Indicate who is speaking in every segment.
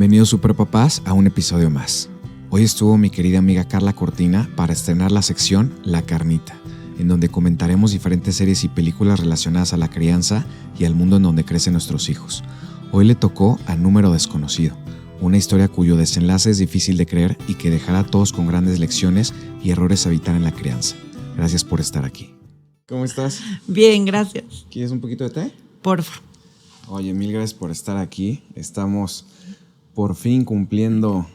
Speaker 1: Bienvenidos superpapás a un episodio más. Hoy estuvo mi querida amiga Carla Cortina para estrenar la sección La Carnita, en donde comentaremos diferentes series y películas relacionadas a la crianza y al mundo en donde crecen nuestros hijos. Hoy le tocó a Número Desconocido, una historia cuyo desenlace es difícil de creer y que dejará a todos con grandes lecciones y errores a evitar en la crianza. Gracias por estar aquí. ¿Cómo estás?
Speaker 2: Bien, gracias.
Speaker 1: ¿Quieres un poquito de té?
Speaker 2: Porfa.
Speaker 1: Oye, mil gracias por estar aquí. Estamos por fin cumpliendo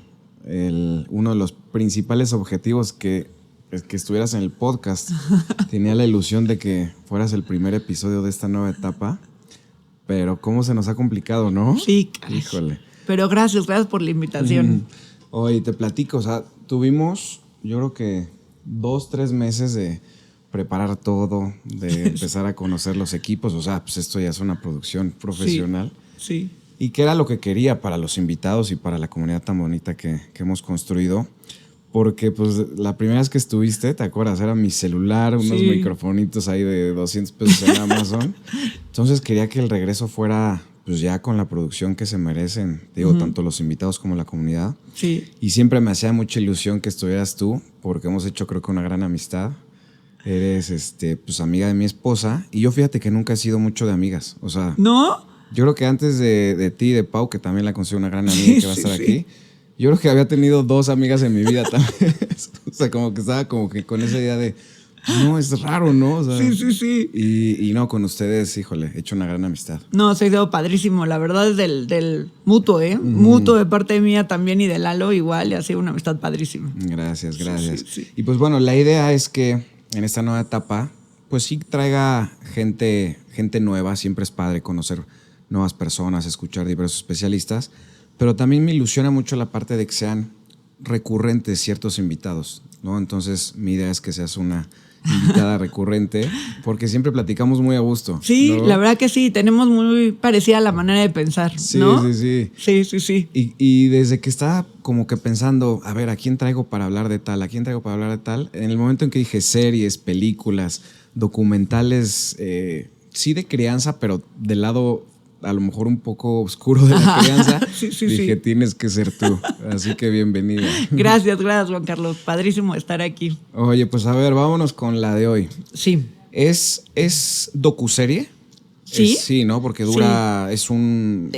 Speaker 1: uno de los principales objetivos que estuvieras en el podcast. Tenía la ilusión de que fueras el primer episodio de esta nueva etapa, pero cómo se nos ha complicado, ¿no?
Speaker 2: Sí, caray.
Speaker 1: Híjole.
Speaker 2: Pero gracias por la invitación.
Speaker 1: Oye, te platico, o sea, tuvimos yo creo que 2-3 meses de preparar todo, de empezar a conocer los equipos, o sea, pues esto ya es una producción profesional.
Speaker 2: Sí.
Speaker 1: Y que era lo que quería para los invitados y para la comunidad tan bonita que hemos construido. Porque pues la primera vez que estuviste, ¿te acuerdas? Era mi celular, unos microfonitos ahí de 200 pesos en Amazon. Entonces quería que el regreso fuera pues ya con la producción que se merecen, digo, tanto los invitados como la comunidad.
Speaker 2: Sí.
Speaker 1: Y siempre me hacía mucha ilusión que estuvieras tú, porque hemos hecho creo que una gran amistad. Eres pues amiga de mi esposa. Y yo fíjate que nunca he sido mucho de amigas. O sea,
Speaker 2: ¿no?
Speaker 1: Yo creo que antes de ti y de Pau, que también la considero una gran amiga que va a estar aquí, yo creo que había tenido 2 amigas en mi vida también. O sea, como que estaba como que con esa idea de, no, es raro, ¿no? O sea,
Speaker 2: Sí.
Speaker 1: Y no, con ustedes, híjole, he hecho una gran amistad.
Speaker 2: No, se ha ido padrísimo. La verdad es del mutuo, ¿eh? Mutuo de parte mía también y de Lalo igual. Y ha sido una amistad padrísima.
Speaker 1: Gracias.
Speaker 2: Sí.
Speaker 1: Y pues bueno, la idea es que en esta nueva etapa, pues sí traiga gente nueva. Siempre es padre conocer nuevas personas, escuchar diversos especialistas, pero también me ilusiona mucho la parte de que sean recurrentes ciertos invitados, ¿no? Entonces mi idea es que seas una invitada recurrente, porque siempre platicamos muy a gusto.
Speaker 2: Sí,
Speaker 1: ¿no?
Speaker 2: la verdad que sí, tenemos muy parecida la manera de pensar, ¿no?
Speaker 1: Sí.
Speaker 2: Sí.
Speaker 1: Y desde que estaba como que pensando, a ver, ¿a quién traigo para hablar de tal? ¿A quién traigo para hablar de tal? En el momento en que dije series, películas, documentales, sí de crianza, pero del lado a lo mejor un poco oscuro de la crianza, dije, tienes que ser tú. Así que bienvenida.
Speaker 2: Gracias, Juan Carlos. Padrísimo estar aquí.
Speaker 1: Oye, pues a ver, vámonos con la de hoy.
Speaker 2: Sí.
Speaker 1: ¿Es docuserie?
Speaker 2: Sí.
Speaker 1: Sí, ¿no? Porque dura, es un...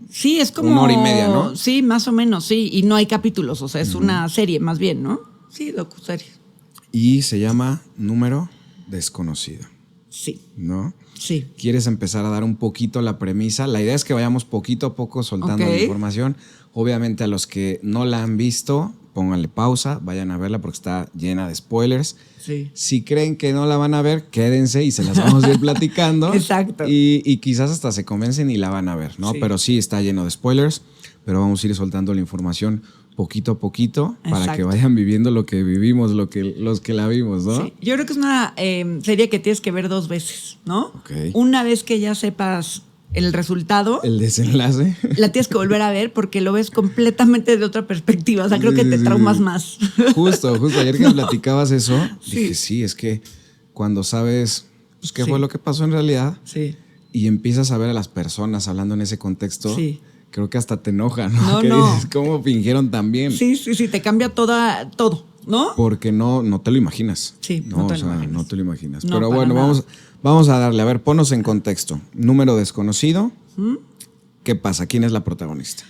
Speaker 2: Sí, es como
Speaker 1: 1 hora y media, ¿no?
Speaker 2: Sí, más o menos, sí. Y no hay capítulos, o sea, es una serie más bien, ¿no? Sí, docuserie.
Speaker 1: Y se llama Número Desconocido.
Speaker 2: Sí.
Speaker 1: ¿No?
Speaker 2: Sí.
Speaker 1: ¿Quieres empezar a dar un poquito la premisa? La idea es que vayamos poquito a poco soltando la información. Obviamente a los que no la han visto, pónganle pausa, vayan a verla porque está llena de spoilers.
Speaker 2: Sí.
Speaker 1: Si creen que no la van a ver, quédense y se las vamos a ir platicando.
Speaker 2: Exacto.
Speaker 1: Y quizás hasta se convencen y la van a ver, ¿no?
Speaker 2: Sí.
Speaker 1: Pero sí está lleno de spoilers, pero vamos a ir soltando la información poquito a poquito para que vayan viviendo lo que vivimos, los que la vimos, ¿no?
Speaker 2: Sí. Yo creo que es una serie que tienes que ver 2 veces, ¿no?
Speaker 1: Okay.
Speaker 2: Una vez que ya sepas el resultado,
Speaker 1: el desenlace,
Speaker 2: la tienes que volver a ver porque lo ves completamente de otra perspectiva. O sea, creo que te traumas más.
Speaker 1: Justo. Ayer que platicabas eso, dije, sí, es que cuando sabes pues, qué fue lo que pasó en realidad y empiezas a ver a las personas hablando en ese contexto, creo que hasta te enoja, ¿no? Que dices, ¿cómo fingieron tan bien?
Speaker 2: Sí, te cambia todo, ¿no?
Speaker 1: Porque no te lo imaginas.
Speaker 2: Sí,
Speaker 1: no te lo imaginas.
Speaker 2: No,
Speaker 1: pero bueno, vamos a darle. A ver, ponos en contexto. Número Desconocido. ¿Qué pasa? ¿Quién es la protagonista?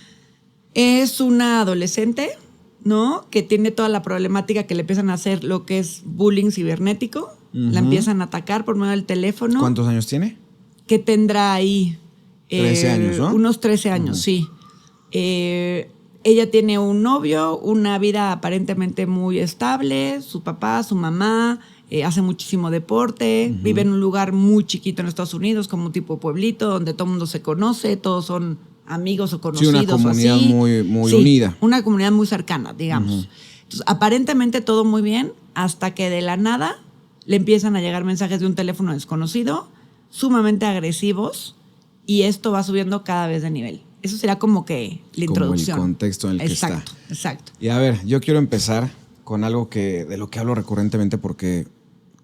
Speaker 2: Es una adolescente, ¿no? Que tiene toda la problemática que le empiezan a hacer lo que es bullying cibernético. La empiezan a atacar por medio del teléfono.
Speaker 1: ¿Cuántos años tiene?
Speaker 2: Que tendrá ahí
Speaker 1: 13 años, ¿no?
Speaker 2: Unos 13 años, sí. Ella tiene un novio, una vida aparentemente muy estable, su papá, su mamá, hace muchísimo deporte, vive en un lugar muy chiquito en Estados Unidos, como un tipo de pueblito, donde todo el mundo se conoce, todos son amigos o conocidos.
Speaker 1: Sí, una comunidad
Speaker 2: así.
Speaker 1: muy unida.
Speaker 2: Una comunidad muy cercana, digamos. Entonces, aparentemente todo muy bien, hasta que de la nada le empiezan a llegar mensajes de un teléfono desconocido, sumamente agresivos, y esto va subiendo cada vez de nivel. Eso será como que la introducción.
Speaker 1: Como el contexto en el que está.
Speaker 2: Exacto.
Speaker 1: Y a ver, yo quiero empezar con algo de lo que hablo recurrentemente porque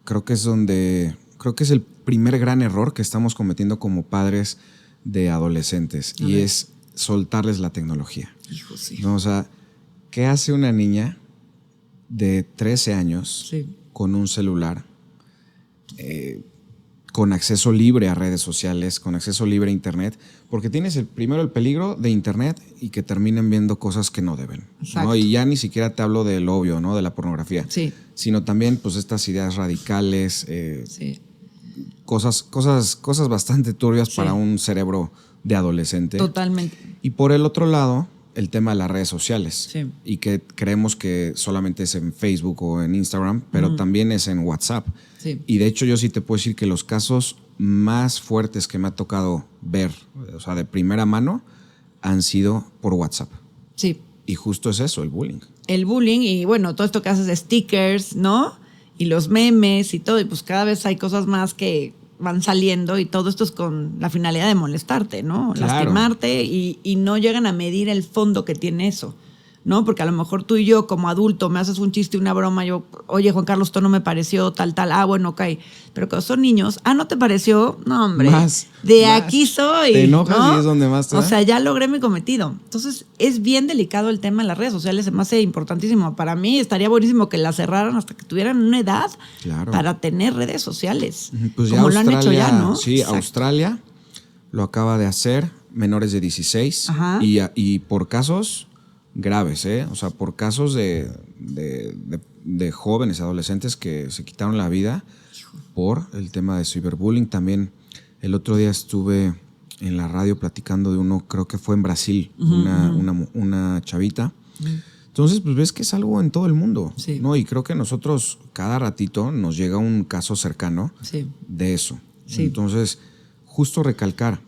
Speaker 1: creo que es el primer gran error que estamos cometiendo como padres de adolescentes y es soltarles la tecnología.
Speaker 2: Hijo, sí.
Speaker 1: No, o sea, ¿qué hace una niña de 13 años con un celular, con acceso libre a redes sociales, con acceso libre a internet? Porque tienes primero el peligro de internet y que terminen viendo cosas que no deben, ¿no? Y ya ni siquiera te hablo del obvio, ¿no? De la pornografía, sino también pues estas ideas radicales, cosas bastante turbias para un cerebro de adolescente.
Speaker 2: Totalmente.
Speaker 1: Y por el otro lado, el tema de las redes sociales.
Speaker 2: Sí.
Speaker 1: Y que creemos que solamente es en Facebook o en Instagram, pero también es en WhatsApp.
Speaker 2: Sí.
Speaker 1: Y de hecho yo sí te puedo decir que los casos más fuertes que me ha tocado ver, o sea, de primera mano, han sido por WhatsApp.
Speaker 2: Sí.
Speaker 1: Y justo es eso, el bullying.
Speaker 2: El bullying y bueno, todo esto que haces de stickers, ¿no? Y los memes y todo, y pues cada vez hay cosas más que van saliendo y todo esto es con la finalidad de molestarte, ¿no?
Speaker 1: Claro.
Speaker 2: Lastimarte y no llegan a medir el fondo que tiene eso, ¿no? Porque a lo mejor tú y yo como adulto me haces un chiste, una broma, yo, oye, Juan Carlos, esto no me pareció, tal, bueno, ok. Pero cuando son niños, ¿no te pareció? No, hombre, más. Aquí soy.
Speaker 1: Te enojas, ¿no? Y es donde más te
Speaker 2: da. O sea, ya logré mi cometido. Entonces, es bien delicado el tema de las redes sociales, se me hace importantísimo. Para mí estaría buenísimo que la cerraran hasta que tuvieran una edad para tener redes sociales.
Speaker 1: Pues
Speaker 2: como
Speaker 1: ya
Speaker 2: lo han hecho ya, ¿no?
Speaker 1: Sí, exacto. Australia lo acaba de hacer, menores de 16, y por casos graves, ¿eh? O sea, por casos de jóvenes, adolescentes que se quitaron la vida por el tema de ciberbullying. También el otro día estuve en la radio platicando de uno, creo que fue en Brasil, una chavita. Entonces, pues ves que es algo en todo el mundo, ¿no? Y creo que nosotros cada ratito nos llega un caso cercano de eso. Entonces, justo recalcar,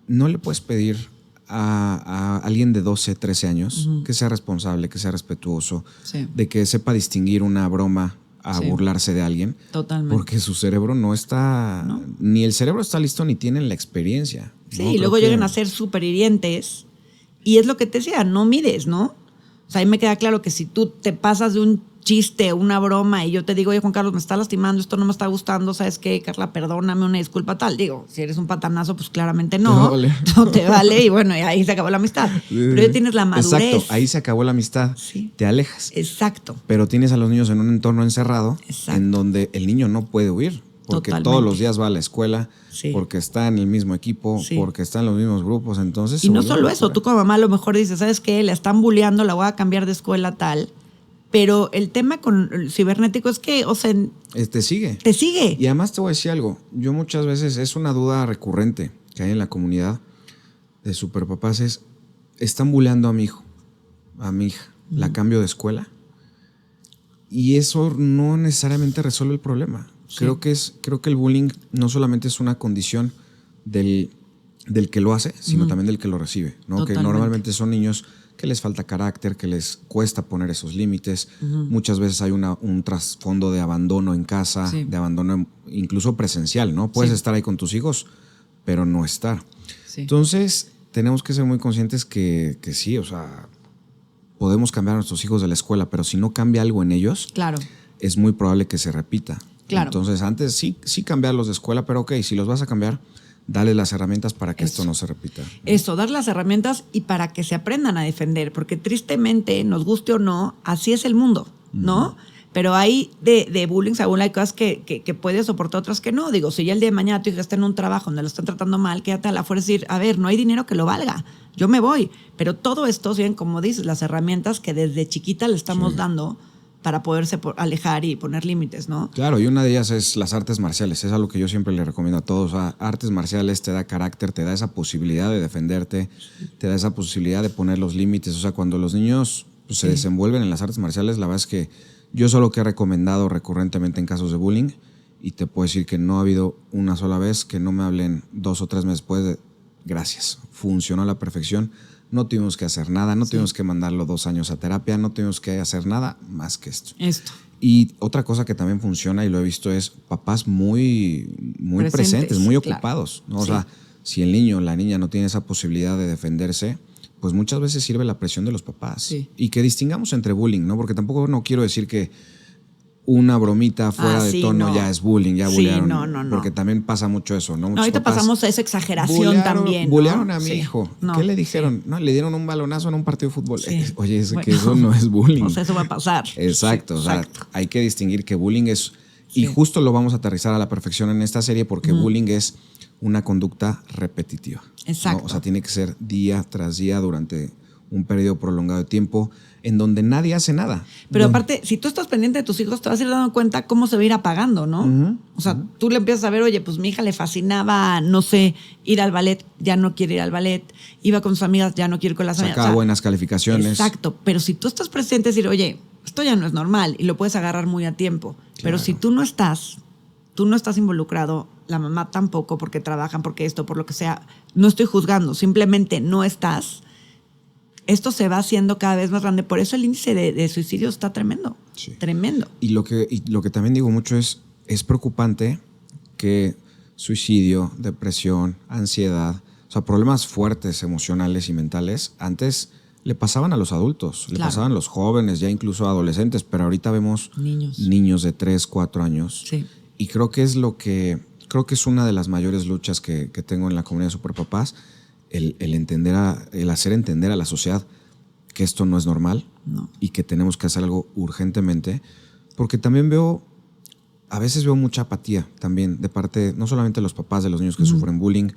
Speaker 1: no le puedes pedir a alguien de 12, 13 años que sea responsable, que sea respetuoso, de que sepa distinguir una broma a burlarse de alguien.
Speaker 2: Totalmente.
Speaker 1: Porque su cerebro no está, ni el cerebro está listo ni tienen la experiencia.
Speaker 2: Sí, y luego llegan a ser súper hirientes y es lo que te decía, no mides, ¿no? O sea, ahí me queda claro que si tú te pasas de un chiste, una broma, y yo te digo, oye, Juan Carlos, me está lastimando, esto no me está gustando, ¿sabes qué, Carla? Perdóname, una disculpa, tal. Digo, si eres un patanazo, pues claramente no. No te vale, y bueno, y ahí se acabó la amistad. Pero ya tienes la madurez.
Speaker 1: Exacto, ahí se acabó la amistad. Te alejas.
Speaker 2: Exacto.
Speaker 1: Pero tienes a los niños en un entorno encerrado, en donde el niño no puede huir. Porque todos los días va a la escuela, porque está en el mismo equipo, porque está en los mismos grupos, entonces...
Speaker 2: Y no solo eso, tú como mamá a lo mejor dices, ¿sabes qué? La están bulleando, la voy a cambiar de escuela tal. Pero el tema con el cibernético es que, o sea...
Speaker 1: Te sigue.
Speaker 2: Te sigue.
Speaker 1: Y además te voy a decir algo. Yo muchas veces, es una duda recurrente que hay en la comunidad de superpapás, están bulleando a mi hijo, a mi hija, la cambio de escuela. Y eso no necesariamente resuelve el problema. Creo que el bullying no solamente es una condición del que lo hace, sino también del que lo recibe, ¿no? Que normalmente son niños que les falta carácter, que les cuesta poner esos límites. Muchas veces hay un trasfondo de abandono en casa, de abandono incluso presencial, ¿no? Puedes estar ahí con tus hijos, pero no estar. Entonces, tenemos que ser muy conscientes que sí, o sea, podemos cambiar a nuestros hijos de la escuela, pero si no cambia algo en ellos, es muy probable que se repita. Entonces, antes sí cambiarlos de escuela, pero ok, si los vas a cambiar, dale las herramientas para que esto no se repita.
Speaker 2: Eso, dar las herramientas y para que se aprendan a defender, porque tristemente, nos guste o no, así es el mundo, ¿no? Pero hay de bullying, según hay cosas que puedes soportar, otras que no. Digo, si ya el día de mañana tu hija está en un trabajo donde lo están tratando mal, quédate a la fuerza y decir, a ver, no hay dinero que lo valga, yo me voy. Pero todo esto, siguen, como dices, las herramientas que desde chiquita le estamos dando para poderse alejar y poner límites, ¿no?
Speaker 1: Claro, y una de ellas es las artes marciales. Es algo que yo siempre le recomiendo a todos. Artes marciales te da carácter, te da esa posibilidad de defenderte, te da esa posibilidad de poner los límites. O sea, cuando los niños se desenvuelven en las artes marciales, la verdad es que yo solo que he recomendado recurrentemente en casos de bullying, y te puedo decir que no ha habido una sola vez que no me hablen 2 o 3 meses después de gracias, funcionó a la perfección. No tuvimos que hacer nada, no tuvimos que mandarlo 2 años a terapia, no tuvimos que hacer nada más que esto. Y otra cosa que también funciona, y lo he visto, es papás muy presentes, muy ocupados, ¿no? O sea, si el niño o la niña no tiene esa posibilidad de defenderse, pues muchas veces sirve la presión de los papás. Y que distingamos entre bullying, ¿no? Porque tampoco no quiero decir que una bromita fuera de
Speaker 2: sí,
Speaker 1: tono
Speaker 2: no.
Speaker 1: ya es bullying, ya
Speaker 2: Sí,
Speaker 1: bullearon.
Speaker 2: no.
Speaker 1: Porque también pasa mucho eso, ¿no?
Speaker 2: No,
Speaker 1: Muchos
Speaker 2: ahorita
Speaker 1: papás
Speaker 2: pasamos a esa exageración también, ¿no?
Speaker 1: bullearon a mi
Speaker 2: Sí.
Speaker 1: hijo.
Speaker 2: No,
Speaker 1: ¿Qué le dijeron?
Speaker 2: sí.
Speaker 1: No, le dieron un balonazo en un partido de fútbol.
Speaker 2: Sí.
Speaker 1: Oye, es
Speaker 2: Bueno,
Speaker 1: que eso no es bullying.
Speaker 2: O sea, eso va a pasar.
Speaker 1: Exacto,
Speaker 2: Sí,
Speaker 1: o sea,
Speaker 2: exacto.
Speaker 1: hay que distinguir que bullying es...
Speaker 2: Sí.
Speaker 1: Y justo lo vamos a aterrizar a la perfección en esta serie porque bullying es una conducta repetitiva.
Speaker 2: Exacto.
Speaker 1: ¿no? O sea, tiene que ser día tras día durante un periodo prolongado de tiempo en donde nadie hace nada.
Speaker 2: Pero aparte, si tú estás pendiente de tus hijos, te vas a ir dando cuenta cómo se va a ir apagando, ¿no? O sea, tú le empiezas a ver, oye, pues mi hija le fascinaba, no sé, ir al ballet, ya no quiere ir al ballet, iba con sus amigas, ya no quiere ir con las amigas.
Speaker 1: Sacaba buenas calificaciones.
Speaker 2: Exacto, pero si tú estás presente, decir, oye, esto ya no es normal y lo puedes agarrar muy a tiempo. Pero si tú no estás involucrado, la mamá tampoco, porque trabajan, porque esto, por lo que sea, no estoy juzgando, simplemente no estás. Esto se va haciendo cada vez más grande. Por eso el índice de suicidio está tremendo.
Speaker 1: Sí.
Speaker 2: Tremendo.
Speaker 1: Y lo que también digo mucho es preocupante que suicidio, depresión, ansiedad, o sea, problemas fuertes emocionales y mentales, antes le pasaban a los adultos, le pasaban a los jóvenes, ya incluso a adolescentes, pero ahorita vemos niños de 3, 4 años.
Speaker 2: Sí.
Speaker 1: Y creo que es una de las mayores luchas que tengo en la comunidad de Superpapás, el hacer entender a la sociedad que esto no es normal y que tenemos que hacer algo urgentemente, porque también a veces veo mucha apatía también de parte, no solamente de los papás de los niños que sufren bullying,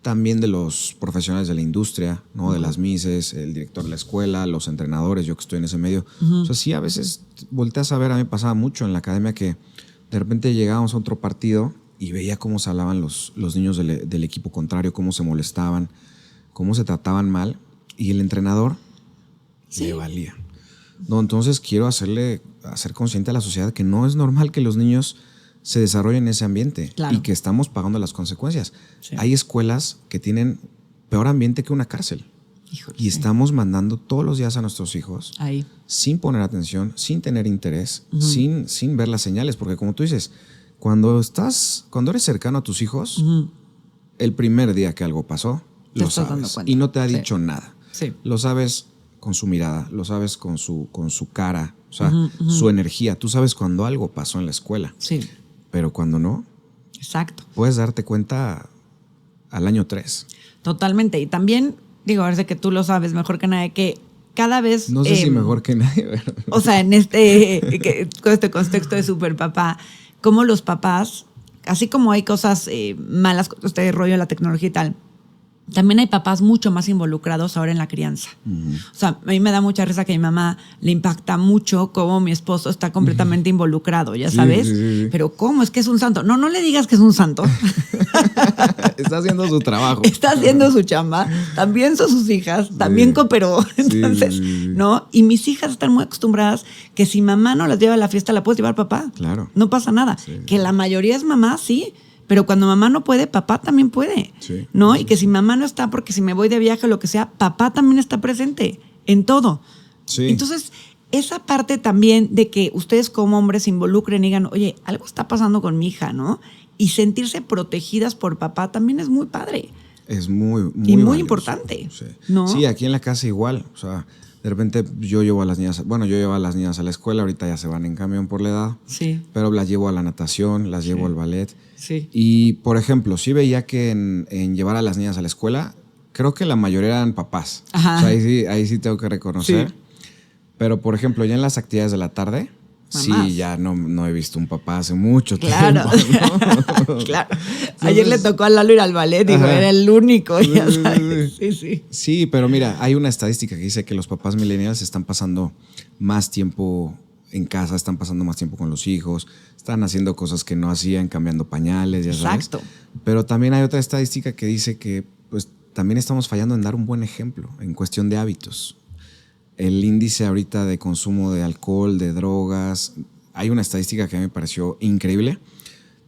Speaker 1: también de los profesionales de la industria, ¿no? De las mises, el director de la escuela, los entrenadores, yo que estoy en ese medio. O sea, sí, a veces volteas a ver, a mí me pasaba mucho en la academia que de repente llegábamos a otro partido y veía cómo se hablaban los niños del equipo contrario, cómo se molestaban, cómo se trataban mal, y el entrenador le valía. No, entonces quiero hacer consciente a la sociedad que no es normal que los niños se desarrollen en ese ambiente y que estamos pagando las consecuencias. Sí. Hay escuelas que tienen peor ambiente que una cárcel. Híjole, y estamos mandando todos los días a nuestros hijos ahí, sin poner atención, sin tener interés, sin ver las señales, porque como tú dices, cuando eres cercano a tus hijos, el primer día que algo pasó, lo sabes y no te ha dicho nada. Sí. Lo sabes con su mirada, lo sabes con su cara, o sea, su energía. Tú sabes cuando algo pasó en la escuela. Sí. Pero cuando no,
Speaker 2: exacto,
Speaker 1: puedes darte cuenta al año 3.
Speaker 2: Totalmente. Y también, digo, a ver que tú lo sabes mejor que nadie, que cada vez...
Speaker 1: No sé si mejor que nadie. ¿Verdad?
Speaker 2: O sea, con este contexto de Superpapá, como los papás, así como hay cosas malas, este rollo de la tecnología y tal, también hay papás mucho más involucrados ahora en la crianza. O sea, a mí me da mucha risa que a mi mamá le impacta mucho cómo mi esposo está completamente involucrado, ya sabes. Sí. Pero ¿cómo? Es que es un santo. No le digas que es un santo.
Speaker 1: Está haciendo su trabajo.
Speaker 2: Está haciendo su chamba. También son sus hijas. También cooperó. Entonces, ¿no? Y mis hijas están muy acostumbradas que si mamá no las lleva a la fiesta, la puedes llevar papá.
Speaker 1: Claro.
Speaker 2: No pasa nada. Sí. Que la mayoría es mamá, sí. Pero cuando mamá no puede, papá también puede, ¿no? Y que si mamá no está, porque si me voy de viaje o lo que sea, papá también está presente en todo. Sí. Entonces, esa parte también de que ustedes como hombres se involucren y digan, oye, algo está pasando con mi hija, ¿no? Y sentirse protegidas por papá también es muy padre.
Speaker 1: Es muy
Speaker 2: importante.
Speaker 1: Sí.
Speaker 2: ¿No?
Speaker 1: Sí, aquí en la casa igual. O sea, de repente yo llevo a las niñas, yo llevo a las niñas a la escuela, ahorita ya se van en camión por la edad. Sí. Pero las llevo a la natación, las llevo al ballet. Sí. Y, por ejemplo, sí veía que en llevar a las niñas a la escuela, creo que la mayoría eran papás. Ajá. O sea, ahí sí tengo que reconocer. Sí. Pero, por ejemplo, ya en las actividades de la tarde, mamás. Sí, ya no he visto un papá hace mucho tiempo. ¿No?
Speaker 2: Claro. Ayer le tocó a Lalo ir al ballet y era el único, ya sabes. Sí.
Speaker 1: Sí, pero mira, hay una estadística que dice que los papás millennials están pasando más tiempo en casa, están pasando más tiempo con los hijos, están haciendo cosas que no hacían, cambiando pañales, ya sabes. Exacto. Pero también hay otra estadística que dice que pues también estamos fallando en dar un buen ejemplo en cuestión de hábitos. El índice ahorita de consumo de alcohol, de drogas, hay una estadística que a mí me pareció increíble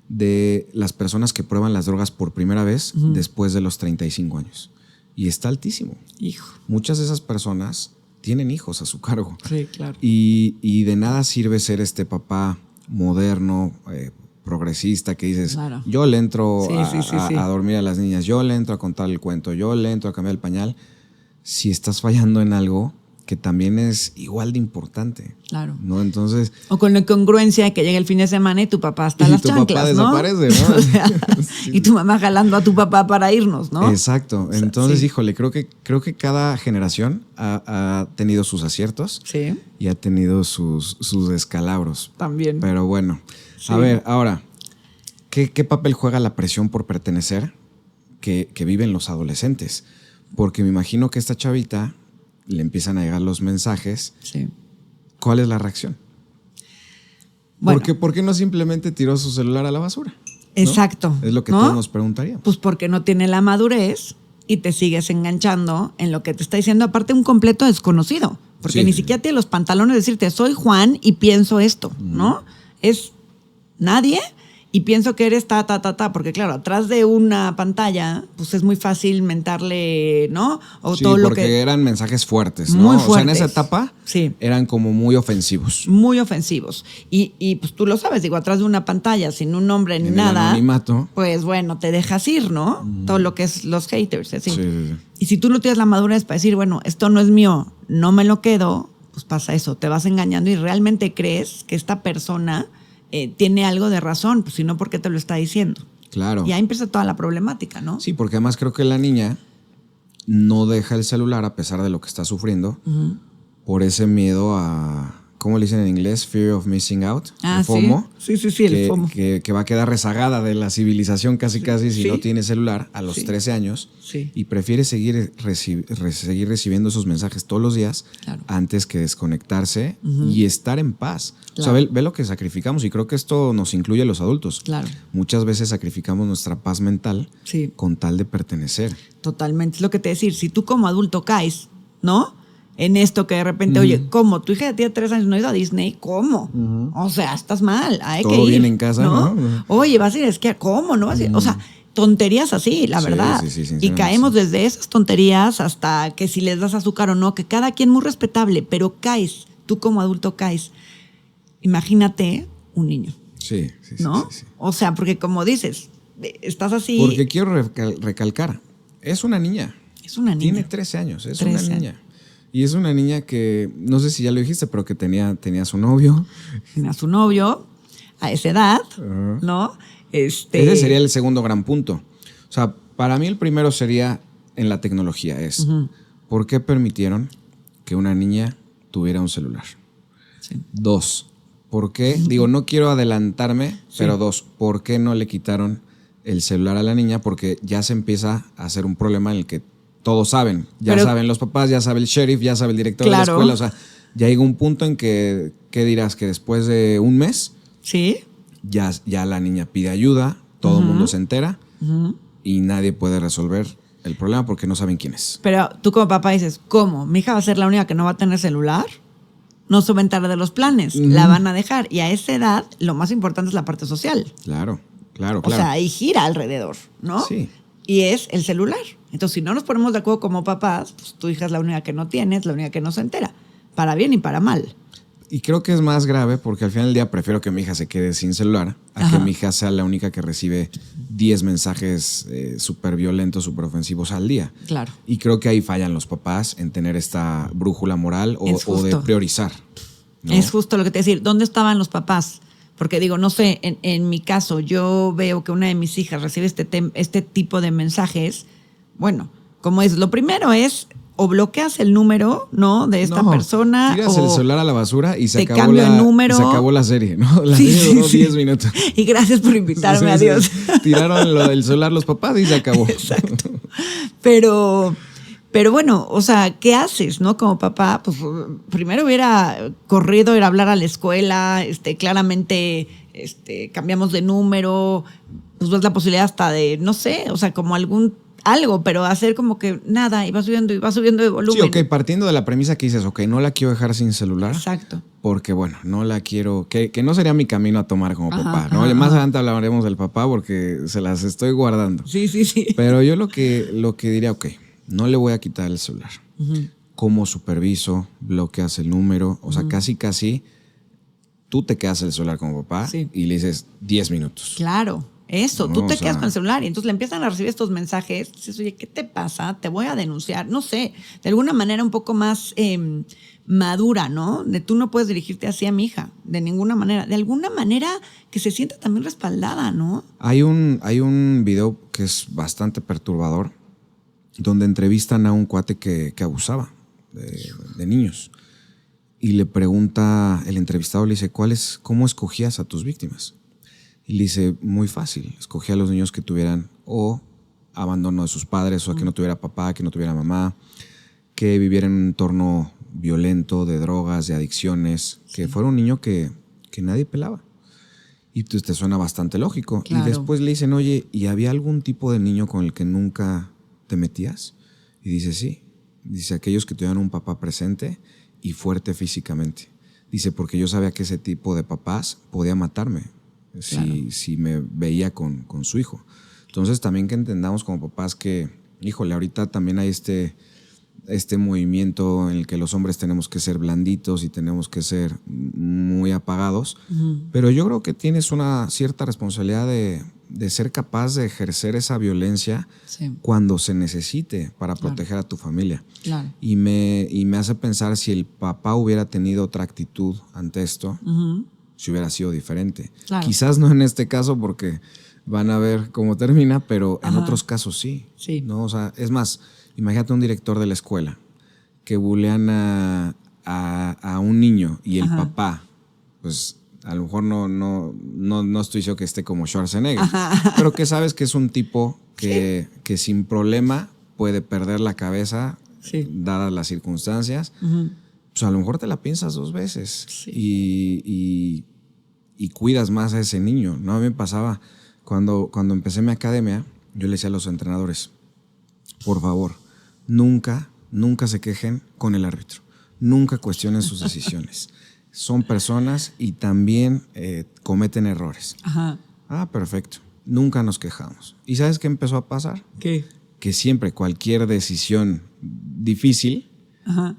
Speaker 1: de las personas que prueban las drogas por primera vez después de los 35 años. Y está altísimo. Hijo. Muchas de esas personas tienen hijos a su cargo.
Speaker 2: Sí, claro.
Speaker 1: Y de nada sirve ser este papá moderno, progresista, que dices, claro, yo le entro a dormir a las niñas, yo le entro a contar el cuento, yo le entro a cambiar el pañal. Si estás fallando en algo, que también es igual de importante.
Speaker 2: Claro.
Speaker 1: ¿No? Entonces...
Speaker 2: O con la incongruencia de que llega el fin de semana y tu papá está a las chanclas, ¿no?
Speaker 1: Y tu papá desaparece, ¿no?
Speaker 2: O sea,
Speaker 1: Sí.
Speaker 2: y tu mamá jalando a tu papá para irnos, ¿no?
Speaker 1: Exacto. Entonces,
Speaker 2: sí.
Speaker 1: híjole, creo que cada generación ha tenido sus aciertos
Speaker 2: Sí.
Speaker 1: y ha tenido sus descalabros.
Speaker 2: También.
Speaker 1: Pero bueno,
Speaker 2: Sí.
Speaker 1: a ver, ahora, ¿qué papel juega la presión por pertenecer que viven los adolescentes? Porque me imagino que a esta chavita le empiezan a llegar los mensajes.
Speaker 2: Sí.
Speaker 1: ¿Cuál es la reacción?
Speaker 2: Bueno.
Speaker 1: ¿Por qué no simplemente tiró su celular a la basura? ¿No?
Speaker 2: Exacto.
Speaker 1: Es lo que
Speaker 2: ¿no?
Speaker 1: todos nos preguntaríamos.
Speaker 2: Pues porque no tiene la madurez y te sigues enganchando en lo que te está diciendo, aparte un completo desconocido. Porque
Speaker 1: Sí.
Speaker 2: ni siquiera tiene los pantalones de decirte, soy Juan y pienso esto, ¿no? Es nadie y pienso que eres ta. Porque claro, atrás de una pantalla, pues es muy fácil mentarle, ¿no? O
Speaker 1: Sí,
Speaker 2: todo lo
Speaker 1: porque
Speaker 2: que...
Speaker 1: eran mensajes fuertes, ¿no?
Speaker 2: Muy
Speaker 1: O sea, en
Speaker 2: fuertes.
Speaker 1: esa etapa
Speaker 2: Sí.
Speaker 1: eran como muy ofensivos.
Speaker 2: Muy ofensivos. Y pues tú lo sabes, digo, atrás de una pantalla, sin un nombre ni
Speaker 1: En el
Speaker 2: nada,
Speaker 1: anonimato.
Speaker 2: pues bueno, te dejas ir, ¿no? Todo lo que es los haters, así.
Speaker 1: Sí.
Speaker 2: Y si tú no tienes la madurez para decir, bueno, esto no es mío, no me lo quedo, pues pasa eso, te vas engañando y realmente crees que esta persona tiene algo de razón, pues si no, ¿por qué te lo está diciendo?
Speaker 1: Claro.
Speaker 2: Y ahí empieza toda la problemática, ¿no?
Speaker 1: Sí, porque además creo que la niña no deja el celular a pesar de lo que está sufriendo por ese miedo a, ¿cómo le dicen en inglés? Fear of missing out.
Speaker 2: Ah,
Speaker 1: el FOMO.
Speaker 2: sí, el
Speaker 1: que,
Speaker 2: FOMO.
Speaker 1: Que va a quedar rezagada de la civilización casi si
Speaker 2: Sí.
Speaker 1: no tiene celular a los
Speaker 2: Sí.
Speaker 1: 13 años
Speaker 2: Sí.
Speaker 1: y prefiere seguir recibiendo esos mensajes todos los días
Speaker 2: Claro.
Speaker 1: antes que desconectarse y estar en paz.
Speaker 2: Claro.
Speaker 1: O sea, ve lo que sacrificamos y creo que esto nos incluye a los adultos.
Speaker 2: Claro.
Speaker 1: Muchas veces sacrificamos nuestra paz mental
Speaker 2: Sí.
Speaker 1: con tal de pertenecer.
Speaker 2: Totalmente. Es lo que te decir, si tú como adulto caes, ¿no? En esto que de repente, oye, ¿cómo? Tu hija ya tiene 3 años, no ha ido a Disney, ¿cómo? O sea, estás mal, hay
Speaker 1: Todo
Speaker 2: que ir.
Speaker 1: bien en casa, ¿no?
Speaker 2: Oye, vas a ir a esquiar, ¿cómo? ¿No vas a ir? O sea, tonterías así, la
Speaker 1: Sí,
Speaker 2: verdad.
Speaker 1: sí,
Speaker 2: Y
Speaker 1: sinceramente,
Speaker 2: caemos
Speaker 1: sí.
Speaker 2: desde esas tonterías hasta que si les das azúcar o no, que cada quien muy respetable, pero caes, tú como adulto caes. Imagínate un niño,
Speaker 1: Sí.
Speaker 2: ¿no?
Speaker 1: Sí.
Speaker 2: O sea, porque como dices, estás así.
Speaker 1: Porque quiero recalcar, es una niña.
Speaker 2: Es una niña.
Speaker 1: Tiene 13 años, es
Speaker 2: 13
Speaker 1: una niña. Y es una niña que, no sé si ya lo dijiste, pero que tenía su novio.
Speaker 2: A su novio a esa edad,
Speaker 1: Ajá.
Speaker 2: ¿no?
Speaker 1: Ese sería el segundo gran punto. O sea, para mí el primero sería en la tecnología, ¿por qué permitieron que una niña tuviera un celular?
Speaker 2: Sí.
Speaker 1: 2, ¿por qué? Digo, no quiero adelantarme, pero 2, ¿por qué no le quitaron el celular a la niña? Porque ya se empieza a hacer un problema en el que todos saben. Ya
Speaker 2: Pero-
Speaker 1: saben los papás, ya sabe el sheriff, ya sabe el director de la
Speaker 2: Claro.
Speaker 1: escuela. O sea, ya llega un punto en que, ¿qué dirás? Que después de un mes
Speaker 2: Sí.
Speaker 1: ya la niña pide ayuda, todo el mundo se entera y nadie puede resolver el problema porque no saben quién es.
Speaker 2: Pero tú como papá dices, ¿cómo? ¿Mi hija va a ser la única que no va a tener celular? No se va a enterar de los planes, la van a dejar. Y a esa edad, lo más importante es la parte social.
Speaker 1: Claro.
Speaker 2: O sea, ahí gira alrededor, ¿no?
Speaker 1: Sí.
Speaker 2: Y es el celular. Entonces, si no nos ponemos de acuerdo como papás, pues tu hija es la única que no tiene, es la única que no se entera. Para bien y para mal.
Speaker 1: Y creo que es más grave porque al final del día prefiero que mi hija se quede sin celular a
Speaker 2: Ajá.
Speaker 1: que mi hija sea la única que recibe 10 mensajes súper violentos, súper ofensivos al día.
Speaker 2: Claro.
Speaker 1: Y creo que ahí fallan los papás en tener esta brújula moral
Speaker 2: Es
Speaker 1: o de
Speaker 2: justo.
Speaker 1: priorizar. ¿no?
Speaker 2: Es justo lo que te decir. ¿Dónde estaban los papás? Porque digo, no sé, en mi caso, yo veo que una de mis hijas recibe este tipo de mensajes. Bueno, como es, lo primero es o bloqueas el número, ¿no? De esta
Speaker 1: No,
Speaker 2: persona.
Speaker 1: tiras
Speaker 2: o
Speaker 1: el celular a la basura y se
Speaker 2: te
Speaker 1: acabó
Speaker 2: cambio el número.
Speaker 1: se acabó la serie, ¿no? La
Speaker 2: Sí,
Speaker 1: serie duró
Speaker 2: sí, sí.
Speaker 1: 10 minutos.
Speaker 2: Y gracias por invitarme,
Speaker 1: Sí,
Speaker 2: adiós.
Speaker 1: sí. Tiraron lo del celular los papás y se acabó.
Speaker 2: Exacto. Pero bueno, o sea, ¿qué haces, no? Como papá, pues primero hubiera corrido, ir a hablar a la escuela, claramente cambiamos de número, pues ves la posibilidad hasta de, no sé, o sea, como algo, pero hacer como que nada, y va subiendo de volumen.
Speaker 1: Sí, ok, partiendo de la premisa que dices, ok, no la quiero dejar sin celular.
Speaker 2: Exacto.
Speaker 1: Porque, bueno, no la quiero, que no sería mi camino a tomar como
Speaker 2: Ajá,
Speaker 1: papá, ¿no?
Speaker 2: ajá,
Speaker 1: Más
Speaker 2: ajá.
Speaker 1: adelante hablaremos del papá porque se las estoy guardando.
Speaker 2: Sí.
Speaker 1: Pero yo lo que diría, ok, no le voy a quitar el celular. ¿Cómo superviso? ¿Bloqueas el número? O sea, casi tú te quedas el celular como papá
Speaker 2: Sí.
Speaker 1: y le dices 10 minutos.
Speaker 2: Claro. Eso, tú te quedas con el celular y entonces le empiezan a recibir estos mensajes. Dices, oye, ¿qué te pasa? Te voy a denunciar. No sé, de alguna manera un poco más madura, ¿no? De tú no puedes dirigirte así a mi hija, de ninguna manera. De alguna manera que se sienta también respaldada, ¿no?
Speaker 1: Hay un video que es bastante perturbador donde entrevistan a un cuate que abusaba de niños. Y le pregunta, el entrevistado le dice, ¿cómo escogías a tus víctimas? Y le dice, muy fácil, escogía a los niños que tuvieran o abandono de sus padres, o que no tuviera papá, que no tuviera mamá, que viviera en un entorno violento, de drogas, de adicciones, que fuera un niño que nadie pelaba. Y pues te suena bastante lógico.
Speaker 2: Claro.
Speaker 1: Y después le dicen, oye, ¿y había algún tipo de niño con el que nunca te metías? Y dice, sí. Dice, aquellos que tuvieran un papá presente y fuerte físicamente. Dice, porque yo sabía que ese tipo de papás podía matarme si me veía con su hijo. Entonces también que entendamos como papás que, híjole, ahorita también hay este movimiento en el que los hombres tenemos que ser blanditos y tenemos que ser muy apagados, pero yo creo que tienes una cierta responsabilidad de ser capaz de ejercer esa violencia cuando se necesite para proteger a tu familia.
Speaker 2: Claro.
Speaker 1: Y me hace pensar si el papá hubiera tenido otra actitud ante esto, si hubiera sido diferente.
Speaker 2: Claro.
Speaker 1: Quizás no en este caso porque van a ver cómo termina, pero en otros casos sí. ¿No? O sea, es más, imagínate un director de la escuela que bulean a un niño y el papá, pues a lo mejor no estoy diciendo que esté como Schwarzenegger, pero que sabes que es un tipo que sin problema puede perder la cabeza dadas las circunstancias. Pues a lo mejor te la piensas 2 veces y cuidas más a ese niño, ¿no? A mí me pasaba cuando empecé mi academia, yo le decía a los entrenadores, por favor, nunca se quejen con el árbitro, nunca cuestionen sus decisiones. Son personas y también cometen errores. Perfecto, nunca nos quejamos. ¿Y sabes qué empezó a pasar?
Speaker 2: ¿Qué?
Speaker 1: Que siempre cualquier decisión difícil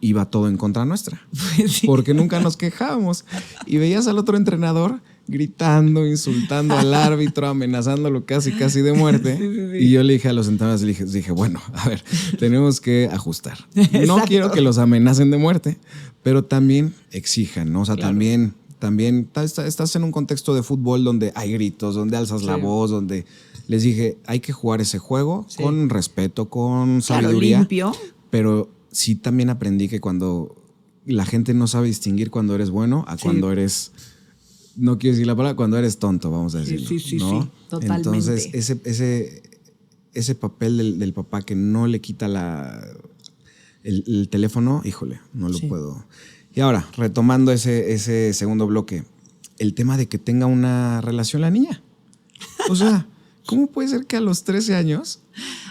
Speaker 1: iba todo en contra nuestra.
Speaker 2: Pues
Speaker 1: porque nunca nos quejábamos. Y veías al otro entrenador gritando, insultando al árbitro, amenazándolo casi de muerte. Y yo le dije a los entrenadores, dije, bueno, a ver, tenemos que ajustar. No quiero que los amenacen de muerte, pero también exijan, ¿no? O sea, también estás en un contexto de fútbol donde hay gritos, donde alzas la voz, donde les dije, hay que jugar ese juego con respeto, con sabiduría.
Speaker 2: Limpio.
Speaker 1: Pero sí también aprendí que cuando la gente no sabe distinguir cuando eres bueno a cuando eres, no quiero decir la palabra, cuando eres tonto, vamos a decirlo. Sí, ¿no?
Speaker 2: Totalmente.
Speaker 1: Entonces, ese papel del papá que no le quita el teléfono, híjole, no lo puedo. Y ahora, retomando ese segundo bloque, el tema de que tenga una relación la niña. O sea, ¿cómo puede ser que a los 13 años...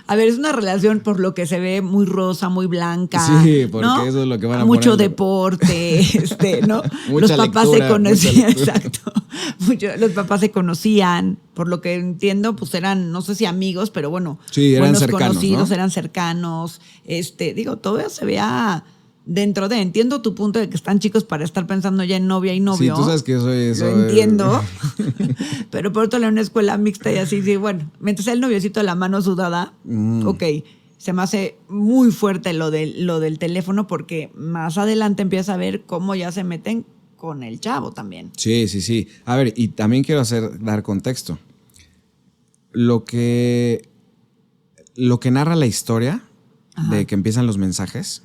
Speaker 2: A ver, es una relación por lo que se ve muy rosa, muy blanca.
Speaker 1: Sí, porque ¿no? Eso es lo que van a
Speaker 2: mucho
Speaker 1: poner.
Speaker 2: Deporte, ¿no?
Speaker 1: Mucha
Speaker 2: los papás
Speaker 1: lectura,
Speaker 2: se conocían, exacto. Los papás se conocían, por lo que entiendo, pues eran, no sé si amigos, pero bueno,
Speaker 1: sí, eran
Speaker 2: buenos
Speaker 1: cercanos,
Speaker 2: conocidos,
Speaker 1: ¿no?
Speaker 2: Eran cercanos. Todo eso se veía dentro de. Entiendo tu punto de que están chicos para estar pensando ya en novia y novio.
Speaker 1: Sí, tú sabes que yo soy eso.
Speaker 2: Lo entiendo. Pero por otro lado, en una escuela mixta y así, bueno, mientras sea el noviocito de la mano sudada, ok, se me hace muy fuerte lo del teléfono porque más adelante empieza a ver cómo ya se meten con el chavo también.
Speaker 1: Sí. A ver, y también quiero dar contexto. Lo que narra la historia de que empiezan los mensajes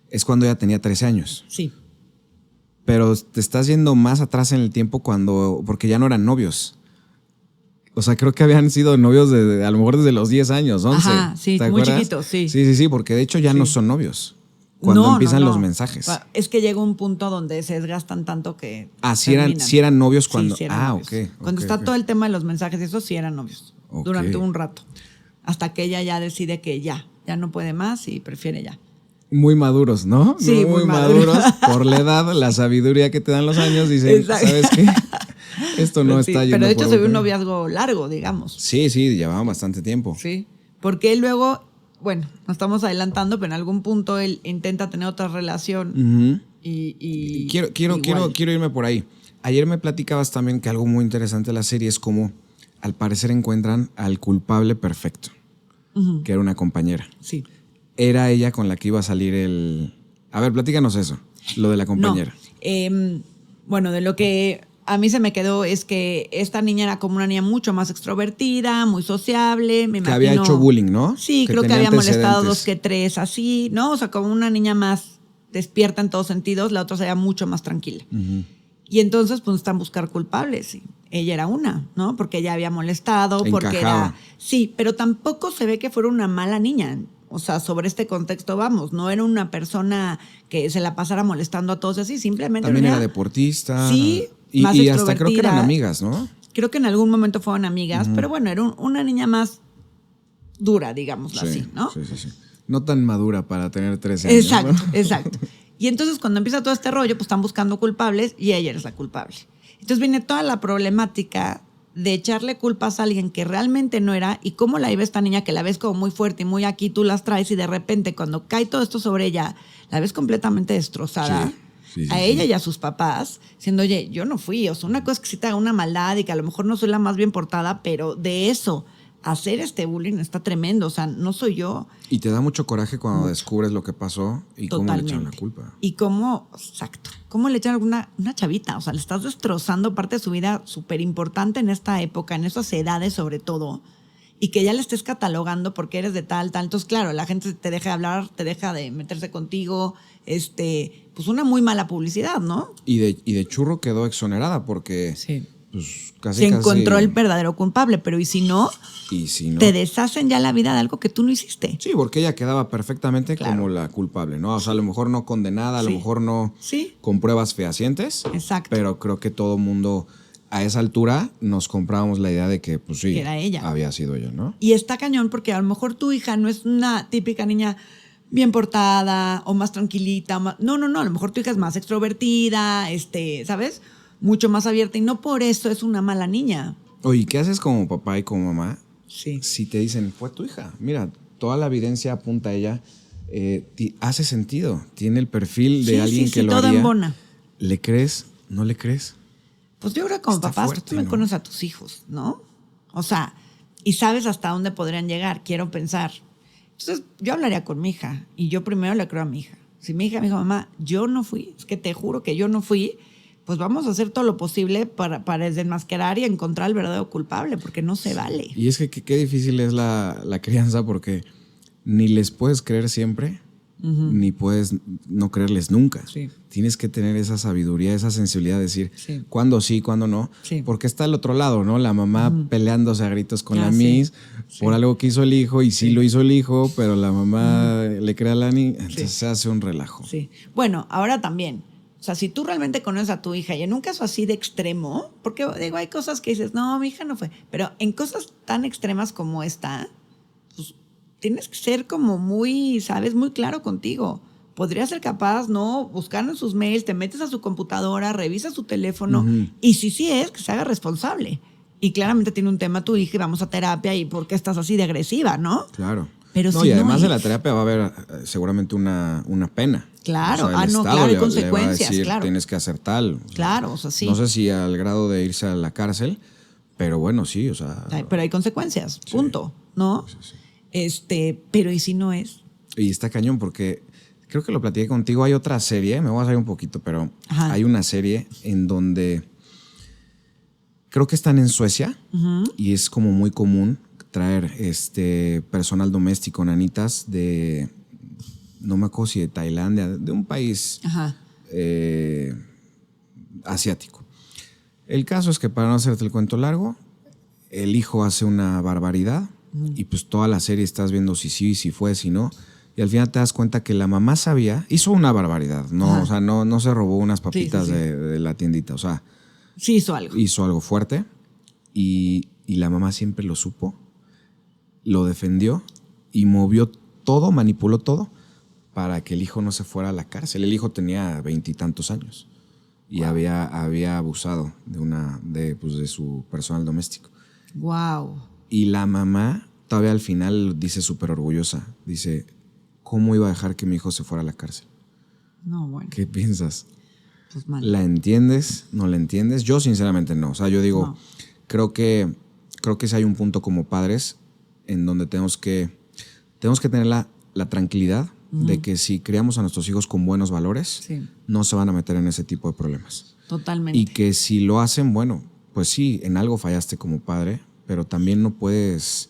Speaker 1: es cuando ella tenía 13 años.
Speaker 2: Sí.
Speaker 1: Pero te estás yendo más atrás en el tiempo porque ya no eran novios. O sea, creo que habían sido novios a lo mejor desde los 10 años, 11.
Speaker 2: Sí,
Speaker 1: ¿te
Speaker 2: muy
Speaker 1: acuerdas?
Speaker 2: chiquitos, sí.
Speaker 1: Sí, porque de hecho ya no son novios cuando empiezan los mensajes.
Speaker 2: Es que llega un punto donde se desgastan tanto que
Speaker 1: sí eran novios cuando...
Speaker 2: Sí eran novios.
Speaker 1: Ok.
Speaker 2: Cuando está todo el tema de los mensajes, eso sí eran novios. Durante un rato. Hasta que ella ya decide que ya no puede más y prefiere ya.
Speaker 1: Muy maduros, ¿no?
Speaker 2: Sí,
Speaker 1: muy maduros. Por la edad, la sabiduría que te dan los años, dicen, exacto. ¿Sabes qué? Esto no está yendo.
Speaker 2: Pero de hecho se ve un noviazgo largo, digamos.
Speaker 1: Sí, llevaban bastante tiempo.
Speaker 2: Sí, porque él luego, bueno, nos estamos adelantando, pero en algún punto él intenta tener otra relación y
Speaker 1: quiero irme por ahí. Ayer me platicabas también que algo muy interesante de la serie es como al parecer encuentran al culpable perfecto, que era una compañera.
Speaker 2: Sí.
Speaker 1: Era ella con la que iba a salir el... A ver, platícanos eso, lo de la compañera.
Speaker 2: No, bueno, de lo que a mí se me quedó es que esta niña era como una niña mucho más extrovertida, muy sociable, me imagino.
Speaker 1: Que había hecho bullying, ¿no?
Speaker 2: Sí, creo que
Speaker 1: tenía
Speaker 2: había molestado
Speaker 1: antecedentes.
Speaker 2: 2 que 3, así, ¿no? O sea, como una niña más despierta en todos sentidos, la otra se veía mucho más tranquila. Y entonces, pues, están buscar culpables. Y ella era una, ¿no? Porque ella había molestado, porque
Speaker 1: Encajaba.
Speaker 2: era... Sí, pero tampoco se ve que fuera una mala niña. O sea, sobre este contexto vamos. No era una persona que se la pasara molestando a todos así. Simplemente
Speaker 1: También era
Speaker 2: una...
Speaker 1: deportista.
Speaker 2: Sí,
Speaker 1: y,
Speaker 2: más
Speaker 1: y hasta creo que eran
Speaker 2: extrovertida.
Speaker 1: amigas, ¿no?
Speaker 2: Creo que en algún momento fueron amigas, pero bueno, era una niña más dura, digámoslo así, ¿no?
Speaker 1: Sí. No tan madura para tener 13 años.
Speaker 2: Exacto,
Speaker 1: ¿no?
Speaker 2: exacto. Y entonces cuando empieza todo este rollo, pues están buscando culpables y ella es la culpable. Entonces viene toda la problemática de echarle culpas a alguien que realmente no era y cómo la iba esta niña que la ves como muy fuerte y muy aquí, tú las traes y de repente cuando cae todo esto sobre ella, la ves completamente destrozada.
Speaker 1: Sí,
Speaker 2: a ella y a sus papás, diciendo, oye, yo no fui. O sea, una cosa es que sí te haga una maldad y que a lo mejor no soy la más bien portada, pero de eso, hacer este bullying está tremendo. O sea, no soy yo.
Speaker 1: Y te da mucho coraje cuando descubres lo que pasó y cómo le echan la culpa.
Speaker 2: Y cómo, exacto, cómo le echan una chavita. O sea, le estás destrozando parte de su vida súper importante en esta época, en esas edades sobre todo, y que ya le estés catalogando porque eres de tal. Entonces, claro, la gente te deja de hablar, te deja de meterse contigo, pues una muy mala publicidad, ¿no?
Speaker 1: Y de churro quedó exonerada porque
Speaker 2: Sí.
Speaker 1: pues casi
Speaker 2: Se encontró el verdadero culpable, pero ¿y si no?
Speaker 1: Y si no,
Speaker 2: te deshacen ya la vida de algo que tú no hiciste.
Speaker 1: sí, porque ella quedaba perfectamente
Speaker 2: Claro.
Speaker 1: como la culpable, ¿no? O sea, a lo mejor no condenada, a lo
Speaker 2: Sí.
Speaker 1: mejor no
Speaker 2: Sí.
Speaker 1: con pruebas fehacientes.
Speaker 2: Exacto.
Speaker 1: Pero creo que todo mundo a esa altura nos comprábamos la idea de que, pues sí,
Speaker 2: Que era ella.
Speaker 1: había sido ella, ¿no?
Speaker 2: Y está cañón porque a lo mejor tu hija no es una típica niña bien portada o más tranquilita. No, a lo mejor tu hija es más extrovertida, ¿sabes? Mucho más abierta y no por eso es una mala niña.
Speaker 1: Oye, ¿qué haces como papá y como mamá?
Speaker 2: Sí.
Speaker 1: Si te dicen, fue tu hija, mira, toda la evidencia apunta a ella, hace sentido, tiene el perfil de alguien que lo
Speaker 2: todo
Speaker 1: haría.
Speaker 2: embona.
Speaker 1: ¿Le crees? ¿No le crees?
Speaker 2: Pues yo creo que como
Speaker 1: Está
Speaker 2: papás
Speaker 1: fuerte,
Speaker 2: tú también
Speaker 1: ¿no?
Speaker 2: conoces a tus hijos, ¿no? O sea, y sabes hasta dónde podrían llegar, quiero pensar. Entonces, yo hablaría con mi hija y yo primero le creo a mi hija. Si mi hija me dijo, mamá, yo no fui, es que te juro que yo no fui, pues vamos a hacer todo lo posible para desenmascarar y encontrar al verdadero culpable, porque no se vale.
Speaker 1: Y es que qué difícil es la crianza porque ni les puedes creer siempre, ni puedes no creerles nunca.
Speaker 2: Sí.
Speaker 1: Tienes que tener esa sabiduría, esa sensibilidad de decir
Speaker 2: Sí.
Speaker 1: cuándo sí, cuándo no.
Speaker 2: Sí.
Speaker 1: Porque está el otro lado, ¿no? La mamá peleándose a gritos con la
Speaker 2: Sí.
Speaker 1: Miss
Speaker 2: Sí.
Speaker 1: por algo que hizo el hijo y sí lo hizo el hijo, pero la mamá le cree a la niña. Entonces se hace un relajo.
Speaker 2: Sí. Bueno, ahora también. O sea, si tú realmente conoces a tu hija y en un caso así de extremo, porque digo, hay cosas que dices, no, mi hija no fue, pero en cosas tan extremas como esta, pues tienes que ser como muy, ¿sabes? Muy claro contigo. Podría ser capaz, ¿no? Buscar en sus mails, te metes a su computadora, revisas su teléfono y si sí es, que se haga responsable. Y claramente tiene un tema tu hija y vamos a terapia y ¿por qué estás así de agresiva, no?
Speaker 1: Claro.
Speaker 2: Pero
Speaker 1: no,
Speaker 2: si
Speaker 1: y
Speaker 2: no
Speaker 1: además de la
Speaker 2: es-
Speaker 1: terapia va a haber seguramente una pena.
Speaker 2: Claro.
Speaker 1: el
Speaker 2: Ah, no,
Speaker 1: Estado
Speaker 2: claro, hay
Speaker 1: le va a
Speaker 2: consecuencias,
Speaker 1: decir,
Speaker 2: claro.
Speaker 1: tienes que hacer tal. O sea,
Speaker 2: Claro, o sea, sí.
Speaker 1: No sé si al grado de irse a la cárcel, pero bueno, sí, o sea.
Speaker 2: Pero hay consecuencias, punto, ¿no? Pero ¿y si no es?
Speaker 1: Y está cañón porque creo que lo platiqué contigo. Hay otra serie, me voy a salir un poquito, pero
Speaker 2: Ajá.
Speaker 1: hay una serie en donde creo que están en Suecia y es como muy común traer personal doméstico, nanitas de, no me acuerdo si de Tailandia, de un país
Speaker 2: Ajá.
Speaker 1: asiático. El caso es que, para no hacerte el cuento largo, el hijo hace una barbaridad y pues toda la serie estás viendo si sí, si fue, si no. Y al final te das cuenta que la mamá sabía, hizo una barbaridad, ¿no?
Speaker 2: Ajá.
Speaker 1: O sea, no se robó unas papitas
Speaker 2: Sí.
Speaker 1: de la tiendita, o sea,
Speaker 2: Sí hizo algo.
Speaker 1: hizo algo fuerte y la mamá siempre lo supo, lo defendió y movió todo, manipuló todo para que el hijo no se fuera a la cárcel. El hijo tenía 20 y tantos años y había abusado de su personal doméstico.
Speaker 2: Wow.
Speaker 1: Y la mamá todavía al final dice súper orgullosa, dice, ¿cómo iba a dejar que mi hijo se fuera a la cárcel?
Speaker 2: No, bueno.
Speaker 1: ¿Qué piensas?
Speaker 2: Pues mal.
Speaker 1: ¿La entiendes? ¿No la entiendes? Yo sinceramente no. O sea, yo digo,
Speaker 2: No.
Speaker 1: creo que creo que sí hay un punto como padres en donde tenemos que tener la tranquilidad de que si criamos a nuestros hijos con buenos valores, no se van a meter en ese tipo de problemas.
Speaker 2: Totalmente.
Speaker 1: Y que si lo hacen, bueno, pues sí, en algo fallaste como padre, pero también no puedes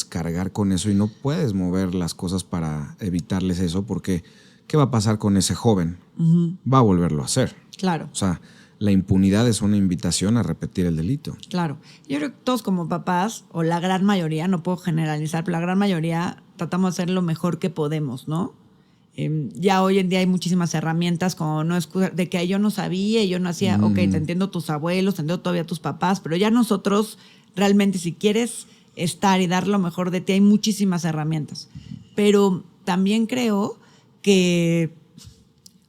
Speaker 1: cargar con eso y no puedes mover las cosas para evitarles eso, porque ¿qué va a pasar con ese joven? Va a volverlo a hacer.
Speaker 2: Claro.
Speaker 1: O sea, la impunidad es una invitación a repetir el delito.
Speaker 2: Claro. Yo creo que todos como papás, o la gran mayoría, no puedo generalizar, pero la gran mayoría tratamos de hacer lo mejor que podemos, ¿no? Ya hoy en día hay muchísimas herramientas como no excusa, de que yo no sabía y yo no hacía, ok, te entiendo tus abuelos, te entiendo todavía tus papás, pero ya nosotros realmente si quieres estar y dar lo mejor de ti hay muchísimas herramientas. Pero también creo que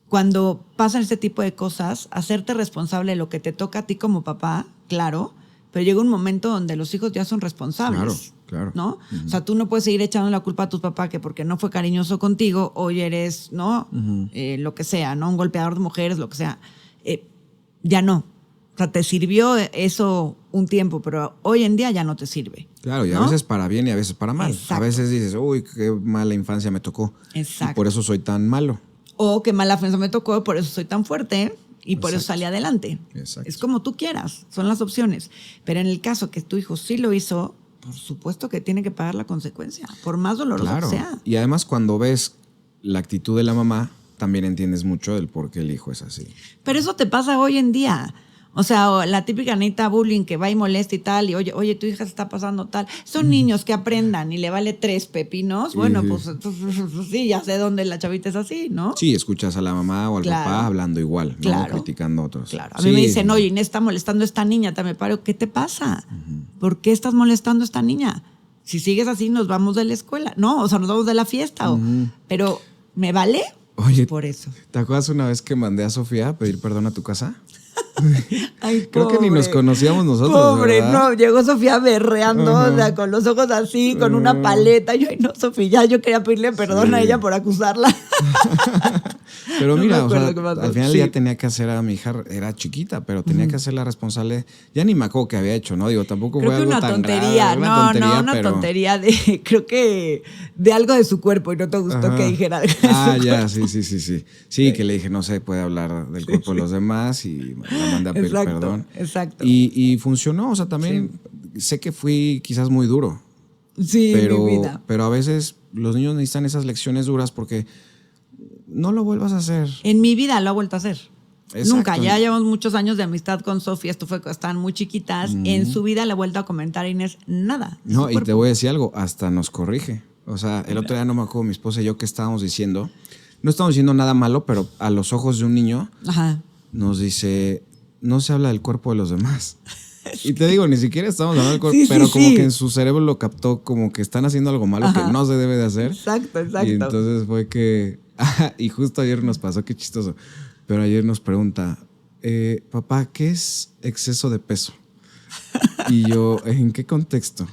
Speaker 2: cuando pasan este tipo de cosas, hacerte responsable de lo que te toca a ti como papá, claro, pero llega un momento donde los hijos ya son responsables.
Speaker 1: Claro.
Speaker 2: ¿No? O sea, tú no puedes seguir echando la culpa a tu papá que porque no fue cariñoso contigo, hoy eres, ¿no? Lo que sea, ¿no? Un golpeador de mujeres, lo que sea. Ya no. O sea, te sirvió eso un tiempo, pero hoy en día ya no te sirve.
Speaker 1: Claro, y
Speaker 2: ¿no?
Speaker 1: a veces para bien y a veces para mal.
Speaker 2: Exacto.
Speaker 1: A veces dices, uy, qué mala infancia me tocó.
Speaker 2: Exacto.
Speaker 1: Y por eso soy tan malo.
Speaker 2: O qué mala ofensa me tocó, por eso soy tan fuerte y por eso
Speaker 1: Exacto.
Speaker 2: salí adelante.
Speaker 1: Exacto.
Speaker 2: Es como tú quieras, son las opciones. Pero en el caso que tu hijo sí lo hizo, por supuesto que tiene que pagar la consecuencia, por más doloroso
Speaker 1: Claro.
Speaker 2: que sea.
Speaker 1: Y además cuando ves la actitud de la mamá, también entiendes mucho del por qué el hijo es así.
Speaker 2: Pero eso te pasa hoy en día. O sea, la típica neta bullying que va y molesta y tal, y oye, tu hija se está pasando tal. Son niños que aprendan y le vale 3 pepinos. Bueno, pues sí, ya sé dónde la chavita es así, ¿no?
Speaker 1: Sí, escuchas a la mamá o al papá hablando igual, ¿no?
Speaker 2: Claro.
Speaker 1: Criticando a otros.
Speaker 2: Claro. A mí me dicen, oye, Inés está molestando a esta niña, te me paro. ¿Qué te pasa? ¿Por qué estás molestando a esta niña? Si sigues así, nos vamos de la escuela. No, o sea, nos vamos de la fiesta. Pero, ¿me vale?
Speaker 1: Oye,
Speaker 2: por eso.
Speaker 1: ¿Te acuerdas una vez que mandé a Sofía a pedir perdón a tu casa?
Speaker 2: Ay,
Speaker 1: Creo que ni nos conocíamos nosotros.
Speaker 2: Pobre,
Speaker 1: ¿verdad?
Speaker 2: no, llegó Sofía berreando, o sea, con los ojos así, con una paleta. Yo, ay, no, Sofía, yo quería pedirle perdón a ella por acusarla.
Speaker 1: Pero
Speaker 2: No
Speaker 1: mira,
Speaker 2: me
Speaker 1: o sea,
Speaker 2: acuerdo qué pasó.
Speaker 1: al final
Speaker 2: Sí.
Speaker 1: ya tenía que hacer a mi hija, era chiquita, pero tenía que hacerla responsable. Ya ni me acuerdo qué había hecho, ¿no? Digo, tampoco
Speaker 2: Creo
Speaker 1: fue
Speaker 2: que
Speaker 1: algo
Speaker 2: una
Speaker 1: tan
Speaker 2: tontería,
Speaker 1: grave.
Speaker 2: una tontería de, creo que de algo de su cuerpo y no te gustó que dijera algo de su
Speaker 1: ya,
Speaker 2: cuerpo.
Speaker 1: sí. Sí, que le dije, no se puede hablar del cuerpo de los demás y la mandé a pedir perdón.
Speaker 2: Exacto.
Speaker 1: Y funcionó, o sea, también sé que fui quizás muy duro.
Speaker 2: Sí,
Speaker 1: Pero,
Speaker 2: mi vida.
Speaker 1: pero a veces los niños necesitan esas lecciones duras porque no lo vuelvas a hacer.
Speaker 2: En mi vida lo ha vuelto a hacer.
Speaker 1: Exacto.
Speaker 2: Nunca, ya llevamos muchos años de amistad con Sofía, esto fue cuando estaban muy chiquitas. En su vida le he vuelto a comentar a Inés nada. de
Speaker 1: No,
Speaker 2: su
Speaker 1: y
Speaker 2: cuerpo.
Speaker 1: te voy a decir algo, hasta nos corrige. O sea, el otro día no me acuerdo mi esposa y yo qué estábamos diciendo. No estábamos diciendo nada malo, pero a los ojos de un niño
Speaker 2: Ajá.
Speaker 1: nos dice, no se habla del cuerpo de los demás. Y te digo, ni siquiera estamos hablando del cuerpo,
Speaker 2: Sí, sí,
Speaker 1: pero como
Speaker 2: sí.
Speaker 1: que en su cerebro lo captó como que están haciendo algo malo que no se debe de hacer.
Speaker 2: Exacto.
Speaker 1: Y entonces fue que, y justo ayer nos pasó, qué chistoso, pero ayer nos pregunta, papá, ¿qué es exceso de peso? Y yo, ¿en qué contexto?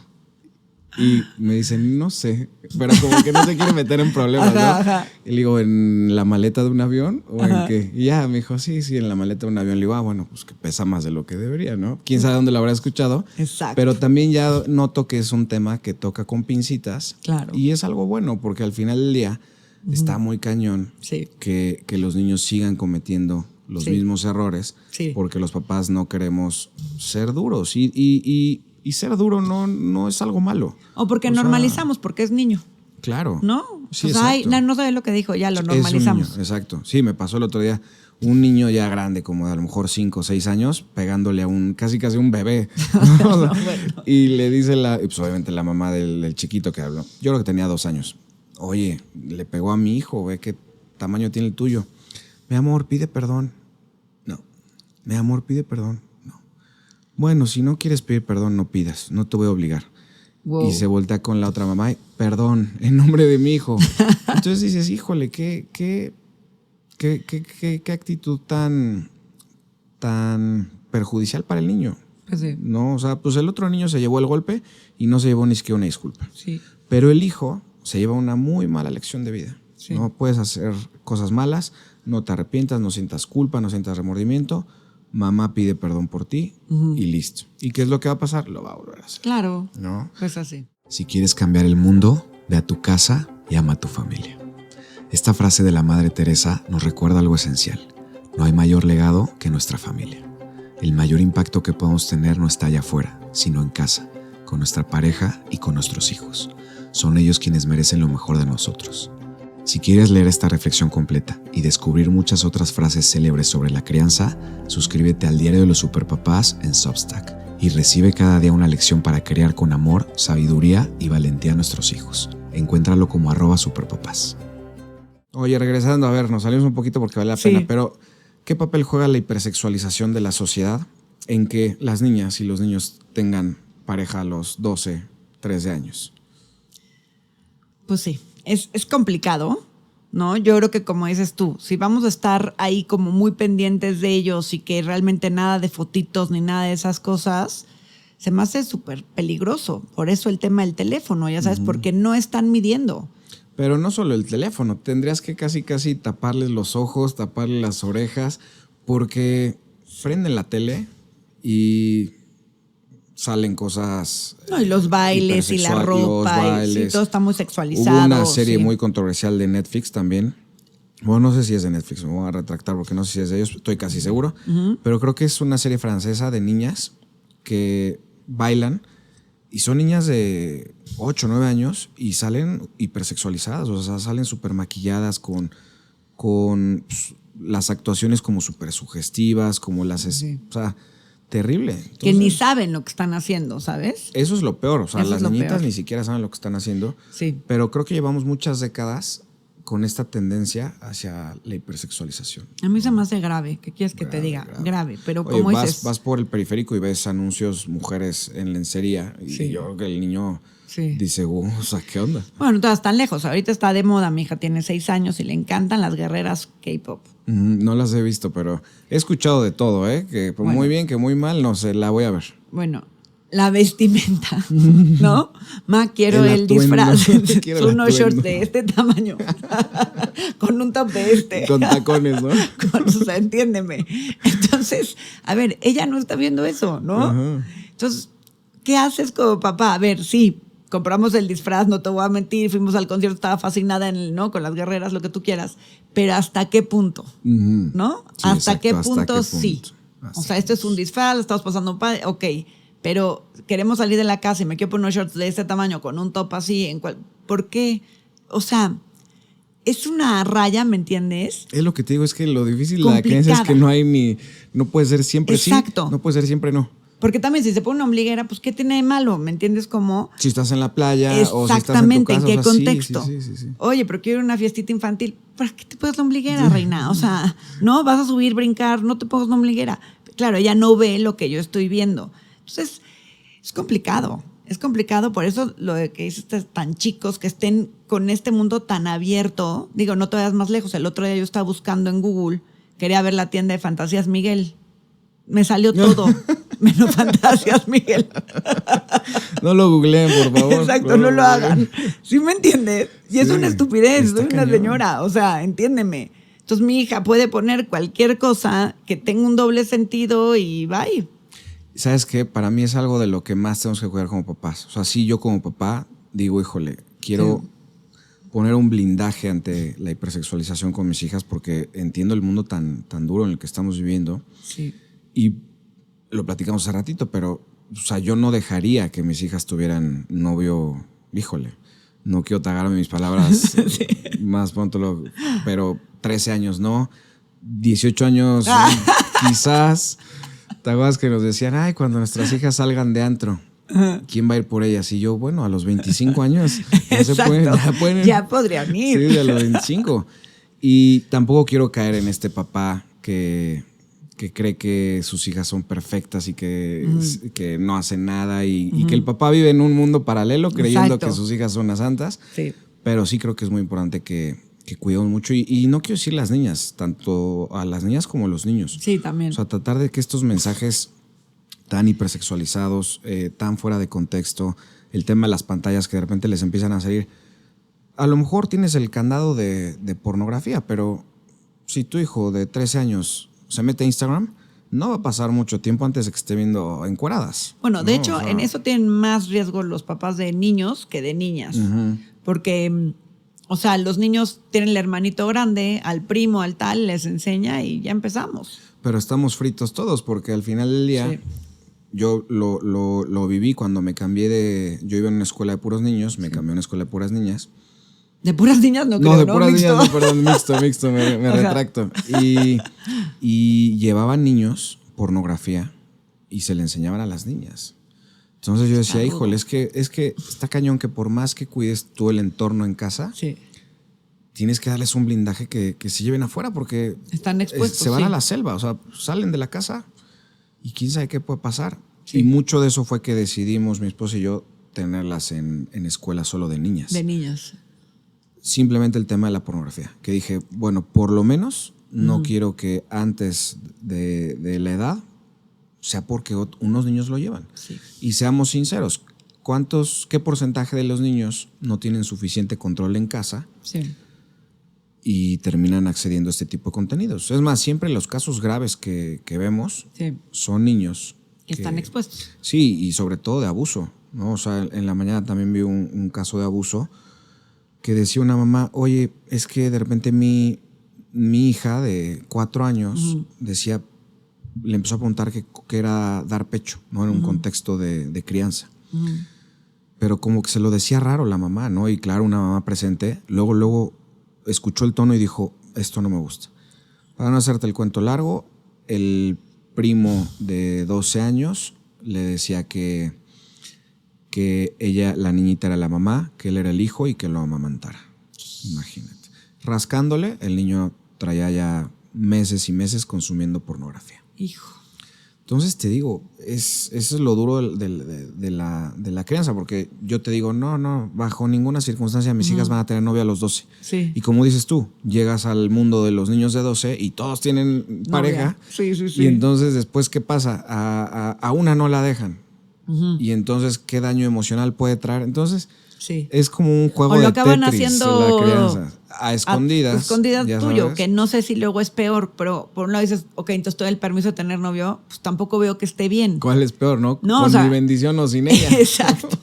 Speaker 1: Y me dicen, no sé, pero como que no se quiere meter en problemas, ¿no?
Speaker 2: Ajá.
Speaker 1: Y le digo, ¿en la maleta de un avión o en qué? Y ya me dijo, sí, en la maleta de un avión. Le digo, bueno, pues que pesa más de lo que debería, ¿no? Quién sabe dónde lo habrá escuchado.
Speaker 2: Exacto.
Speaker 1: Pero también ya noto que es un tema que toca con pincitas.
Speaker 2: Claro.
Speaker 1: Y es algo bueno, porque al final del día está muy cañón
Speaker 2: Sí.
Speaker 1: que los niños sigan cometiendo los mismos errores porque los papás no queremos ser duros. Y ser duro no es algo malo.
Speaker 2: O porque normalizamos, porque es niño.
Speaker 1: Claro.
Speaker 2: ¿No?
Speaker 1: Sí,
Speaker 2: o sea, ay,
Speaker 1: exacto.
Speaker 2: no sabe lo que dijo, ya lo
Speaker 1: Es un
Speaker 2: normalizamos.
Speaker 1: niño, exacto. Sí, me pasó el otro día un niño ya grande, como de a lo mejor 5 o 6 años, pegándole a casi un bebé.
Speaker 2: Bueno.
Speaker 1: Y le dice pues obviamente la mamá del chiquito que habló. Yo creo que tenía 2 años. Oye, le pegó a mi hijo, ve qué tamaño tiene el tuyo. Mi amor, pide perdón. No. Mi amor, pide perdón. No. Bueno, si no quieres pedir perdón, no pidas. No te voy a obligar.
Speaker 2: Wow.
Speaker 1: Y se voltea con la otra mamá. Perdón, en nombre de mi hijo. Entonces dices, híjole, qué actitud tan perjudicial para el niño.
Speaker 2: Pues sí.
Speaker 1: No, o sea, pues el otro niño se llevó el golpe y no se llevó ni siquiera una disculpa.
Speaker 2: Sí.
Speaker 1: Pero el hijo se lleva una muy mala lección de vida. No puedes hacer cosas malas, no te arrepientas, no sientas culpa, no sientas remordimiento. mamá pide perdón por ti y listo. ¿Y qué es lo que va a pasar? Lo va a volver a hacer.
Speaker 2: Claro,
Speaker 1: ¿No?
Speaker 2: pues así.
Speaker 1: Si quieres cambiar el mundo, ve a tu casa y ama a tu familia. Esta frase de la Madre Teresa nos recuerda algo esencial. No hay mayor legado que nuestra familia. El mayor impacto que podemos tener no está allá afuera, sino en casa, con nuestra pareja y con nuestros hijos. Son ellos quienes merecen lo mejor de nosotros. Si quieres leer esta reflexión completa y descubrir muchas otras frases célebres sobre la crianza, suscríbete al Diario de los Superpapás en Substack y recibe cada día una lección para criar con amor, sabiduría y valentía a nuestros hijos. Encuéntralo como @superpapás. Oye, regresando, a ver, nos salimos un poquito porque vale la pena, pero ¿qué papel juega la hipersexualización de la sociedad en que las niñas y los niños tengan pareja a los 12, 13 años?
Speaker 2: Pues sí, es complicado, ¿no? Yo creo que como dices tú, si vamos a estar ahí como muy pendientes de ellos y que realmente nada de fotitos ni nada de esas cosas, se me hace súper peligroso. Por eso el tema del teléfono, ya sabes, porque no están midiendo.
Speaker 1: Pero no solo el teléfono, tendrías que casi taparles los ojos, taparles las orejas, porque prenden la tele y salen cosas.
Speaker 2: No, y los bailes y la ropa, y todo está muy sexualizado.
Speaker 1: Hubo una serie muy controversial de Netflix también. Bueno, no sé si es de Netflix, me voy a retractar porque no sé si es de ellos, estoy casi seguro. Pero creo que es una serie francesa de niñas que bailan y son niñas de 8 o 9 años y salen hipersexualizadas, o sea, salen súper maquilladas con pues, las actuaciones como súper sugestivas, como las... Sí. O sea, terrible. Entonces,
Speaker 2: que ni saben lo que están haciendo, ¿sabes?
Speaker 1: Eso es lo peor, o sea,
Speaker 2: eso
Speaker 1: las niñitas ni siquiera saben lo que están haciendo.
Speaker 2: Sí.
Speaker 1: Pero creo que llevamos muchas décadas con esta tendencia hacia la hipersexualización.
Speaker 2: A mí se me hace grave. ¿Qué quieres que te diga? Grave. Pero
Speaker 1: oye,
Speaker 2: como dices...
Speaker 1: Vas por el periférico y ves anuncios mujeres en lencería y yo creo que el niño dice, o sea, ¿qué onda?
Speaker 2: Bueno, no todas tan lejos. Ahorita está de moda. Mi hija tiene 6 años y le encantan las guerreras K-pop.
Speaker 1: No las he visto, pero he escuchado de todo, ¿eh? Que pues, muy bien, que muy mal, no sé, la voy a ver.
Speaker 2: Bueno, la vestimenta, ¿no? Quiero el disfraz. Son unos shorts de este tamaño. Con un top de este.
Speaker 1: Con tacones, ¿no?
Speaker 2: O sea, entiéndeme. Entonces, a ver, ella no está viendo eso, ¿no?
Speaker 1: Ajá.
Speaker 2: Entonces, ¿qué haces como papá? A ver, sí, compramos el disfraz, no te voy a mentir, fuimos al concierto, estaba fascinada ¿no? Con las guerreras, lo que tú quieras. Pero ¿hasta qué punto? ¿No?
Speaker 1: Sí,
Speaker 2: ¿Hasta qué
Speaker 1: exacto,
Speaker 2: punto?
Speaker 1: ¿hasta qué punto?
Speaker 2: Sí. O sea, esto es un disfraz, lo estamos pasando padre, ok. Pero queremos salir de la casa y me quiero poner unos shorts de este tamaño con un top así. ¿Por qué? O sea, es una raya, ¿me entiendes?
Speaker 1: Es lo que te digo, es que lo difícil de la creencia es que no puede ser siempre
Speaker 2: Exacto.
Speaker 1: sí, no puede ser siempre no.
Speaker 2: Porque también si se pone una ombliguera, pues ¿qué tiene de malo? ¿Me entiendes? Como
Speaker 1: si estás en la playa o si estás en tu
Speaker 2: exactamente,
Speaker 1: casa.
Speaker 2: ¿en qué
Speaker 1: o sea,
Speaker 2: contexto?
Speaker 1: Sí.
Speaker 2: Oye, pero quiero una fiestita infantil. ¿Para qué te pones la ombliguera, reina? O sea, no, vas a subir, brincar, no te pongas la ombliguera. Claro, ella no ve lo que yo estoy viendo. Entonces, es complicado. Es complicado, por eso lo de que dices tan chicos, que estén con este mundo tan abierto. Digo, no te vayas más lejos. El otro día yo estaba buscando en Google, quería ver la tienda de Fantasías Miguel. Me salió todo, menos Fantasías Miguel.
Speaker 1: No lo googleen, por favor.
Speaker 2: Exacto, no lo hagan. ¿Sí me entiendes? Y es una estupidez, soy una
Speaker 1: cañón.
Speaker 2: señora, o sea, entiéndeme. Entonces mi hija puede poner cualquier cosa que tenga un doble sentido y bye.
Speaker 1: ¿Sabes qué? Para mí es algo de lo que más tenemos que cuidar como papás. O sea, sí, yo como papá digo, híjole, quiero poner un blindaje ante la hipersexualización con mis hijas porque entiendo el mundo tan duro en el que estamos viviendo.
Speaker 2: Sí.
Speaker 1: Y lo platicamos hace ratito, pero o sea, yo no dejaría que mis hijas tuvieran novio, híjole, no quiero tagarme mis palabras más pronto, pero 13 años no, 18 años quizás. ¿Te acuerdas que nos decían, ay, cuando nuestras hijas salgan de antro, ¿quién va a ir por ellas? Y yo, bueno, a los 25 años
Speaker 2: ya podrían ir.
Speaker 1: Sí, a los 25. Y tampoco quiero caer en este papá que cree que sus hijas son perfectas y que no hacen nada y que el papá vive en un mundo paralelo creyendo que sus hijas son las santas.
Speaker 2: Sí.
Speaker 1: Pero sí creo que es muy importante que cuidemos mucho y no quiero decir las niñas, tanto a las niñas como a los niños.
Speaker 2: Sí, también.
Speaker 1: O sea, tratar de que estos mensajes tan hipersexualizados, tan fuera de contexto, el tema de las pantallas que de repente les empiezan a salir. A lo mejor tienes el candado de pornografía, pero si tu hijo de 13 años se mete a Instagram, no va a pasar mucho tiempo antes de que esté viendo encueradas.
Speaker 2: Bueno, de
Speaker 1: ¿no?
Speaker 2: hecho,
Speaker 1: O sea,
Speaker 2: en eso tienen más riesgo los papás de niños que de niñas. Porque, o sea, los niños tienen el hermanito grande, al primo, al tal, les enseña y ya empezamos.
Speaker 1: pero estamos fritos todos porque al final del día...
Speaker 2: Sí.
Speaker 1: Yo lo viví cuando me cambié de... Yo iba en una escuela de puros niños, me cambié a una escuela de puras niñas.
Speaker 2: De puras niñas no creo,
Speaker 1: No, de puras
Speaker 2: Mixto.
Speaker 1: niñas, no, perdón, mixto, me retracto. Y llevaban niños pornografía y se le enseñaban a las niñas. Entonces yo decía, híjole, es que está cañón que por más que cuides tú el entorno en casa,
Speaker 2: Sí.
Speaker 1: tienes que darles un blindaje que se lleven afuera porque
Speaker 2: Están expuestos,
Speaker 1: se van
Speaker 2: sí.
Speaker 1: a la selva, o sea, salen de la casa y quién sabe qué puede pasar.
Speaker 2: Sí.
Speaker 1: Y mucho de eso fue que decidimos, mi esposa y yo, tenerlas en escuelas solo de niñas.
Speaker 2: De niñas.
Speaker 1: Simplemente el tema de la pornografía, que dije, bueno, por lo menos no quiero que antes de la edad sea porque unos niños lo llevan.
Speaker 2: Sí.
Speaker 1: Y seamos sinceros, ¿qué porcentaje de los niños no tienen suficiente control en casa
Speaker 2: Sí.
Speaker 1: y terminan accediendo a este tipo de contenidos? Es más, siempre los casos graves que vemos
Speaker 2: Sí.
Speaker 1: son niños
Speaker 2: Que están expuestos.
Speaker 1: Sí, y sobre todo de abuso, ¿no? O sea, en la mañana también vi un caso de abuso que decía una mamá, oye, es que de repente mi hija de 4 años decía, le empezó a preguntar qué era dar pecho, ¿no? En un contexto de crianza. Pero como que se lo decía raro la mamá, ¿no? Y claro, una mamá presente, luego escuchó el tono y dijo, esto no me gusta. Para no hacerte el cuento largo, el primo de 12 años le decía que ella, la niñita, era la mamá, que él era el hijo y que lo amamantara. Imagínate. Rascándole, el niño traía ya meses y meses consumiendo pornografía.
Speaker 2: Hijo.
Speaker 1: Entonces te digo, eso es lo duro de la crianza, porque yo te digo, no, bajo ninguna circunstancia mis hijas van a tener novia a los 12.
Speaker 2: Sí.
Speaker 1: Y como dices tú, llegas al mundo de los niños de 12 y todos tienen pareja.
Speaker 2: Sí.
Speaker 1: Y entonces después, ¿qué pasa? A una no la dejan. Y entonces, ¿qué daño emocional puede traer? Entonces,
Speaker 2: Sí.
Speaker 1: es como un juego
Speaker 2: O lo
Speaker 1: de
Speaker 2: acaban
Speaker 1: Tetris
Speaker 2: haciendo
Speaker 1: la crianza. A escondidas.
Speaker 2: Escondidas
Speaker 1: ya
Speaker 2: tuyo,
Speaker 1: sabes.
Speaker 2: que no sé si luego es peor, pero por un lado dices, ok, entonces te doy el permiso de tener novio, pues tampoco veo que esté bien.
Speaker 1: ¿Cuál es peor, no?
Speaker 2: No,
Speaker 1: ¿Con
Speaker 2: o sea,
Speaker 1: mi bendición o sin ella?
Speaker 2: Exacto,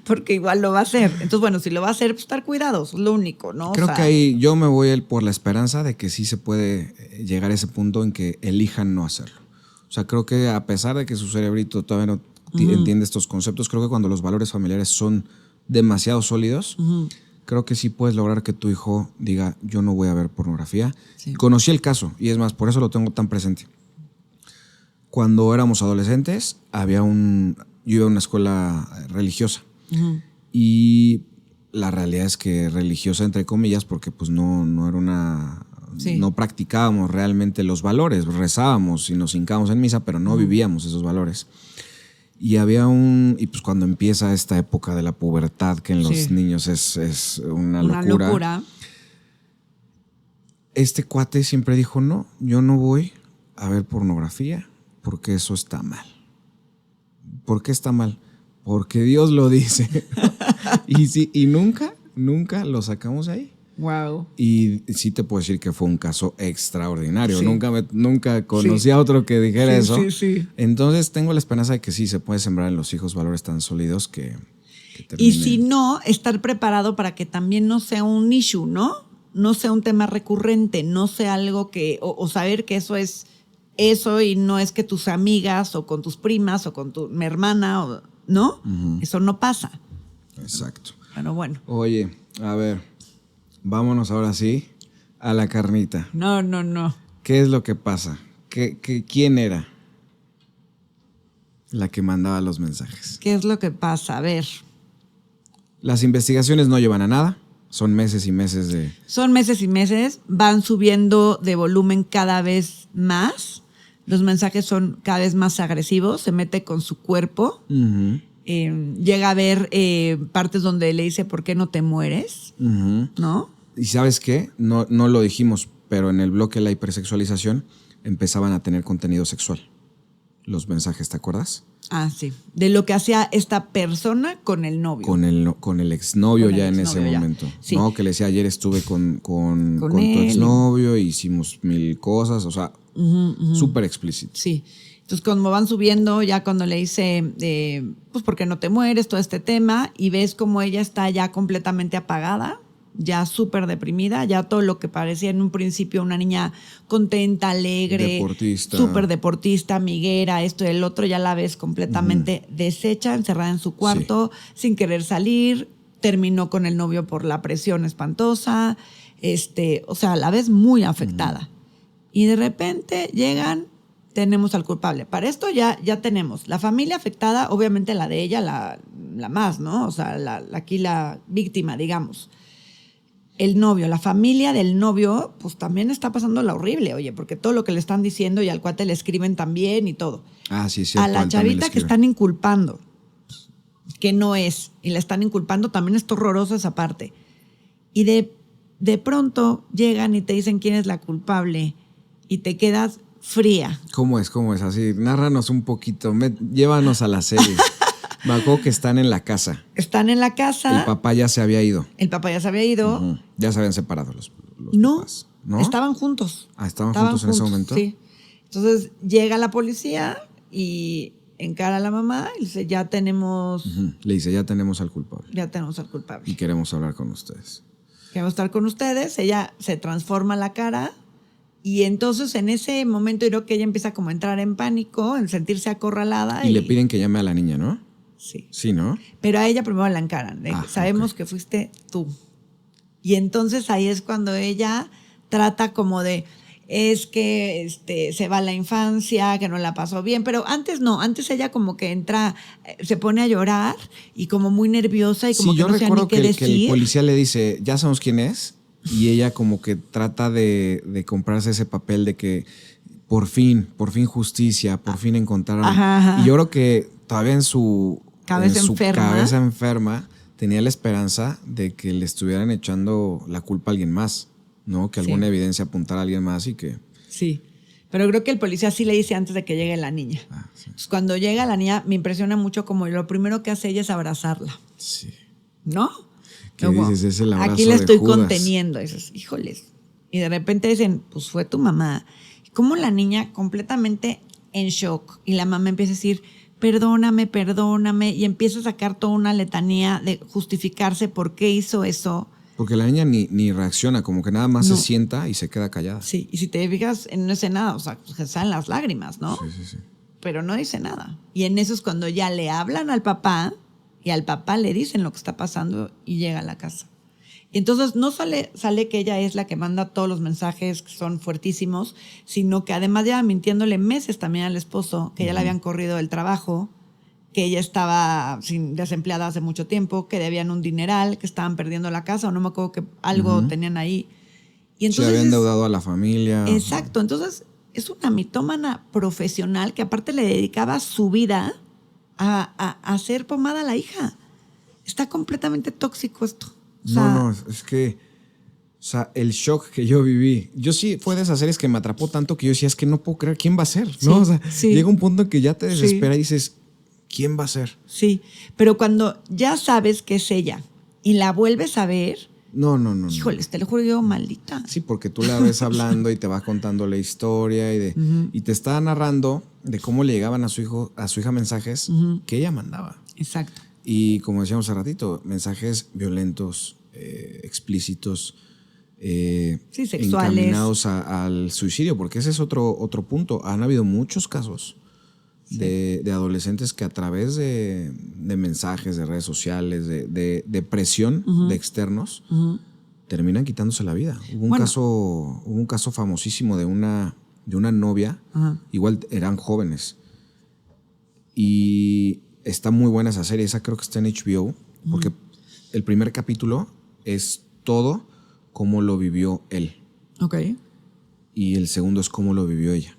Speaker 2: porque igual lo va a hacer. Entonces, bueno, si lo va a hacer, pues estar cuidados, es lo único, ¿no?
Speaker 1: Creo
Speaker 2: O sea,
Speaker 1: que ahí yo me voy por la esperanza de que sí se puede llegar a ese punto en que elijan no hacerlo. O sea, creo que a pesar de que su cerebrito todavía no entiende estos conceptos, creo que cuando los valores familiares son demasiado sólidos, creo que sí puedes lograr que tu hijo diga, yo no voy a ver pornografía.
Speaker 2: Sí.
Speaker 1: Conocí el caso, y es más, por eso lo tengo tan presente. Cuando éramos adolescentes, yo iba a una escuela religiosa. Y la realidad es que religiosa, entre comillas, porque pues no era una...
Speaker 2: Sí.
Speaker 1: No practicábamos realmente los valores, rezábamos y nos hincábamos en misa, pero no vivíamos esos valores. Y y pues cuando empieza esta época de la pubertad, que en los niños es una locura. Este cuate siempre dijo, no, yo no voy a ver pornografía porque eso está mal. ¿Por qué está mal? Porque Dios lo dice. y nunca lo sacamos de ahí.
Speaker 2: Wow.
Speaker 1: Y sí te puedo decir que fue un caso extraordinario.
Speaker 2: Sí.
Speaker 1: Nunca conocí a otro que dijera eso.
Speaker 2: Sí.
Speaker 1: Entonces tengo la esperanza de que sí se puede sembrar en los hijos valores tan sólidos que
Speaker 2: Y
Speaker 1: terminen.
Speaker 2: si no, estar preparado para que también no sea un issue, ¿no? No sea un tema recurrente, no sea algo que... O saber que eso es eso y no es que tus amigas o con tus primas o con mi hermana, ¿no? Eso no pasa.
Speaker 1: Exacto.
Speaker 2: Pero bueno.
Speaker 1: Oye, a ver, vámonos ahora sí a la carnita.
Speaker 2: No.
Speaker 1: ¿Qué es lo que pasa? ¿Quién era la que mandaba los mensajes?
Speaker 2: ¿Qué es lo que pasa? A ver.
Speaker 1: Las investigaciones no llevan a nada. Son meses y meses de...
Speaker 2: Son meses y meses, van subiendo de volumen cada vez más. Los mensajes son cada vez más agresivos, se mete con su cuerpo. Llega a ver partes donde le dice, ¿por qué no te mueres? ¿No?
Speaker 1: ¿Y sabes qué? No lo dijimos, pero en el bloque de la hipersexualización empezaban a tener contenido sexual. los mensajes, ¿te acuerdas?
Speaker 2: Ah, sí. De lo que hacía esta persona con el novio.
Speaker 1: Con el exnovio
Speaker 2: Con el
Speaker 1: ya en ese
Speaker 2: exnovio ya.
Speaker 1: momento.
Speaker 2: Sí.
Speaker 1: ¿No? Que le decía, ayer estuve con tu
Speaker 2: él.
Speaker 1: exnovio, hicimos 1000 cosas, o sea, súper explícito.
Speaker 2: Sí. Entonces, como van subiendo, ya cuando le dice, pues, ¿por qué no te mueres? Todo este tema, y ves como ella está ya completamente apagada, ya súper deprimida, ya todo lo que parecía en un principio una niña contenta, alegre,
Speaker 1: Deportista.
Speaker 2: súper deportista, amiguera, esto y el otro, ya la ves completamente deshecha, encerrada en su cuarto, sin querer salir, terminó con el novio por la presión espantosa, o sea, la ves muy afectada. Y de repente llegan, tenemos al culpable. Para esto ya tenemos la familia afectada, obviamente la de ella, la más, ¿no? O sea, aquí la víctima, digamos. El novio, la familia del novio, pues también está pasando la horrible, oye, porque todo lo que le están diciendo y al cuate le escriben también y todo.
Speaker 1: Ah, sí, sí.
Speaker 2: A la chavita que están inculpando, que no es, y la están inculpando, también está horrorosa esa parte. Y de pronto llegan y te dicen quién es la culpable y te quedas fría.
Speaker 1: ¿Cómo es? Así, nárranos un poquito, llévanos a la serie. Me acuerdo que están en la casa.
Speaker 2: Están en la casa.
Speaker 1: El papá ya se había ido.
Speaker 2: Ya
Speaker 1: se habían separado los
Speaker 2: no,
Speaker 1: papás. ¿No?
Speaker 2: Estaban juntos.
Speaker 1: Ah, ¿estaban juntos en ese momento?
Speaker 2: Sí. Entonces llega la policía y encara a la mamá y dice, ya tenemos...
Speaker 1: Le dice, ya tenemos al culpable.
Speaker 2: Ya tenemos al culpable.
Speaker 1: Y queremos hablar con ustedes.
Speaker 2: Queremos estar con ustedes. Ella se transforma la cara y entonces en ese momento yo creo que ella empieza como a entrar en pánico, en sentirse acorralada.
Speaker 1: Y le piden que llame a la niña, ¿no?
Speaker 2: Sí.
Speaker 1: Sí, ¿no?
Speaker 2: Pero a ella primero la encaran. Sabemos que fuiste tú. Y entonces ahí es cuando ella trata como de, es que se va a la infancia, que no la pasó bien. Pero antes no, antes ella como que entra, se pone a llorar y como muy nerviosa y como que no sabe ni qué decir.
Speaker 1: Que el policía le dice, ya sabemos quién es. Y ella como que trata de comprarse ese papel de que por fin justicia, por fin encontraron.
Speaker 2: Ajá.
Speaker 1: Y yo creo que todavía en su cabeza enferma tenía la esperanza de que le estuvieran echando la culpa a alguien más, ¿no? Que alguna evidencia apuntara a alguien más y que...
Speaker 2: Sí, pero creo que el policía sí le dice antes de que llegue la niña.
Speaker 1: Sí.
Speaker 2: Entonces, cuando llega la niña me impresiona mucho como lo primero que hace ella es abrazarla.
Speaker 1: Sí.
Speaker 2: ¿No?
Speaker 1: ¿Qué dices? Es el abrazo
Speaker 2: aquí la estoy
Speaker 1: de Judas.
Speaker 2: conteniendo. Y dices, híjoles. Y de repente dicen, pues fue tu mamá. Y como la niña completamente en shock. Y la mamá empieza a decir, perdóname. Y empieza a sacar toda una letanía de justificarse por qué hizo eso.
Speaker 1: Porque la niña ni reacciona, como que nada más se sienta y se queda callada.
Speaker 2: Sí, y si te fijas, no dice nada, o sea, pues salen las lágrimas, ¿no?
Speaker 1: Sí.
Speaker 2: Pero no dice nada. Y en eso es cuando ya le hablan al papá y al papá le dicen lo que está pasando y llega a la casa. Y entonces no sale que ella es la que manda todos los mensajes que son fuertísimos, sino que además ya mintiéndole meses también al esposo, que ya le habían corrido del trabajo, que ella estaba desempleada hace mucho tiempo, que debían un dineral, que estaban perdiendo la casa, o no me acuerdo que algo tenían ahí. Y entonces
Speaker 1: se habían endeudado a la familia.
Speaker 2: Exacto. Entonces es una mitómana profesional que aparte le dedicaba su vida a hacer pomada a la hija. Está completamente tóxico esto. O sea,
Speaker 1: no, es que... O sea, el shock que yo viví. Yo sí, fue de esas series que me atrapó tanto que yo decía, es que no puedo creer quién va a ser, ¿no? O sea, llega un punto en que ya te desespera y dices, ¿quién va a ser?
Speaker 2: Sí, pero cuando ya sabes que es ella y la vuelves a ver...
Speaker 1: No.
Speaker 2: Híjoles, te lo juro yo, maldita.
Speaker 1: Sí, porque tú la ves hablando y te va contando la historia y te está narrando de cómo le llegaban a su hija mensajes que ella mandaba.
Speaker 2: Exacto.
Speaker 1: Y como decíamos hace ratito, mensajes violentos, explícitos,
Speaker 2: sexuales,
Speaker 1: encaminados al suicidio, porque ese es otro punto. Han habido muchos casos de adolescentes que a través de mensajes, de redes sociales, de presión de externos, terminan quitándose la vida. Hubo un caso famosísimo de una novia, igual eran jóvenes, y está muy buena esa serie. Esa creo que está en HBO, porque el primer capítulo es todo cómo lo vivió él.
Speaker 2: Ok.
Speaker 1: Y el segundo es cómo lo vivió ella.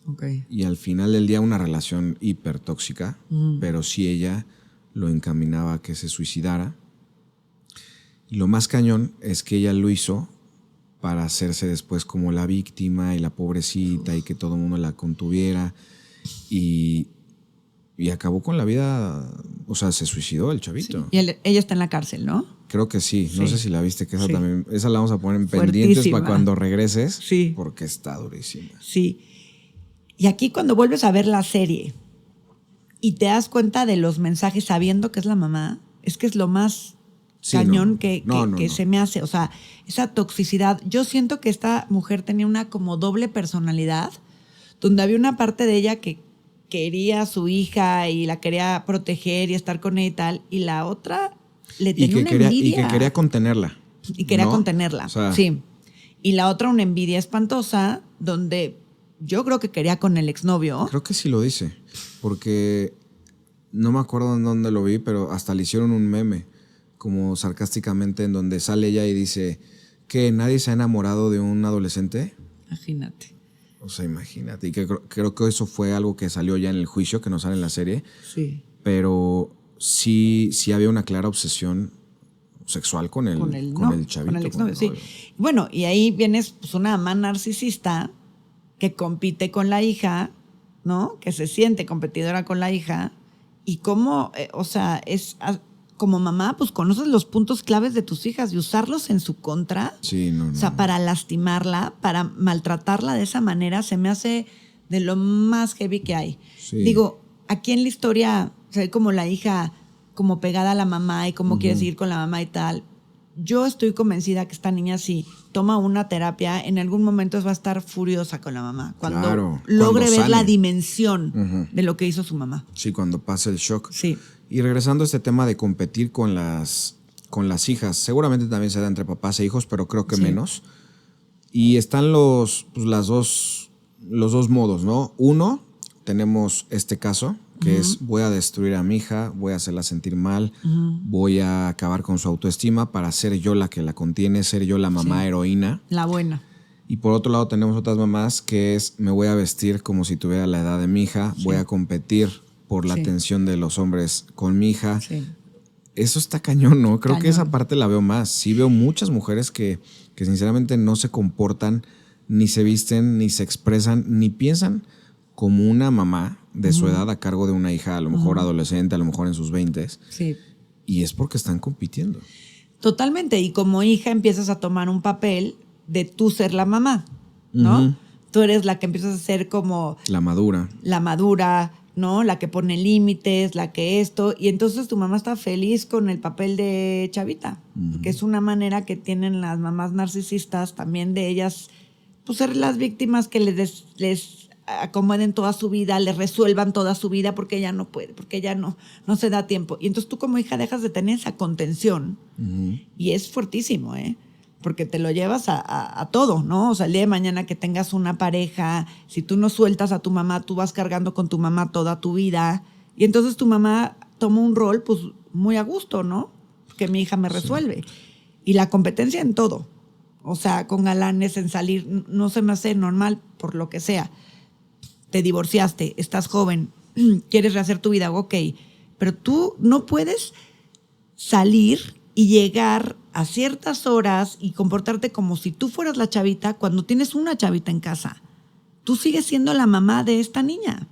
Speaker 2: Okay.
Speaker 1: Y al final del día una relación hiper tóxica, pero sí ella lo encaminaba a que se suicidara. Y lo más cañón es que ella lo hizo para hacerse después como la víctima y la pobrecita y que todo el mundo la contuviera. y acabó con la vida, o sea, se suicidó el chavito.
Speaker 2: Sí. Y ella está en la cárcel, ¿no?
Speaker 1: Creo que sí. No sé si la viste, que esa
Speaker 2: Sí.
Speaker 1: también, esa la vamos a poner en pendientes
Speaker 2: Fuertísima.
Speaker 1: para cuando regreses,
Speaker 2: Sí.
Speaker 1: porque está durísima.
Speaker 2: Sí. Y aquí cuando vuelves a ver la serie y te das cuenta de los mensajes sabiendo que es la mamá, es que es lo más cañón que se me hace. O sea, esa toxicidad. Yo siento que esta mujer tenía una como doble personalidad, donde había una parte de ella que quería a su hija y la quería proteger y estar con ella y tal, y la otra le tenía una envidia.
Speaker 1: Y que quería contenerla.
Speaker 2: Y quería
Speaker 1: ¿no?
Speaker 2: contenerla,
Speaker 1: O sea,
Speaker 2: sí. Y la otra una envidia espantosa, donde yo creo que quería con el exnovio.
Speaker 1: Creo que sí lo dice, porque no me acuerdo en dónde lo vi, pero hasta le hicieron un meme, como sarcásticamente, en donde sale ella y dice que nadie se ha enamorado de un adolescente.
Speaker 2: Imagínate.
Speaker 1: O sea, imagínate. Y que creo que eso fue algo que salió ya en el juicio, que no sale en la serie.
Speaker 2: Sí.
Speaker 1: Pero sí había una clara obsesión sexual con el chavito.
Speaker 2: Con el exnovio, sí. Bueno, y ahí vienes pues, una mamá narcisista que compite con la hija, ¿no? Que se siente competidora con la hija. Y cómo, o sea, como mamá, pues conoces los puntos claves de tus hijas y usarlos en su contra.
Speaker 1: Sí, no.
Speaker 2: O sea, para lastimarla, para maltratarla de esa manera, se me hace de lo más heavy que hay. Sí. Digo, aquí en la historia se ve como la hija como pegada a la mamá y cómo quiere seguir con la mamá y tal. Yo estoy convencida que esta niña, si toma una terapia, en algún momento va a estar furiosa con la mamá. Cuando logre ver la dimensión de lo que hizo su mamá.
Speaker 1: Sí, cuando pasa el shock.
Speaker 2: Sí.
Speaker 1: Y regresando a este tema de competir con las hijas, seguramente también se da entre papás e hijos, pero creo que menos. Y están los dos modos, ¿no? Uno, tenemos este caso, que es voy a destruir a mi hija, voy a hacerla sentir mal, voy a acabar con su autoestima para ser yo la que la contiene, ser yo la mamá heroína.
Speaker 2: La buena.
Speaker 1: Y por otro lado tenemos otras mamás que es me voy a vestir como si tuviera la edad de mi hija, voy a competir por la atención de los hombres con mi hija. Sí. Eso está cañón, ¿no? Creo que esa parte la veo más. Sí veo muchas mujeres que sinceramente no se comportan, ni se visten, ni se expresan, ni piensan como una mamá de su edad a cargo de una hija, a lo mejor adolescente, a lo mejor en sus 20s.
Speaker 2: Sí.
Speaker 1: Y es porque están compitiendo.
Speaker 2: Totalmente. Y como hija empiezas a tomar un papel de tú ser la mamá, ¿no? Tú eres la que empiezas a ser como...
Speaker 1: La madura.
Speaker 2: La madura, ¿no? La que pone límites, la que esto. Y entonces tu mamá está feliz con el papel de chavita. Que es una manera que tienen las mamás narcisistas también de ellas, pues ser las víctimas que les acomoden toda su vida, les resuelvan toda su vida porque ella no puede, porque ella no se da tiempo. Y entonces tú como hija dejas de tener esa contención. Y es fuertísimo, ¿eh? Porque te lo llevas a todo, ¿no? O sea, el día de mañana que tengas una pareja, si tú no sueltas a tu mamá, tú vas cargando con tu mamá toda tu vida. Y entonces tu mamá toma un rol, pues, muy a gusto, ¿no? Que mi hija me resuelve. Sí. Y la competencia en todo. O sea, con galanes, en salir, no se me hace normal por lo que sea. Te divorciaste, estás joven, quieres rehacer tu vida, ok. Pero tú no puedes salir y llegar a ciertas horas y comportarte como si tú fueras la chavita cuando tienes una chavita en casa. Tú sigues siendo la mamá de esta niña.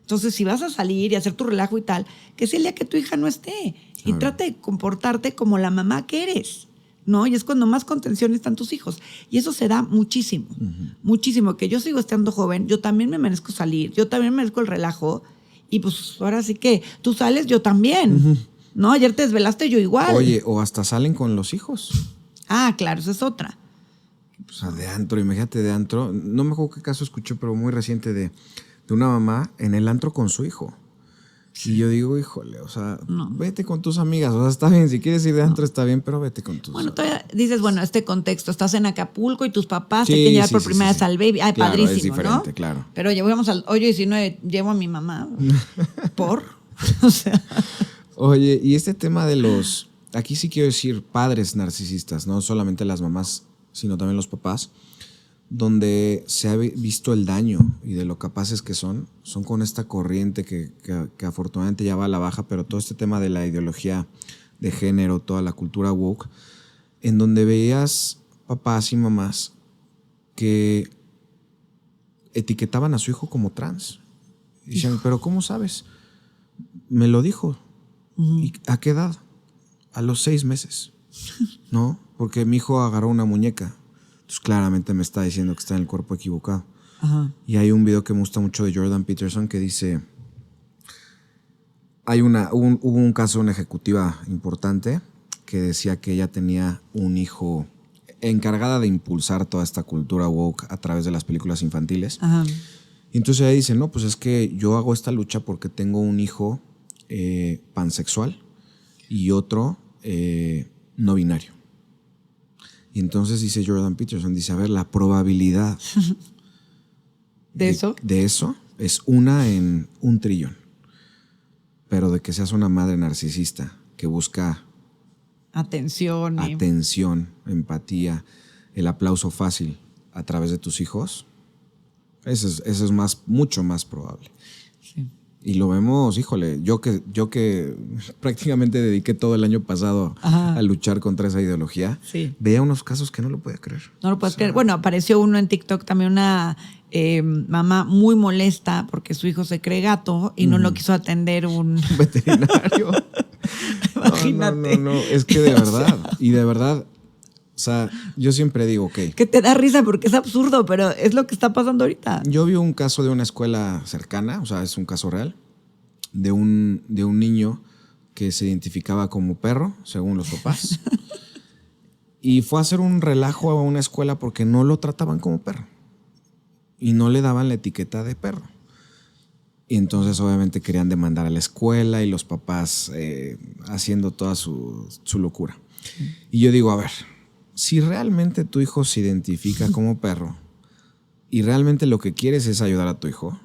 Speaker 2: Entonces, si vas a salir y hacer tu relajo y tal, que sea el día que tu hija no esté. Y trata de comportarte como la mamá que eres, ¿no? Y es cuando más contención están tus hijos. Y eso se da muchísimo, muchísimo. Que yo sigo estando joven, yo también me merezco salir, yo también merezco el relajo. Y pues ahora sí que tú sales, yo también. ¿No? Ayer te desvelaste, yo igual.
Speaker 1: Oye, o hasta salen con los hijos.
Speaker 2: Ah, claro, esa es otra.
Speaker 1: O sea, de antro, imagínate de antro. No me acuerdo qué caso escuché, pero muy reciente de una mamá en el antro con su hijo. Y yo digo, híjole, o sea, vete con tus amigas. O sea, está bien, si quieres ir de antro está bien, pero vete con tus...
Speaker 2: Bueno, todavía dices, bueno, este contexto, estás en Acapulco y tus papás te quieren llevar por primera vez al baby. Ay, claro, padrísimo, es diferente, ¿no?
Speaker 1: Claro.
Speaker 2: Pero llevamos al hoyo 19, llevo a mi mamá. ¿Por? O sea...
Speaker 1: Oye, y este tema de los... Aquí sí quiero decir padres narcisistas, no solamente las mamás, sino también los papás, donde se ha visto el daño y de lo capaces que son con esta corriente que afortunadamente ya va a la baja, pero todo este tema de la ideología de género, toda la cultura woke, en donde veías papás y mamás que etiquetaban a su hijo como trans. Y decían, ¿pero cómo sabes? Me lo dijo. ¿Y a qué edad? A los 6 meses. ¿No? Porque mi hijo agarró una muñeca. Entonces claramente me está diciendo que está en el cuerpo equivocado.
Speaker 2: Ajá.
Speaker 1: Y hay un video que me gusta mucho de Jordan Peterson que dice, hubo un caso de una ejecutiva importante que decía que ella tenía un hijo encargada de impulsar toda esta cultura woke a través de las películas infantiles.
Speaker 2: Ajá.
Speaker 1: Y entonces ella dice, no, pues es que yo hago esta lucha porque tengo un hijo pansexual y otro no binario. Y entonces dice Jordan Peterson, dice, a ver, la probabilidad
Speaker 2: ¿De eso?
Speaker 1: De eso es 1 en 1 trillón. Pero de que seas una madre narcisista que busca
Speaker 2: atención,
Speaker 1: empatía, el aplauso fácil a través de tus hijos, eso es mucho más probable.
Speaker 2: Sí.
Speaker 1: Y lo vemos, híjole, yo que prácticamente dediqué todo el año pasado a luchar contra esa ideología,
Speaker 2: sí.
Speaker 1: Veía unos casos que no lo podía creer.
Speaker 2: No lo puedes creer. Bueno, apareció uno en TikTok también, una mamá muy molesta porque su hijo se cree gato y no lo quiso atender un
Speaker 1: veterinario.
Speaker 2: Imagínate.
Speaker 1: No, es que de verdad, y de verdad, o sea, yo siempre digo, ok.
Speaker 2: Que te da risa porque es absurdo, pero es lo que está pasando ahorita.
Speaker 1: Yo vi un caso de una escuela cercana, o sea, es un caso real, de un niño que se identificaba como perro, según los papás, y fue a hacer un relajo a una escuela porque no lo trataban como perro y no le daban la etiqueta de perro. Y entonces obviamente querían demandar a la escuela y los papás haciendo toda su locura. Y yo digo, a ver, si realmente tu hijo se identifica como perro y realmente lo que quieres es ayudar a tu hijo,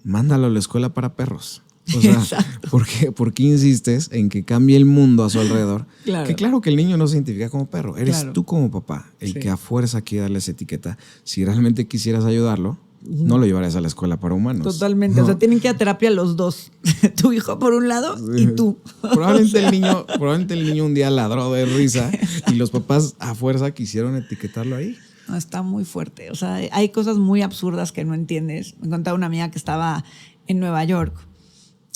Speaker 1: mándalo a la escuela para perros. O sea, ¿por qué insistes en que cambie el mundo a su alrededor?
Speaker 2: Claro.
Speaker 1: Que claro que el niño no se identifica como perro. Eres tú como papá el
Speaker 2: sí.
Speaker 1: que a fuerza quiere darle esa etiqueta. Si realmente quisieras ayudaylo, no lo llevarías a la escuela para humanos.
Speaker 2: Totalmente. ¿No? O sea, tienen que ir a terapia los dos. Tu hijo por un lado y tú.
Speaker 1: Probablemente el niño un día ladró de risa y los papás a fuerza quisieron etiquetarlo ahí.
Speaker 2: No, está muy fuerte. O sea, hay cosas muy absurdas que no entiendes. Me contaba una amiga que estaba en Nueva York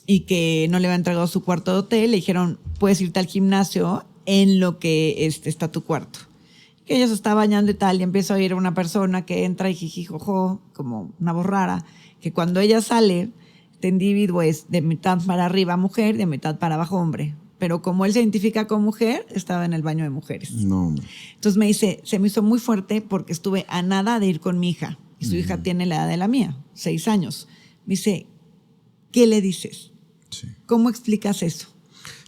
Speaker 2: y que no le había entregado su cuarto de hotel. Le dijeron, puedes irte al gimnasio en lo que está tu cuarto. Que ella se está bañando y tal, y empieza a oír a una persona que entra y jijijojo, como una voz rara, que cuando ella sale, este individuo es de mitad para arriba mujer, de mitad para abajo hombre. Pero como él se identifica como mujer, estaba en el baño de mujeres.
Speaker 1: No.
Speaker 2: Entonces me dice, se me hizo muy fuerte porque estuve a nada de ir con mi hija. Y su hija tiene la edad de la mía, 6 años. Me dice, ¿qué le dices?
Speaker 1: Sí.
Speaker 2: ¿Cómo explicas eso?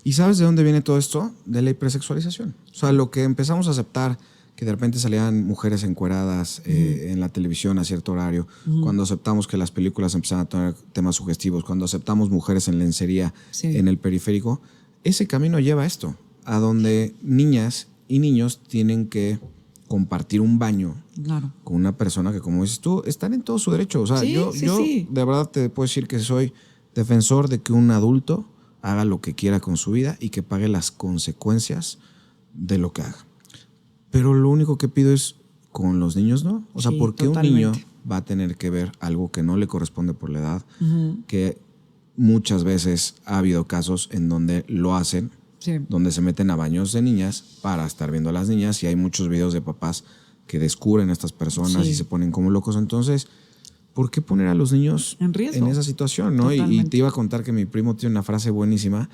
Speaker 1: ¿Y sabes de dónde viene todo esto? De la hipersexualización. O sea, lo que empezamos a aceptar, que de repente salían mujeres encueradas en la televisión a cierto horario, cuando aceptamos que las películas empezaban a tener temas sugestivos, cuando aceptamos mujeres en lencería en el periférico, ese camino lleva a esto, a donde niñas y niños tienen que compartir un baño con una persona que, como dices tú, están en todo su derecho. O sea, yo de verdad te puedo decir que soy defensor de que un adulto haga lo que quiera con su vida y que pague las consecuencias de lo que haga. Pero lo único que pido es, con los niños no. O sea, ¿por qué un niño va a tener que ver algo que no le corresponde por la edad? Que muchas veces ha habido casos en donde lo hacen, donde se meten a baños de niñas para estar viendo a las niñas, y hay muchos videos de papás que descubren a estas personas y se ponen como locos. Entonces, ¿por qué poner a los niños en esa situación? ¿No? Y te iba a contar que mi primo tiene una frase buenísima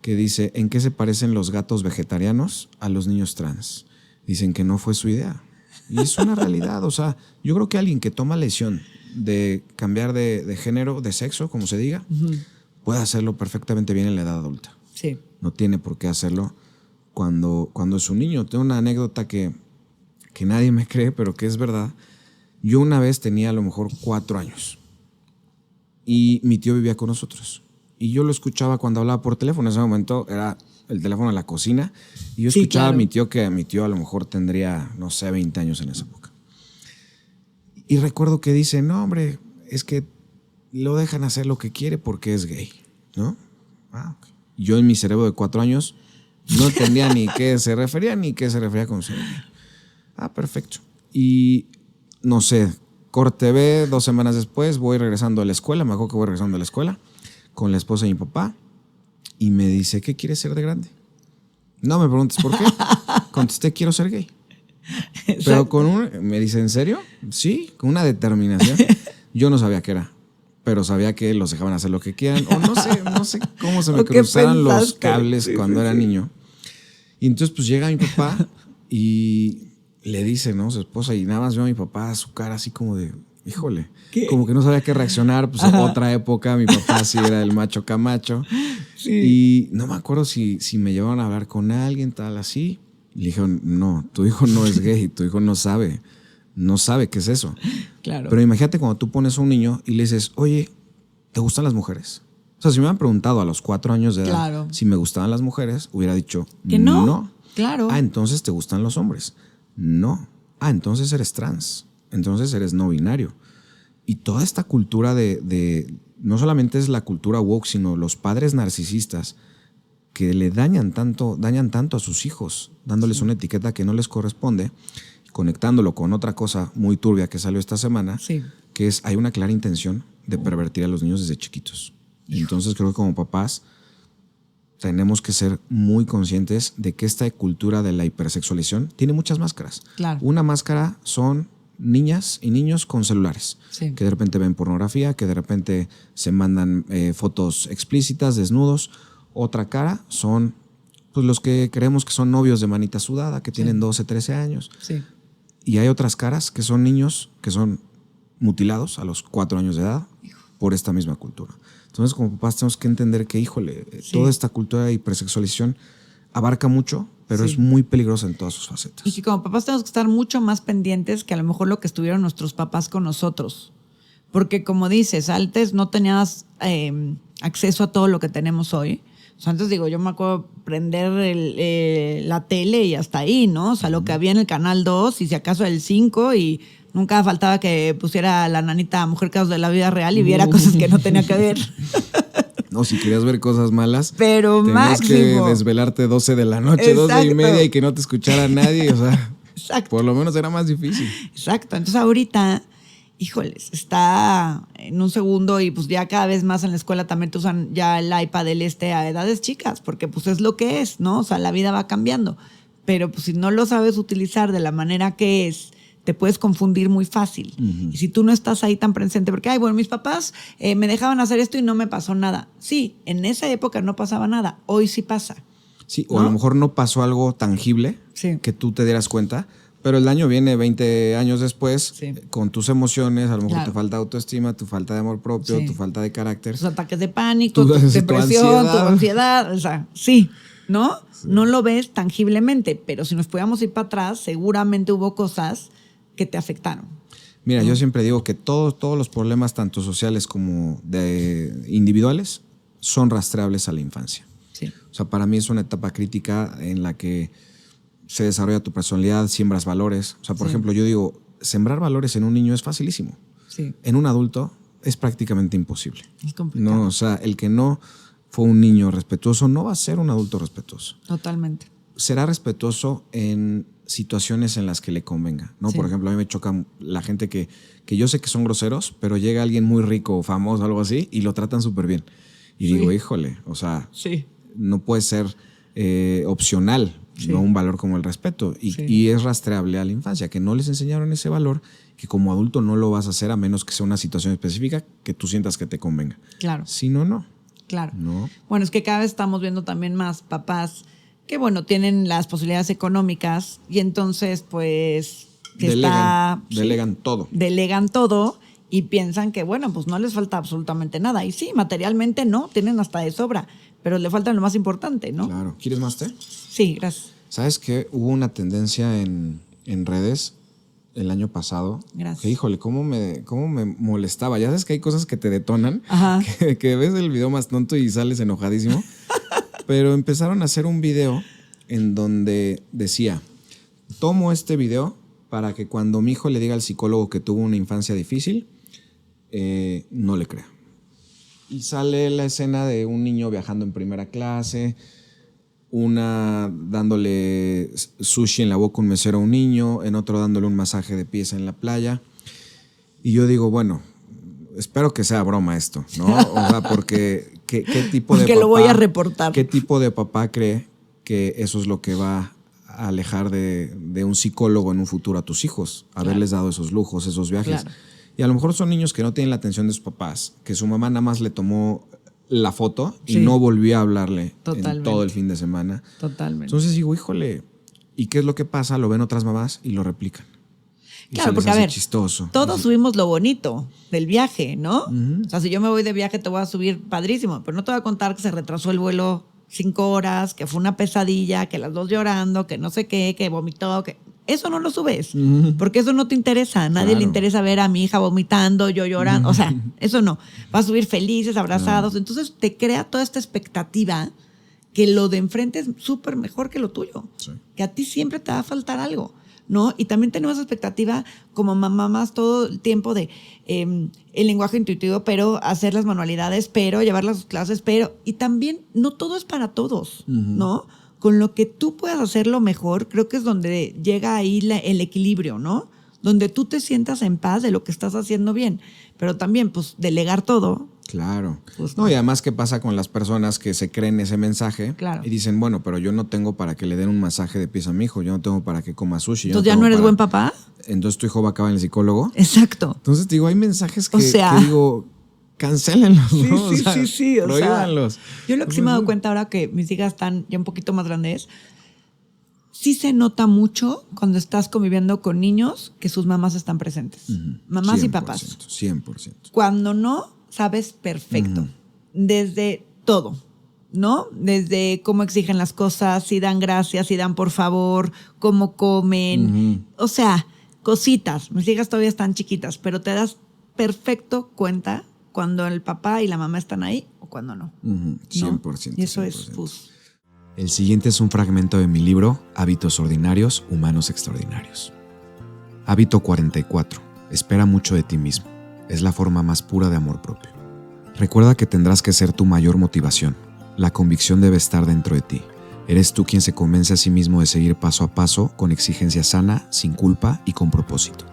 Speaker 1: que dice, ¿en qué se parecen los gatos vegetarianos a los niños trans? Dicen que no fue su idea. Y es una realidad. O sea, yo creo que alguien que toma la decisión de cambiar de género, de sexo, como se diga, puede hacerlo perfectamente bien en la edad adulta.
Speaker 2: Sí.
Speaker 1: No tiene por qué hacerlo cuando es un niño. Tengo una anécdota que nadie me cree, pero que es verdad. Yo una vez tenía a lo mejor 4 años y mi tío vivía con nosotros. Y yo lo escuchaba cuando hablaba por teléfono. En ese momento era el teléfono en la cocina. Y yo escuchaba a mi tío, que mi tío a lo mejor tendría, no sé, 20 años en esa época. Y recuerdo que dice, no, hombre, es que lo dejan hacer lo que quiere porque es gay, ¿no? Okay. Yo en mi cerebro de 4 años no entendía ni qué se refería con ser gay. Perfecto. Y no sé Corte B, 2 semanas después, voy regresando a la escuela, me acuerdo que voy regresando a la escuela con la esposa de mi papá y me dice, ¿qué quieres ser de grande? No me preguntes por qué. Contesté, quiero ser gay. Pero me dice, ¿en serio? Sí, con una determinación. Yo no sabía qué era, pero sabía que los dejaban hacer lo que quieran. O no sé cómo se me cruzaron los cables cuando era niño. Y entonces pues llega mi papá y le dice, ¿no? Su esposa, y nada más veo a mi papá, su cara así como de, híjole, ¿qué? Como que no sabía qué reaccionar. Pues otra época, mi papá sí era el macho camacho. Sí. Y no me acuerdo si me llevaron a hablar con alguien, tal así. Le dijeron, no, tu hijo no es gay, tu hijo no sabe qué es eso.
Speaker 2: Claro.
Speaker 1: Pero imagínate cuando tú pones a un niño y le dices, oye, ¿te gustan las mujeres? O sea, si me hubieran preguntado a los 4 años de edad si me gustaban las mujeres, hubiera dicho,
Speaker 2: ¿que no? No. Claro.
Speaker 1: Ah, entonces te gustan los hombres. No. Ah, entonces eres trans. Entonces eres no binario. Y toda esta cultura de no solamente es la cultura woke, sino los padres narcisistas que le dañan tanto a sus hijos, dándoles una etiqueta que no les corresponde, conectándolo con otra cosa muy turbia que salió esta semana, que es, hay una clara intención de pervertir a los niños desde chiquitos. Entonces creo que como papás tenemos que ser muy conscientes de que esta cultura de la hipersexualización tiene muchas máscaras.
Speaker 2: Claro.
Speaker 1: Una máscara son niñas y niños con celulares, que de repente ven pornografía, que de repente se mandan fotos explícitas, desnudos. Otra cara son pues, los que creemos que son novios de manita sudada, que tienen 12, 13 años.
Speaker 2: Sí.
Speaker 1: Y hay otras caras que son niños que son mutilados a los 4 años de edad por esta misma cultura. Entonces, como papás tenemos que entender que, híjole, toda esta cultura de hipersexualización abarca mucho, pero es muy peligrosa en todas sus facetas.
Speaker 2: Y que como papás tenemos que estar mucho más pendientes que a lo mejor lo que estuvieron nuestros papás con nosotros. Porque como dices, antes no tenías acceso a todo lo que tenemos hoy. O sea, antes digo, yo me acuerdo prender la tele y hasta ahí, ¿no? O sea, lo que había en el canal 2 y si acaso el 5 y nunca faltaba que pusiera la nanita Mujer Caos de la vida real y viera cosas que no tenía que ver.
Speaker 1: No, si querías ver cosas malas,
Speaker 2: pero
Speaker 1: tenías que desvelarte 12 de la noche, 12:30 y que no te escuchara nadie, o sea, por lo menos era más difícil.
Speaker 2: Exacto, entonces ahorita, híjoles, está en un segundo y pues ya cada vez más en la escuela también te usan ya el iPad a edades chicas, porque pues es lo que es, ¿no? O sea, la vida va cambiando, pero pues si no lo sabes utilizar de la manera que es, te puedes confundir muy fácil. Y si tú no estás ahí tan presente, porque, bueno, mis papás me dejaban hacer esto y no me pasó nada. Sí, en esa época no pasaba nada, hoy sí pasa.
Speaker 1: Sí, ¿no? O a lo mejor no pasó algo tangible que tú te dieras cuenta, pero el daño viene 20 años después con tus emociones, a lo mejor te falta autoestima, tu falta de amor propio, tu falta de carácter.
Speaker 2: Tus ataques de pánico, tu depresión, tu ansiedad, o sea, ¿no? Sí. No lo ves tangiblemente, pero si nos pudiéramos ir para atrás, seguramente hubo cosas que te afectaron.
Speaker 1: Mira, yo siempre digo que todos los problemas, tanto sociales como individuales, son rastreables a la infancia.
Speaker 2: Sí.
Speaker 1: O sea, para mí es una etapa crítica en la que se desarrolla tu personalidad, siembras valores. O sea, por ejemplo, yo digo, sembrar valores en un niño es facilísimo.
Speaker 2: Sí.
Speaker 1: En un adulto es prácticamente imposible.
Speaker 2: Es complicado.
Speaker 1: No, o sea, el que no fue un niño respetuoso no va a ser un adulto respetuoso.
Speaker 2: Totalmente.
Speaker 1: Será respetuoso en situaciones en las que le convenga, ¿no? Sí. Por ejemplo, a mí me choca la gente que yo sé que son groseros, pero llega alguien muy rico o famoso o algo así y lo tratan súper bien. Y digo, híjole, o sea, no puede ser opcional, no un valor como el respeto. Y es rastreable a la infancia, que no les enseñaron ese valor, que como adulto no lo vas a hacer a menos que sea una situación específica que tú sientas que te convenga.
Speaker 2: Claro.
Speaker 1: Si no, no.
Speaker 2: Claro.
Speaker 1: No.
Speaker 2: Bueno, es que cada vez estamos viendo también más papás que, bueno, tienen las posibilidades económicas y entonces, pues,
Speaker 1: delegan todo.
Speaker 2: Delegan todo y piensan que, bueno, pues no les falta absolutamente nada. Y sí, materialmente no, tienen hasta de sobra, pero le falta lo más importante, ¿no?
Speaker 1: Claro. ¿Quieres más té?
Speaker 2: Sí, gracias.
Speaker 1: ¿Sabes qué? Hubo una tendencia en redes el año pasado.
Speaker 2: Gracias.
Speaker 1: Que, híjole, cómo me molestaba. Ya sabes que hay cosas que te detonan, que ves el video más tonto y sales enojadísimo. Pero empezaron a hacer un video en donde decía, tomo este video para que cuando mi hijo le diga al psicólogo que tuvo una infancia difícil, no le crea. Y sale la escena de un niño viajando en primera clase, una dándole sushi en la boca a un mesero a un niño, en otro dándole un masaje de pies en la playa. Y yo digo, bueno, espero que sea broma esto, ¿no? O sea, porque ¿qué tipo de
Speaker 2: porque
Speaker 1: papá...
Speaker 2: lo voy a reportar.
Speaker 1: ¿Qué tipo de papá cree que eso es lo que va a alejar de un psicólogo en un futuro a tus hijos? Haberles dado esos lujos, esos viajes.
Speaker 2: Claro.
Speaker 1: Y a lo mejor son niños que no tienen la atención de sus papás, que su mamá nada más le tomó la foto y
Speaker 2: Sí.
Speaker 1: no volvió a hablarle en
Speaker 2: Totalmente.
Speaker 1: todo el fin de semana.
Speaker 2: Totalmente.
Speaker 1: Entonces digo, híjole, ¿y qué es lo que pasa? Lo ven otras mamás y lo replican. Y
Speaker 2: Claro,
Speaker 1: se les
Speaker 2: porque a
Speaker 1: hace
Speaker 2: ver,
Speaker 1: chistoso.
Speaker 2: todos subimos lo bonito del viaje, ¿no? O sea, si yo me voy de viaje te voy a subir padrísimo, pero no te voy a contar que se retrasó el vuelo 5 horas, que fue una pesadilla, que las dos llorando, que no sé qué, que vomitó, que... Eso no lo subes, porque eso no te interesa. A nadie le interesa ver a mi hija vomitando, yo llorando. O sea, eso no. Vas a subir felices, abrazados. Entonces te crea toda esta expectativa que lo de enfrente es súper mejor que lo tuyo.
Speaker 1: Sí.
Speaker 2: Que a ti siempre te va a faltar algo, ¿no? Y también tenemos expectativa como mamás todo el tiempo de el lenguaje intuitivo, pero hacer las manualidades, pero llevarlas a sus clases, pero... Y también no todo es para todos, ¿no? Con lo que tú puedas hacerlo mejor, creo que es donde llega ahí el equilibrio, ¿no? Donde tú te sientas en paz de lo que estás haciendo bien. Pero también, pues, delegar todo.
Speaker 1: Claro.
Speaker 2: Pues
Speaker 1: no, y además, ¿qué pasa con las personas que se creen ese mensaje?
Speaker 2: Claro.
Speaker 1: Y dicen, bueno, pero yo no tengo para que le den un masaje de pies a mi hijo, yo no tengo para que coma sushi.
Speaker 2: Entonces, ¿ya no eres buen papá?
Speaker 1: Entonces, tu hijo va a acabar en el psicólogo.
Speaker 2: Exacto.
Speaker 1: Entonces, digo, hay mensajes que,
Speaker 2: O sea,
Speaker 1: que digo, cancélenlos,
Speaker 2: Sí,
Speaker 1: ¿no?
Speaker 2: sí, sí. O sea,
Speaker 1: prohíbanlos.
Speaker 2: yo lo que sí me he dado cuenta ahora que mis hijas están ya un poquito más grandes, sí se nota mucho cuando estás conviviendo con niños que sus mamás están presentes. Mamás y papás.
Speaker 1: 100%.
Speaker 2: Cuando no, sabes perfecto. Desde todo, ¿no? Desde cómo exigen las cosas, si dan gracias, si dan por favor, cómo comen. O sea, cositas. Mis hijas todavía están chiquitas, pero te das perfecto cuenta cuando el papá y la mamá están ahí o cuando no.
Speaker 1: 100%.
Speaker 2: Y eso
Speaker 1: 100%.
Speaker 2: es, pues...
Speaker 1: El siguiente es un fragmento de mi libro Hábitos Ordinarios, Humanos Extraordinarios. Hábito 44. Espera mucho de ti mismo. Es la forma más pura de amor propio. Recuerda que tendrás que ser tu mayor motivación. La convicción debe estar dentro de ti. Eres tú quien se convence a sí mismo de seguir paso a paso, con exigencia sana, sin culpa y con propósito.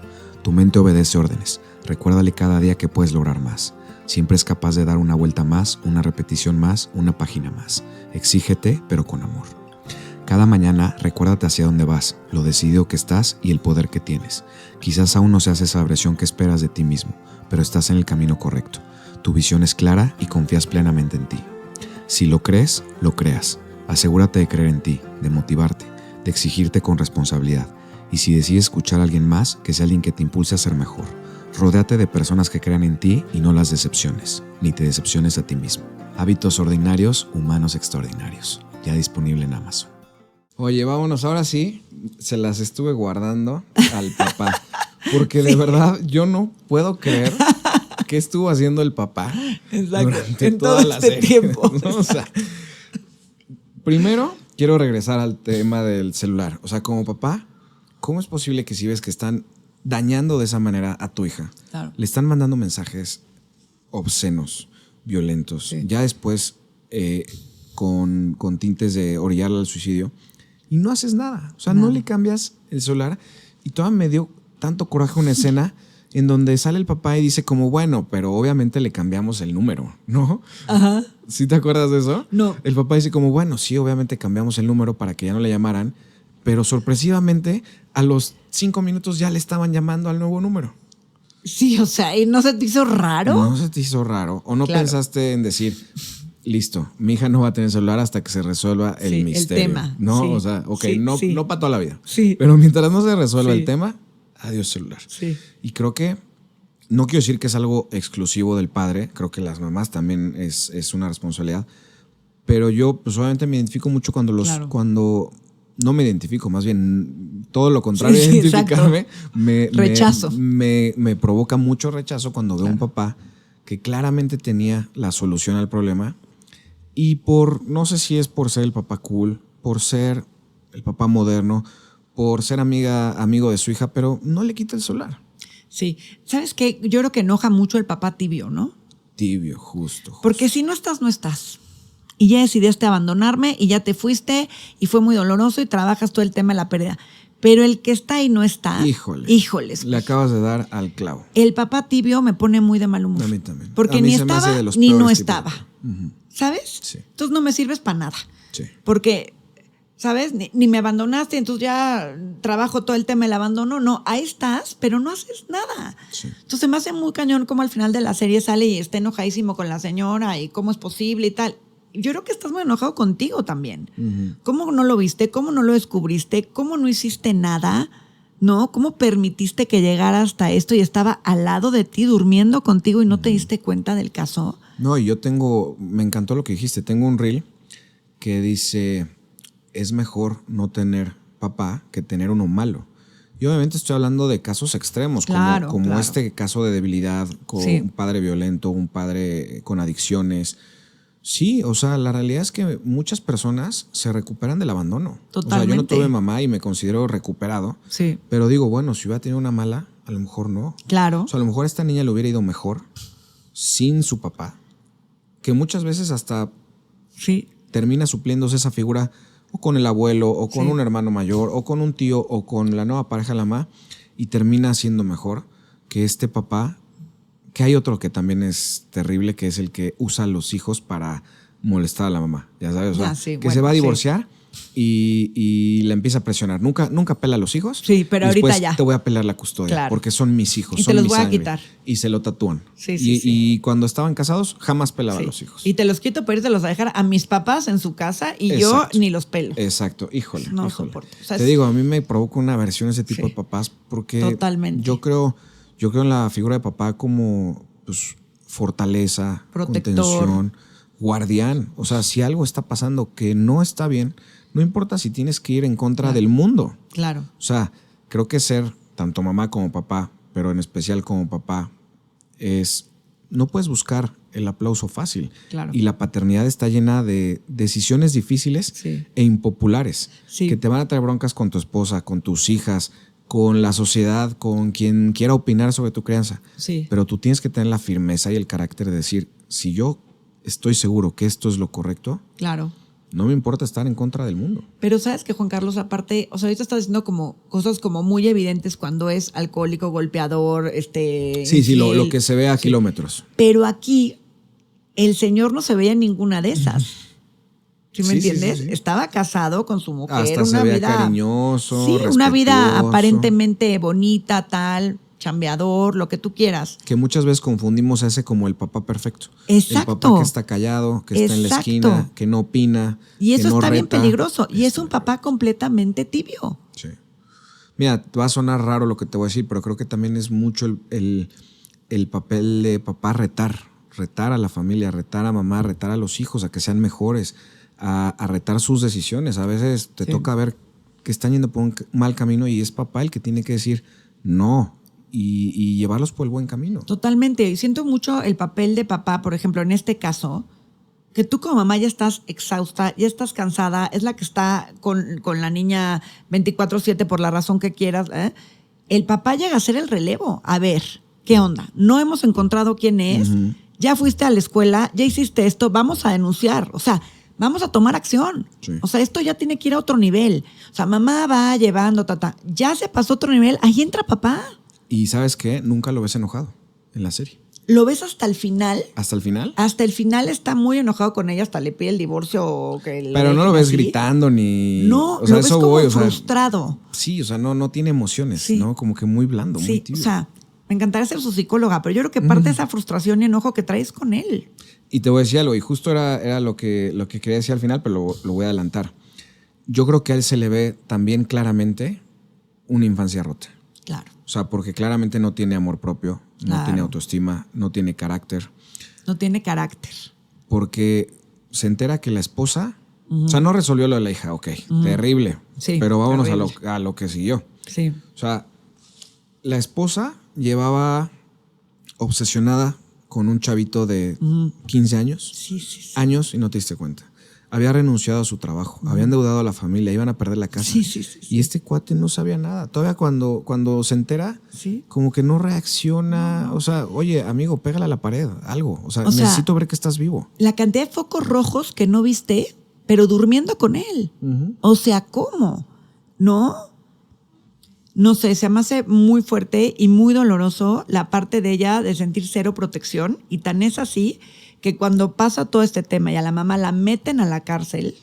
Speaker 1: Tu mente obedece órdenes. Recuérdale cada día que puedes lograr más. Siempre es capaz de dar una vuelta más, una repetición más, una página más. Exígete, pero con amor. Cada mañana recuérdate hacia dónde vas, lo decidido que estás y el poder que tienes. Quizás aún no seas esa versión que esperas de ti mismo, pero estás en el camino correcto. Tu visión es clara y confías plenamente en ti. Si lo crees, lo creas. Asegúrate de creer en ti, de motivarte, de exigirte con responsabilidad. Y si decides escuchar a alguien más, que sea alguien que te impulse a ser mejor. Rodéate de personas que crean en ti y no las decepciones, ni te decepciones a ti mismo. Hábitos ordinarios, humanos extraordinarios. Ya disponible en Amazon. Oye, vámonos, ahora sí, se las estuve guardando al papá. Porque de verdad yo no puedo creer qué estuvo haciendo el papá durante
Speaker 2: en
Speaker 1: toda
Speaker 2: todo
Speaker 1: la
Speaker 2: este
Speaker 1: serie,
Speaker 2: tiempo.
Speaker 1: ¿no? O sea, primero quiero regresar al tema del celular. O sea, como papá, ¿cómo es posible que si ves que están dañando de esa manera a tu hija?
Speaker 2: Claro.
Speaker 1: Le están mandando mensajes obscenos, violentos.
Speaker 2: Sí.
Speaker 1: Ya después con tintes de orillarla al suicidio. Y no haces nada. O sea, no le cambias el celular. Y todavía me dio tanto coraje una escena en donde sale el papá y dice como, bueno, pero obviamente le cambiamos el número, ¿no?
Speaker 2: Ajá.
Speaker 1: ¿Sí te acuerdas de eso?
Speaker 2: No.
Speaker 1: El papá dice como, bueno, sí, obviamente cambiamos el número para que ya no le llamaran, pero sorpresivamente a los 5 minutos ya le estaban llamando al nuevo número.
Speaker 2: Sí, o sea, ¿y no se te hizo raro?
Speaker 1: ¿No se te hizo raro? ¿O no
Speaker 2: Claro.
Speaker 1: pensaste en decir, listo, mi hija no va a tener celular hasta que se resuelva el
Speaker 2: Sí, el
Speaker 1: misterio?
Speaker 2: tema.
Speaker 1: No,
Speaker 2: Sí.
Speaker 1: o sea, ok,
Speaker 2: Sí,
Speaker 1: no,
Speaker 2: sí.
Speaker 1: no para toda la vida.
Speaker 2: Sí.
Speaker 1: Pero mientras no se resuelva
Speaker 2: Sí.
Speaker 1: el tema, adiós celular.
Speaker 2: Sí.
Speaker 1: Y creo que, no quiero decir que es algo exclusivo del padre, creo que las mamás también es una responsabilidad, pero yo pues obviamente me identifico mucho
Speaker 2: Claro.
Speaker 1: cuando no me identifico, más bien todo lo contrario
Speaker 2: Sí,
Speaker 1: de
Speaker 2: sí,
Speaker 1: identificarme,
Speaker 2: Rechazo.
Speaker 1: me provoca mucho rechazo cuando veo un papá que claramente tenía la solución al problema y no sé si es por ser el papá cool, por ser el papá moderno, por ser amigo de su hija, pero no le quita el celular.
Speaker 2: Sí. ¿Sabes qué? Yo creo que enoja mucho el papá tibio, ¿no?
Speaker 1: Tibio, justo.
Speaker 2: Porque si no estás, no estás. Y ya decidiste abandonarme y ya te fuiste y fue muy doloroso y trabajas todo el tema de la pérdida. Pero el que está y no está,
Speaker 1: híjoles. Le acabas de dar al clavo.
Speaker 2: El papá tibio me pone muy de mal humor.
Speaker 1: A mí también.
Speaker 2: Porque ni estaba ni no estaba. ¿Sabes?
Speaker 1: Sí.
Speaker 2: Entonces no me sirves para nada.
Speaker 1: Sí.
Speaker 2: Porque, ¿sabes? Ni me abandonaste, entonces ya trabajo todo el tema del abandono. No, ahí estás, pero no haces nada.
Speaker 1: Sí.
Speaker 2: Entonces me hace muy cañón como al final de la serie sale y está enojadísimo con la señora y cómo es posible y tal. Yo creo que estás muy enojado contigo también. ¿Cómo no lo viste? ¿Cómo no lo descubriste? ¿Cómo no hiciste nada? ¿No? ¿Cómo permitiste que llegara hasta esto y estaba al lado de ti durmiendo contigo y no te diste cuenta del caso?
Speaker 1: No, y me encantó lo que dijiste. Tengo un reel que dice, es mejor no tener papá que tener uno malo. Y obviamente estoy hablando de casos extremos, como este caso de debilidad con un padre violento, un padre con adicciones. Sí, o sea, la realidad es que muchas personas se recuperan del abandono.
Speaker 2: Totalmente.
Speaker 1: O sea, yo no tuve mamá y me considero recuperado.
Speaker 2: Sí.
Speaker 1: Pero digo, bueno, si hubiera tenido una mala, a lo mejor no.
Speaker 2: Claro.
Speaker 1: O sea, a lo mejor a esta niña le hubiera ido mejor sin su papá, que muchas veces hasta termina supliéndose esa figura o con el abuelo, o con un hermano mayor, o con un tío, o con la nueva pareja de la mamá, y termina siendo mejor que este papá. Que hay otro que también es terrible, que es el que usa a los hijos para molestar a la mamá, ya sabes, o sea, se va a divorciar y la empieza a presionar. Nunca pela a los hijos.
Speaker 2: Sí, pero ahorita ya.
Speaker 1: Te voy a pelar la custodia, porque son mis hijos,
Speaker 2: y
Speaker 1: son
Speaker 2: te los
Speaker 1: mi
Speaker 2: voy
Speaker 1: sangre.
Speaker 2: A quitar.
Speaker 1: Y se lo tatúan. Y cuando estaban casados, jamás pelaba a los hijos.
Speaker 2: Y te los quito para irte los a dejar a mis papás en su casa y yo ni los pelo.
Speaker 1: Exacto, híjole.
Speaker 2: No soporto. O sea,
Speaker 1: te digo, a mí me provoca una aversión ese tipo de papás porque
Speaker 2: totalmente.
Speaker 1: Yo creo en la figura de papá como pues, fortaleza,
Speaker 2: protector,
Speaker 1: contención, guardián. O sea, si algo está pasando que no está bien, no importa si tienes que ir en contra del mundo.
Speaker 2: Claro.
Speaker 1: O sea, creo que ser tanto mamá como papá, pero en especial como papá, no puedes buscar el aplauso fácil.
Speaker 2: Claro.
Speaker 1: Y la paternidad está llena de decisiones difíciles e impopulares que te van a traer broncas con tu esposa, con tus hijas, con la sociedad, con quien quiera opinar sobre tu crianza.
Speaker 2: Sí.
Speaker 1: Pero tú tienes que tener la firmeza y el carácter de decir, si yo estoy seguro que esto es lo correcto,
Speaker 2: claro,
Speaker 1: no me importa estar en contra del mundo.
Speaker 2: Pero sabes que, Juan Carlos, aparte, o sea, ahorita estás diciendo como cosas como muy evidentes cuando es alcohólico, golpeador,
Speaker 1: Sí, lo que se ve a kilómetros.
Speaker 2: Pero aquí el señor no se veía en ninguna de esas. ¿Sí me entiendes? Sí. Estaba casado con su mujer.
Speaker 1: Hasta una se veía vida cariñoso,
Speaker 2: sí, una vida aparentemente bonita, tal, chambeador, lo que tú quieras.
Speaker 1: Que muchas veces confundimos a ese como el papá perfecto.
Speaker 2: Exacto.
Speaker 1: El papá que está callado, que está en la esquina, que no opina.
Speaker 2: Y eso
Speaker 1: que no
Speaker 2: está
Speaker 1: reta.
Speaker 2: bien peligroso. Y es un papá completamente tibio.
Speaker 1: Sí. Mira, va a sonar raro lo que te voy a decir, pero creo que también es mucho el papel de papá retar a la familia, retar a mamá, retar a los hijos a que sean mejores, a retar sus decisiones. A veces te toca ver que están yendo por un mal camino y es papá el que tiene que decir no y llevarlos por el buen camino.
Speaker 2: Totalmente. Y siento mucho el papel de papá, por ejemplo, en este caso, que tú como mamá ya estás exhausta, ya estás cansada, es la que está con la niña 24/7 por la razón que quieras. El papá llega a ser el relevo. A ver, ¿qué onda? No hemos encontrado quién es. Uh-huh. Ya fuiste a la escuela, ya hiciste esto, vamos a denunciar. O sea, vamos a tomar acción. Sí. O sea, esto ya tiene que ir a otro nivel. O sea, mamá va llevando, ya se pasó a otro nivel, ahí entra papá.
Speaker 1: Y ¿sabes qué? Nunca lo ves enojado en la serie.
Speaker 2: ¿Lo ves hasta el final?
Speaker 1: ¿Hasta el final?
Speaker 2: Hasta el final está muy enojado con ella, hasta le pide el divorcio.
Speaker 1: Pero no lo ves así gritando ni...
Speaker 2: No, o sea, lo ves como frustrado.
Speaker 1: Sí, o sea, no tiene emociones, sí. ¿no? Como que muy blando, muy tibio.
Speaker 2: O sea, me encantaría ser su psicóloga, pero yo creo que parte de esa frustración y enojo que traes con él.
Speaker 1: Y te voy a decir algo, y justo era lo que quería decir al final, pero lo voy a adelantar. Yo creo que a él se le ve también claramente una infancia rota.
Speaker 2: Claro.
Speaker 1: O sea, porque claramente no tiene amor propio, no tiene autoestima, no tiene carácter.
Speaker 2: No tiene carácter.
Speaker 1: Porque se entera que la esposa, o sea, no resolvió lo de la hija, ok, terrible, sí, pero vámonos a lo que siguió.
Speaker 2: Sí.
Speaker 1: O sea, la esposa llevaba obsesionada con un chavito de 15 años, años y no te diste cuenta. Había renunciado a su trabajo, había endeudado a la familia, iban a perder la casa. Y este cuate no sabía nada. Todavía cuando se entera, como que no reacciona. O sea, oye, amigo, pégale a la pared, algo. O sea, necesito ver que estás vivo.
Speaker 2: La cantidad de focos rojos que no viste, pero durmiendo con él. O sea, ¿cómo? ¿No? no sé, se me hace muy fuerte y muy doloroso la parte de ella de sentir cero protección. Y tan es así que cuando pasa todo este tema y a la mamá la meten a la cárcel,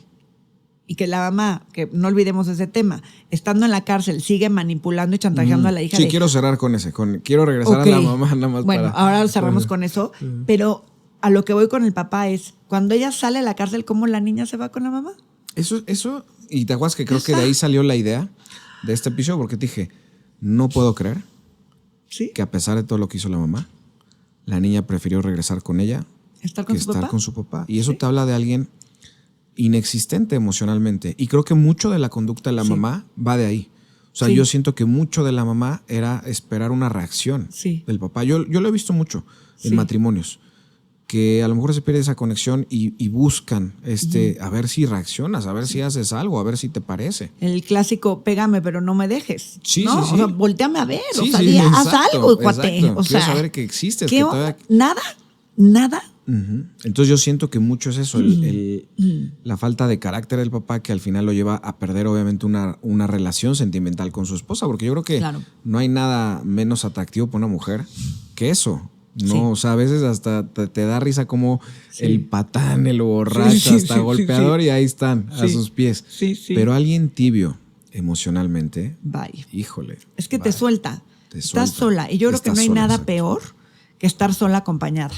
Speaker 2: y que la mamá, que no olvidemos ese tema, estando en la cárcel, sigue manipulando y chantajeando a la hija.
Speaker 1: Sí, quiero cerrar con ese. Quiero regresar a la mamá nada más.
Speaker 2: Bueno, ahora cerramos con eso. Pero a lo que voy con el papá es, cuando ella sale de la cárcel, ¿cómo la niña se va con la mamá?
Speaker 1: Eso, y te acuerdas que creo que de ahí salió la idea de este episodio, porque te dije, no puedo creer que a pesar de todo lo que hizo la mamá, la niña prefirió regresar con ella
Speaker 2: ¿Estar con su papá?
Speaker 1: Y eso te habla de alguien inexistente emocionalmente. Y creo que mucho de la conducta de la mamá va de ahí. O sea, yo siento que mucho de la mamá era esperar una reacción del papá. Yo lo he visto mucho en matrimonios, que a lo mejor se pierde esa conexión y buscan a ver si reaccionas, a ver si haces algo, a ver si te parece.
Speaker 2: El clásico, pégame, pero no me dejes.
Speaker 1: Sí,
Speaker 2: ¿no?
Speaker 1: sí.
Speaker 2: O sea, volteame a ver.
Speaker 1: Sí,
Speaker 2: o sea, haz algo, cuate.
Speaker 1: Exacto.
Speaker 2: O sea,
Speaker 1: quiero saber que existes.
Speaker 2: Nada.
Speaker 1: Entonces yo siento que mucho es eso, la falta de carácter del papá, que al final lo lleva a perder obviamente una relación sentimental con su esposa, porque yo creo que no hay nada menos atractivo para una mujer que eso. No, o sea, a veces hasta te da risa como el patán, el borracho, hasta golpeador y ahí están a sus pies. Pero alguien tibio emocionalmente, híjole.
Speaker 2: Es que te suelta. Estás sola. Y yo creo que no hay nada peor que estar sola acompañada.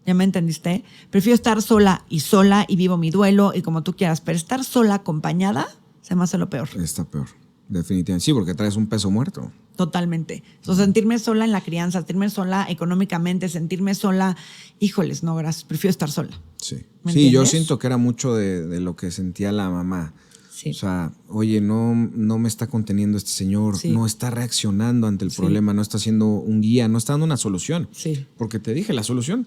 Speaker 2: ¿Ya me entendiste? Prefiero estar sola y vivo mi duelo y como tú quieras, pero estar sola acompañada se me hace lo peor.
Speaker 1: Está peor, definitivamente. Sí, porque traes un peso muerto.
Speaker 2: Totalmente. O sea, sentirme sola en la crianza, sentirme sola económicamente, sentirme sola, híjoles, no, gracias, prefiero estar sola.
Speaker 1: Sí, yo siento que era mucho de lo que sentía la mamá. O sea, oye, no me está conteniendo este señor, no está reaccionando ante el problema, no está haciendo un guía, no está dando una solución. Porque te dije, la solución,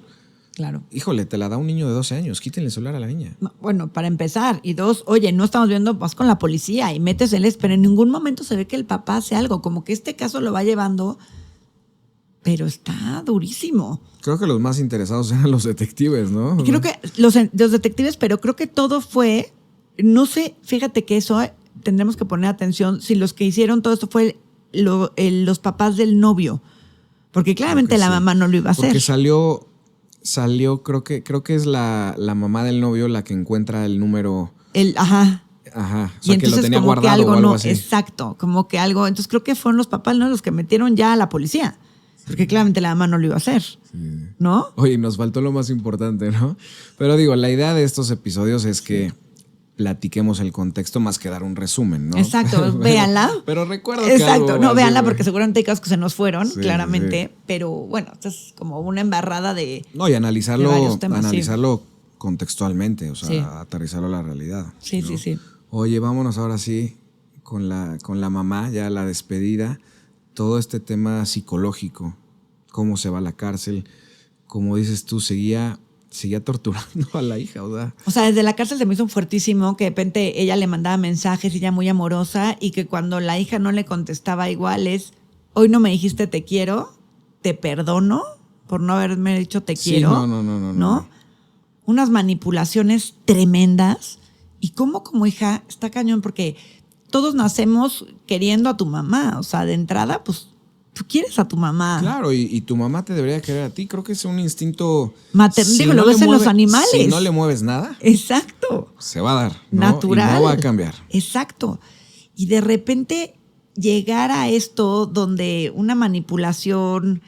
Speaker 1: híjole, te la da un niño de 12 años, quítenle el celular a la niña.
Speaker 2: No, bueno, para empezar. Y dos, oye, no estamos viendo, vas con la policía y metes pero en ningún momento se ve que el papá hace algo, como que este caso lo va llevando, pero está durísimo.
Speaker 1: Creo que los más interesados eran los detectives, ¿no?
Speaker 2: Creo que los detectives, pero creo que todo fue... No sé, fíjate que eso tendremos que poner atención si los que hicieron todo esto fue los papás del novio. Porque claramente la mamá no lo iba a hacer.
Speaker 1: Porque salió, creo que es la mamá del novio la que encuentra el número.
Speaker 2: Ajá.
Speaker 1: O sea,
Speaker 2: y entonces,
Speaker 1: que lo tenía
Speaker 2: como
Speaker 1: guardado
Speaker 2: que algo
Speaker 1: o algo
Speaker 2: no,
Speaker 1: así.
Speaker 2: Exacto, como que algo. Entonces creo que fueron los papás, ¿no?, los que metieron ya a la policía. Porque claramente la mamá no lo iba a hacer. ¿No?
Speaker 1: Oye, nos faltó lo más importante, ¿no? Pero digo, la idea de estos episodios es que platiquemos el contexto más que dar un resumen, ¿no?
Speaker 2: Exacto, véanla.
Speaker 1: Pero recuerdo
Speaker 2: Exacto, no, véanla porque seguramente hay casos que se nos fueron, claramente. Pero bueno, esto es como una embarrada de.
Speaker 1: No, y analizarlo,
Speaker 2: de varios temas,
Speaker 1: contextualmente, o sea, aterrizarlo a la realidad.
Speaker 2: Sí.
Speaker 1: Oye, vámonos ahora sí con la mamá, ya la despedida. Todo este tema psicológico, cómo se va a la cárcel, como dices tú, seguía torturando a la hija, ¿verdad?
Speaker 2: O sea, desde la cárcel se me hizo fuertísimo que de repente ella le mandaba mensajes y ella muy amorosa y que cuando la hija no le contestaba igual hoy no me dijiste te quiero, te perdono por no haberme dicho te quiero. No. Unas manipulaciones tremendas y cómo como hija está cañón porque todos nacemos queriendo a tu mamá, o sea, de entrada pues tú quieres a tu mamá.
Speaker 1: Claro, y tu mamá te debería querer a ti. Creo que es un instinto
Speaker 2: maternal. Lo ves en los animales.
Speaker 1: Si no le mueves nada.
Speaker 2: Exacto.
Speaker 1: Se va a dar. ¿no?
Speaker 2: Natural.
Speaker 1: Y no va a cambiar.
Speaker 2: Exacto. Y de repente llegar a esto donde una manipulación,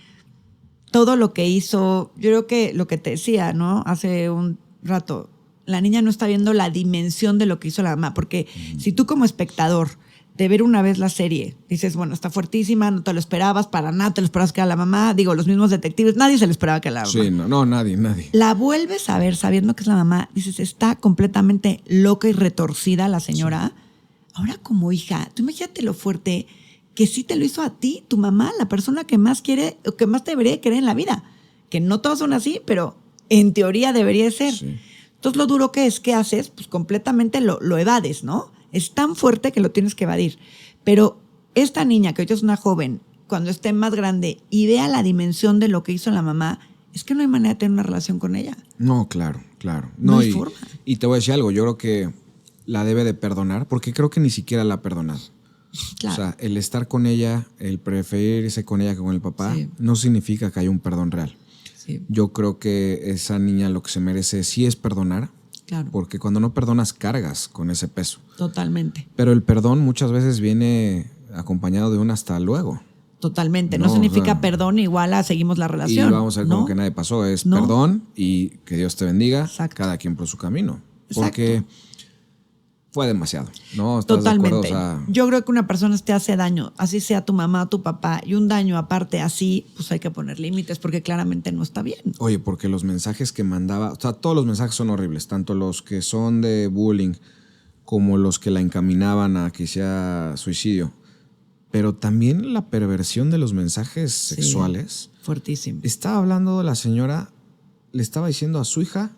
Speaker 2: todo lo que hizo, yo creo que lo que te decía, ¿no? Hace un rato, la niña no está viendo la dimensión de lo que hizo la mamá. Porque si tú como espectador de ver una vez la serie, dices, bueno, está fuertísima, no te lo esperabas, para nada te lo esperabas que era la mamá. Digo, los mismos detectives, nadie se lo esperaba que era la mamá.
Speaker 1: Sí, no, nadie.
Speaker 2: La vuelves a ver sabiendo que es la mamá, dices, está completamente loca y retorcida la señora. Sí. Ahora como hija, tú imagínate lo fuerte que sí te lo hizo a ti, tu mamá, la persona que más quiere, o que más te debería querer en la vida. Que no todos son así, pero en teoría debería ser. Sí. Entonces lo duro que es, ¿qué haces? Pues completamente lo evades, ¿no? Es tan fuerte que lo tienes que evadir. Pero esta niña, que hoy es una joven, cuando esté más grande y vea la dimensión de lo que hizo la mamá, es que no hay manera de tener una relación con ella.
Speaker 1: No, claro.
Speaker 2: No hay forma.
Speaker 1: Y te voy a decir algo, yo creo que la debe de perdonar, porque creo que ni siquiera la ha perdonado.
Speaker 2: Claro.
Speaker 1: O sea, el estar con ella, el preferirse con ella que con el papá,
Speaker 2: Sí.
Speaker 1: no significa que haya un perdón real.
Speaker 2: Sí,
Speaker 1: Yo creo que esa niña lo que se merece sí es perdonar,
Speaker 2: claro.
Speaker 1: porque cuando no perdonas cargas con ese peso.
Speaker 2: Totalmente.
Speaker 1: Pero el perdón muchas veces viene acompañado de un hasta luego.
Speaker 2: Totalmente. No
Speaker 1: No,
Speaker 2: significa
Speaker 1: o sea,
Speaker 2: perdón igual a seguimos la
Speaker 1: Y
Speaker 2: relación.
Speaker 1: vamos a ver
Speaker 2: ¿no?
Speaker 1: como que nadie pasó. Es
Speaker 2: No.
Speaker 1: perdón y que Dios te bendiga,
Speaker 2: Exacto.
Speaker 1: cada quien por su camino.
Speaker 2: Exacto.
Speaker 1: Porque fue demasiado, ¿no? ¿Estás
Speaker 2: Totalmente.
Speaker 1: de acuerdo? O sea,
Speaker 2: yo creo que una persona te hace daño, así sea tu mamá o tu papá, y un daño aparte así, pues hay que poner límites porque claramente no está bien.
Speaker 1: oye, porque los mensajes que mandaba, o sea, todos los mensajes son horribles, tanto los que son de bullying como los que la encaminaban a que hiciera suicidio. Pero también la perversión de los mensajes sexuales.
Speaker 2: Fuertísimo.
Speaker 1: Estaba hablando la señora, le estaba diciendo a su hija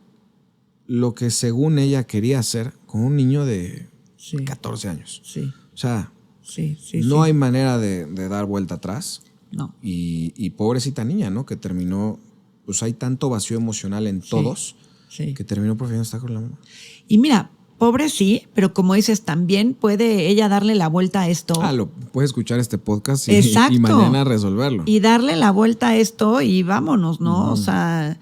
Speaker 1: lo que según ella quería hacer con un niño de
Speaker 2: Sí.
Speaker 1: 14 años.
Speaker 2: Sí,
Speaker 1: O sea,
Speaker 2: sí, sí.
Speaker 1: no
Speaker 2: sí.
Speaker 1: hay manera de dar vuelta atrás.
Speaker 2: No.
Speaker 1: Y pobrecita niña, ¿no? Que terminó, pues hay tanto vacío emocional en todos
Speaker 2: Sí.
Speaker 1: que terminó prefiriendo estar con la mamá.
Speaker 2: Y mira, pobre sí, pero como dices, también puede ella darle la vuelta a esto.
Speaker 1: Lo puedes escuchar este podcast
Speaker 2: Exacto.
Speaker 1: y mañana resolverlo.
Speaker 2: Y darle la vuelta a esto y vámonos, ¿no? O sea,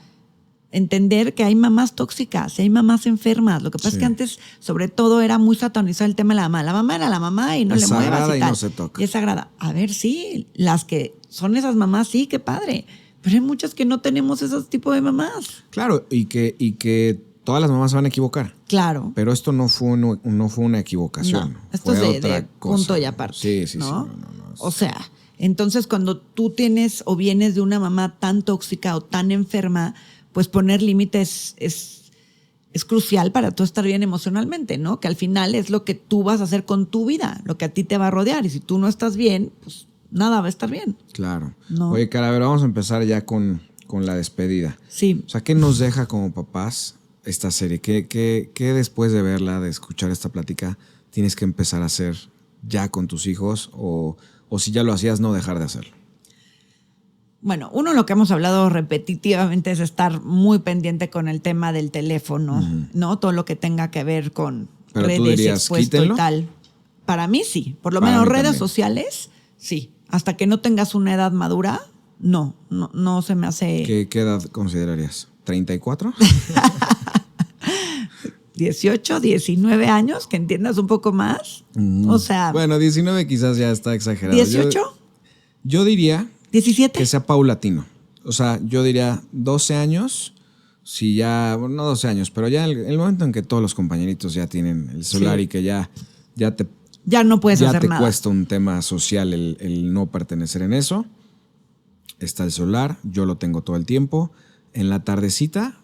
Speaker 2: entender que hay mamás tóxicas, hay mamás enfermas. Lo que pasa es que antes, sobre todo, era muy satanizado el tema de la mamá. La mamá era la mamá y no
Speaker 1: Es
Speaker 2: le muevas
Speaker 1: sagrada
Speaker 2: y
Speaker 1: y
Speaker 2: tal.
Speaker 1: no se toca.
Speaker 2: Y es sagrada. A ver, sí, las que son esas mamás, sí, qué padre. Pero hay muchas que no tenemos ese tipo de mamás.
Speaker 1: Claro, y que todas las mamás se van a equivocar.
Speaker 2: Claro.
Speaker 1: Pero esto no fue una equivocación.
Speaker 2: No, esto
Speaker 1: fue
Speaker 2: es de
Speaker 1: otra cosa.
Speaker 2: punto y aparte.
Speaker 1: Sí, sí,
Speaker 2: ¿no?
Speaker 1: sí.
Speaker 2: O sea, entonces cuando tú tienes o vienes de una mamá tan tóxica o tan enferma, pues poner límites es crucial para tú estar bien emocionalmente, ¿no? Que al final es lo que tú vas a hacer con tu vida, lo que a ti te va a rodear. Y si tú no estás bien, pues nada va a estar bien.
Speaker 1: Claro.
Speaker 2: No.
Speaker 1: Oye, Cara, a ver, vamos a empezar ya con la despedida.
Speaker 2: Sí.
Speaker 1: O sea, ¿qué nos deja como papás esta serie? ¿Qué después de verla, de escuchar esta plática, tienes que empezar a hacer ya con tus hijos? O si ya lo hacías, no dejar de hacerlo.
Speaker 2: Bueno, uno lo que hemos hablado repetitivamente es estar muy pendiente con el tema del teléfono, ¿no? Todo lo que tenga que ver con
Speaker 1: Pero tú
Speaker 2: redes
Speaker 1: dirías,
Speaker 2: expuesto
Speaker 1: quítenlo.
Speaker 2: y tal. Para mí sí, por lo
Speaker 1: Para
Speaker 2: menos
Speaker 1: mí
Speaker 2: redes
Speaker 1: también.
Speaker 2: sociales, sí. Hasta que no tengas una edad madura, no se me hace
Speaker 1: ¿Qué edad considerarías? ¿34?
Speaker 2: 18, 19 años, que entiendas un poco más. O sea,
Speaker 1: Bueno, 19 quizás ya está exagerado.
Speaker 2: 18,
Speaker 1: Yo diría
Speaker 2: 17.
Speaker 1: que sea paulatino. O sea, yo diría 12 años, si ya, bueno, no 12 años, pero ya el momento en que todos los compañeritos ya tienen el celular
Speaker 2: Sí.
Speaker 1: y que ya te,
Speaker 2: Ya no puedes
Speaker 1: ya
Speaker 2: hacer
Speaker 1: te
Speaker 2: nada.
Speaker 1: cuesta un tema social el no pertenecer en eso. Está el celular, yo lo tengo todo el tiempo. En la tardecita,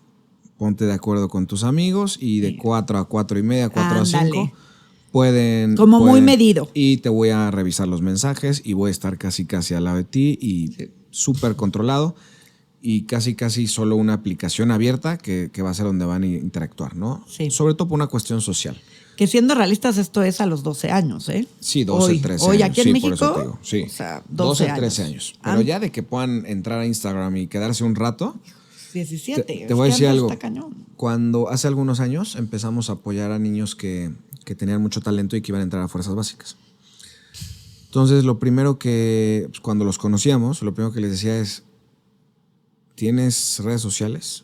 Speaker 1: ponte de acuerdo con tus amigos y de 4 a 4 y media, 4 a 5,
Speaker 2: Ándale.
Speaker 1: pueden...
Speaker 2: Como muy medido.
Speaker 1: Y te voy a revisar los mensajes y voy a estar casi al lado de ti y súper controlado y casi solo una aplicación abierta que va a ser donde van a interactuar, ¿no?
Speaker 2: Sí.
Speaker 1: Sobre todo por una cuestión social.
Speaker 2: Que siendo realistas, esto es a los 12 años, ¿eh?
Speaker 1: Sí, 12,
Speaker 2: hoy,
Speaker 1: 13
Speaker 2: hoy
Speaker 1: años.
Speaker 2: aquí en
Speaker 1: Sí,
Speaker 2: México,
Speaker 1: por eso te digo. Sí.
Speaker 2: o sea, 12
Speaker 1: 13 años. Pero ya de que puedan entrar a Instagram y quedarse un rato,
Speaker 2: 17.
Speaker 1: te voy a decir algo.
Speaker 2: Está cañón.
Speaker 1: Cuando hace algunos años empezamos a apoyar a niños que tenían mucho talento y que iban a entrar a fuerzas básicas. Entonces, lo primero que, pues, cuando los conocíamos, lo primero que les decía es, ¿tienes redes sociales?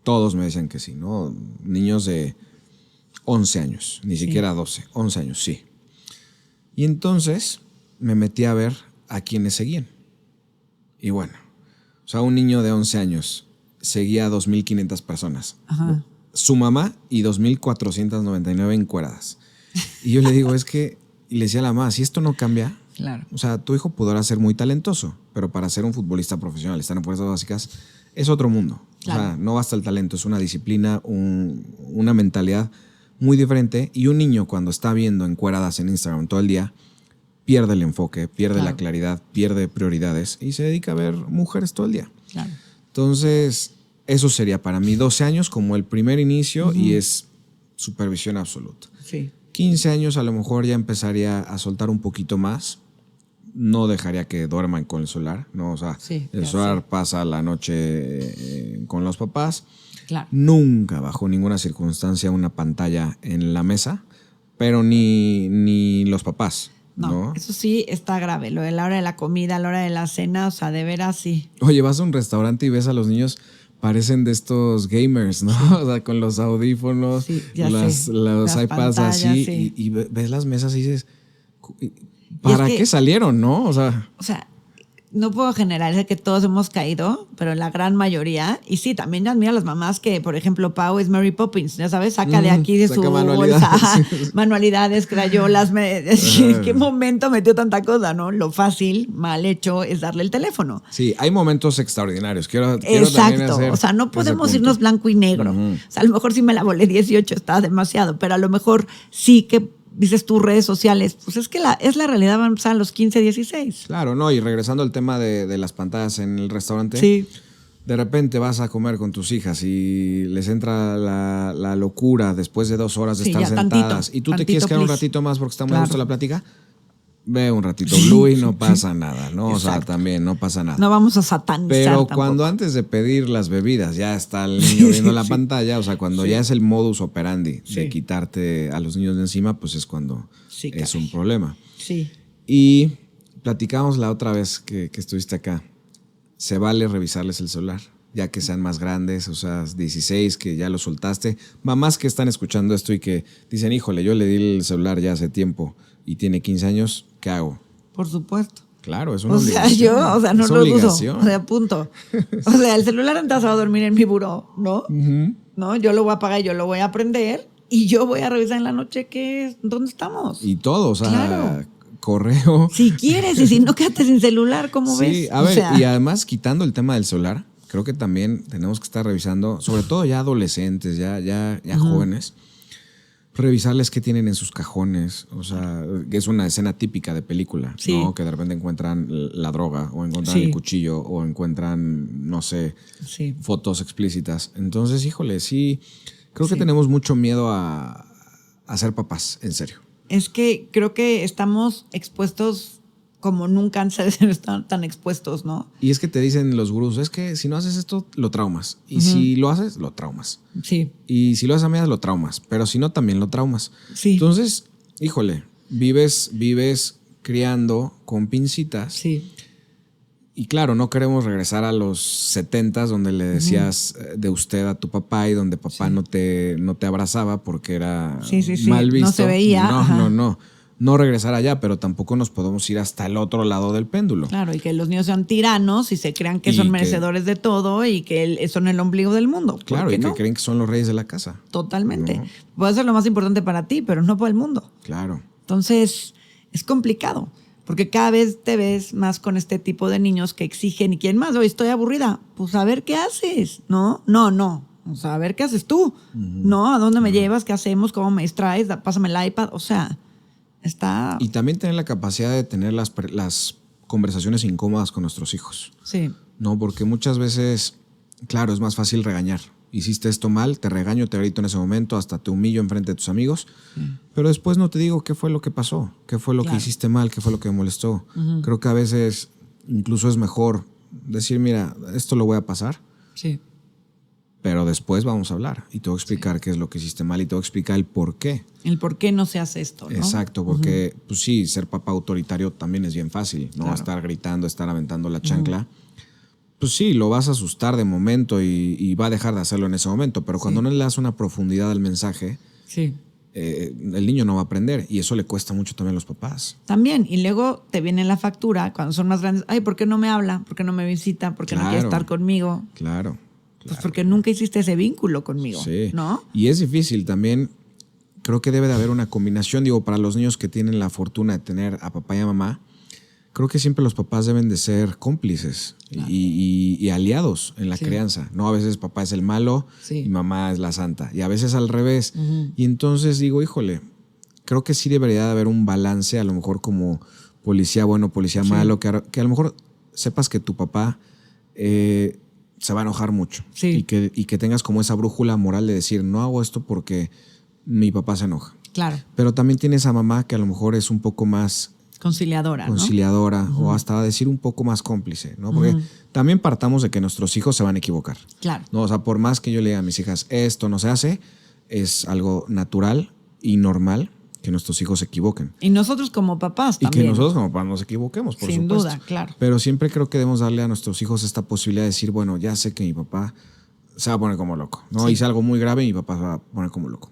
Speaker 1: Todos me decían que sí, ¿no? Niños de 11 años, ni siquiera 12, 11 años, sí. Y entonces me metí a ver a quienes seguían. Y bueno, o sea, un niño de 11 años seguía a 2.500 personas.
Speaker 2: Ajá.
Speaker 1: Su mamá y 2.499 encueradas. Y yo le digo, y le decía a la mamá, si esto no cambia,
Speaker 2: Claro.
Speaker 1: o sea, tu hijo podrá ser muy talentoso, pero para ser un futbolista profesional, estar en fuerzas básicas, es otro mundo.
Speaker 2: Claro.
Speaker 1: O sea, no basta el talento, es una disciplina, una mentalidad muy diferente. Y un niño cuando está viendo encueradas en Instagram todo el día, pierde el enfoque, pierde
Speaker 2: Claro.
Speaker 1: la claridad, pierde prioridades y se dedica a ver mujeres todo el día.
Speaker 2: Claro.
Speaker 1: Entonces, eso sería para mí 12 años como el primer inicio y es supervisión absoluta.
Speaker 2: Sí.
Speaker 1: 15 años a lo mejor ya empezaría a soltar un poquito más. No dejaría que duerman con el celular, ¿no? O sea,
Speaker 2: Sí,
Speaker 1: el
Speaker 2: ya
Speaker 1: celular
Speaker 2: sé.
Speaker 1: pasa la noche con los papás.
Speaker 2: Claro.
Speaker 1: Nunca, bajo ninguna circunstancia, una pantalla en la mesa, pero ni los papás.
Speaker 2: No,
Speaker 1: ¿No?
Speaker 2: eso sí está grave. Lo de la hora de la comida, la hora de la cena, o sea, de veras sí.
Speaker 1: Oye, vas a un restaurante y ves a los niños, parecen de estos gamers, ¿no? Sí. O sea, con los audífonos,
Speaker 2: sí,
Speaker 1: los iPads
Speaker 2: pantallas,
Speaker 1: así,
Speaker 2: sí.
Speaker 1: y ves las mesas y dices, ¿para qué salieron, no?
Speaker 2: O sea, no puedo generalizar que todos hemos caído, pero la gran mayoría. Y sí, también admiro a las mamás que, por ejemplo, Pau es Mary Poppins, ya sabes, saca de aquí de su bolsa manualidades, crayolas. ¿En qué momento metió tanta cosa, no? Lo fácil, mal hecho, es darle el teléfono.
Speaker 1: Sí, hay momentos extraordinarios. Quiero
Speaker 2: Exacto,
Speaker 1: también hacer
Speaker 2: o sea, no podemos irnos blanco y negro. O sea, a lo mejor si me la volé 18 está demasiado, pero a lo mejor sí que dices tus redes sociales, pues es que es la realidad, van a empezar a los 15, 16.
Speaker 1: Claro, no, y regresando al tema de las pantallas en el restaurante,
Speaker 2: sí.
Speaker 1: De repente vas a comer con tus hijas y les entra la locura después de 2 horas de estar sentadas y tú te quieres quedar un ratito más porque está muy gusto la plática. Ve un ratito Blue y no pasa nada, ¿no? Exacto. O sea, también no pasa nada.
Speaker 2: No vamos a satanizar.
Speaker 1: Pero
Speaker 2: tampoco.
Speaker 1: Cuando antes de pedir las bebidas ya está el niño viendo la pantalla, o sea, cuando ya es el modus operandi de quitarte a los niños de encima, pues es cuando es un problema.
Speaker 2: Sí.
Speaker 1: Y platicamos la otra vez que estuviste acá. Se vale revisarles el celular, ya que sean más grandes, o sea, 16, que ya lo soltaste. Mamás que están escuchando esto y que dicen, híjole, yo le di el celular ya hace tiempo y tiene 15 años, ¿qué hago?
Speaker 2: Por supuesto.
Speaker 1: Claro, es una obligación.
Speaker 2: O sea, no lo dudo. O sea, punto. O sea, el celular antes va a dormir en mi buró, ¿no? ¿No? Yo lo voy a apagar, yo lo voy a prender y yo voy a revisar en la noche dónde estamos.
Speaker 1: Y todo, o sea, correo.
Speaker 2: Si quieres, y si no, quédate sin celular, ¿cómo ves?
Speaker 1: Sí, a ver, y además, quitando el tema del celular, creo que también tenemos que estar revisando, sobre todo ya adolescentes, ya jóvenes, revisarles qué tienen en sus cajones. O sea, que es una escena típica de película, ¿no? Que de repente encuentran la droga o encuentran el cuchillo o encuentran, no sé, fotos explícitas. Entonces, híjole, sí, creo que tenemos mucho miedo a ser papás, en serio.
Speaker 2: Es que creo que estamos expuestos como nunca antes de estar tan expuestos, ¿no?
Speaker 1: Y es que te dicen los gurús, es que si no haces esto, lo traumas. Y si lo haces, lo traumas.
Speaker 2: Sí.
Speaker 1: Y si lo haces a medias, lo traumas. Pero si no, también lo traumas.
Speaker 2: Sí.
Speaker 1: Entonces, híjole, vives criando con pincitas.
Speaker 2: Sí.
Speaker 1: Y claro, no queremos regresar a los 70s donde le decías de usted a tu papá y donde papá no te abrazaba porque era mal visto.
Speaker 2: No se veía.
Speaker 1: No regresar allá, pero tampoco nos podemos ir hasta el otro lado del péndulo.
Speaker 2: Claro, y que los niños sean tiranos y se crean que son merecedores de todo y que son el ombligo del mundo.
Speaker 1: Claro, y que creen que son los reyes de la casa.
Speaker 2: Totalmente. No. Puede ser lo más importante para ti, pero no para el mundo.
Speaker 1: Claro.
Speaker 2: Entonces, es complicado. Porque cada vez te ves más con este tipo de niños que exigen y quieren más. Oye, estoy aburrida. Pues a ver qué haces, ¿no? No. O sea, a ver qué haces tú, ¿no? ¿A dónde me llevas? ¿Qué hacemos? ¿Cómo me distraes? Pásame el iPad. O sea, está...
Speaker 1: Y también tener la capacidad de tener las conversaciones incómodas con nuestros hijos.
Speaker 2: Sí.
Speaker 1: No, porque muchas veces, claro, es más fácil regañar. Hiciste esto mal, te regaño, te grito en ese momento, hasta te humillo enfrente de tus amigos, pero después no te digo qué fue lo que pasó, qué fue lo que hiciste mal, qué fue lo que me molestó. Creo que a veces incluso es mejor decir, mira, esto lo voy a pasar, pero después vamos a hablar y te voy a explicar qué es lo que hiciste mal y te voy a explicar el por qué.
Speaker 2: El por qué no se hace esto, ¿no?
Speaker 1: Exacto, porque pues sí, ser papá autoritario también es bien fácil, ¿no? Claro. Estar gritando, estar aventando la chancla. Pues sí, lo vas a asustar de momento y va a dejar de hacerlo en ese momento, pero cuando no le das una profundidad al mensaje, el niño no va a aprender y eso le cuesta mucho también a los papás.
Speaker 2: También, y luego te viene la factura cuando son más grandes. Ay, ¿por qué no me habla? ¿Por qué no me visita? ¿Por qué no quiere estar conmigo?
Speaker 1: Claro.
Speaker 2: Pues porque nunca hiciste ese vínculo conmigo, ¿no?
Speaker 1: Y es difícil también. Creo que debe de haber una combinación, para los niños que tienen la fortuna de tener a papá y a mamá. Creo que siempre los papás deben de ser cómplices y aliados en la crianza. No, a veces papá es el malo y mamá es la santa. Y a veces al revés. Y entonces digo, híjole, creo que sí debería de haber un balance, a lo mejor como policía bueno, policía malo, que a lo mejor sepas que tu papá se va a enojar mucho. Y que tengas como esa brújula moral de decir, no hago esto porque mi papá se enoja.
Speaker 2: Claro.
Speaker 1: Pero también tienes a mamá que a lo mejor es un poco más...
Speaker 2: Conciliadora, ¿no?
Speaker 1: O hasta decir un poco más cómplice, ¿no? Porque también partamos de que nuestros hijos se van a equivocar.
Speaker 2: Claro.
Speaker 1: ¿No? O sea, por más que yo le diga a mis hijas, esto no se hace, es algo natural y normal que nuestros hijos se equivoquen.
Speaker 2: Y nosotros como papás
Speaker 1: Y
Speaker 2: también.
Speaker 1: que nosotros como papás nos equivoquemos, por
Speaker 2: Sin
Speaker 1: supuesto.
Speaker 2: duda, claro.
Speaker 1: Pero siempre creo que debemos darle a nuestros hijos esta posibilidad de decir, bueno, ya sé que mi papá se va a poner como loco, ¿no?
Speaker 2: Sí.
Speaker 1: Hice algo muy grave y mi papá se va a poner como loco.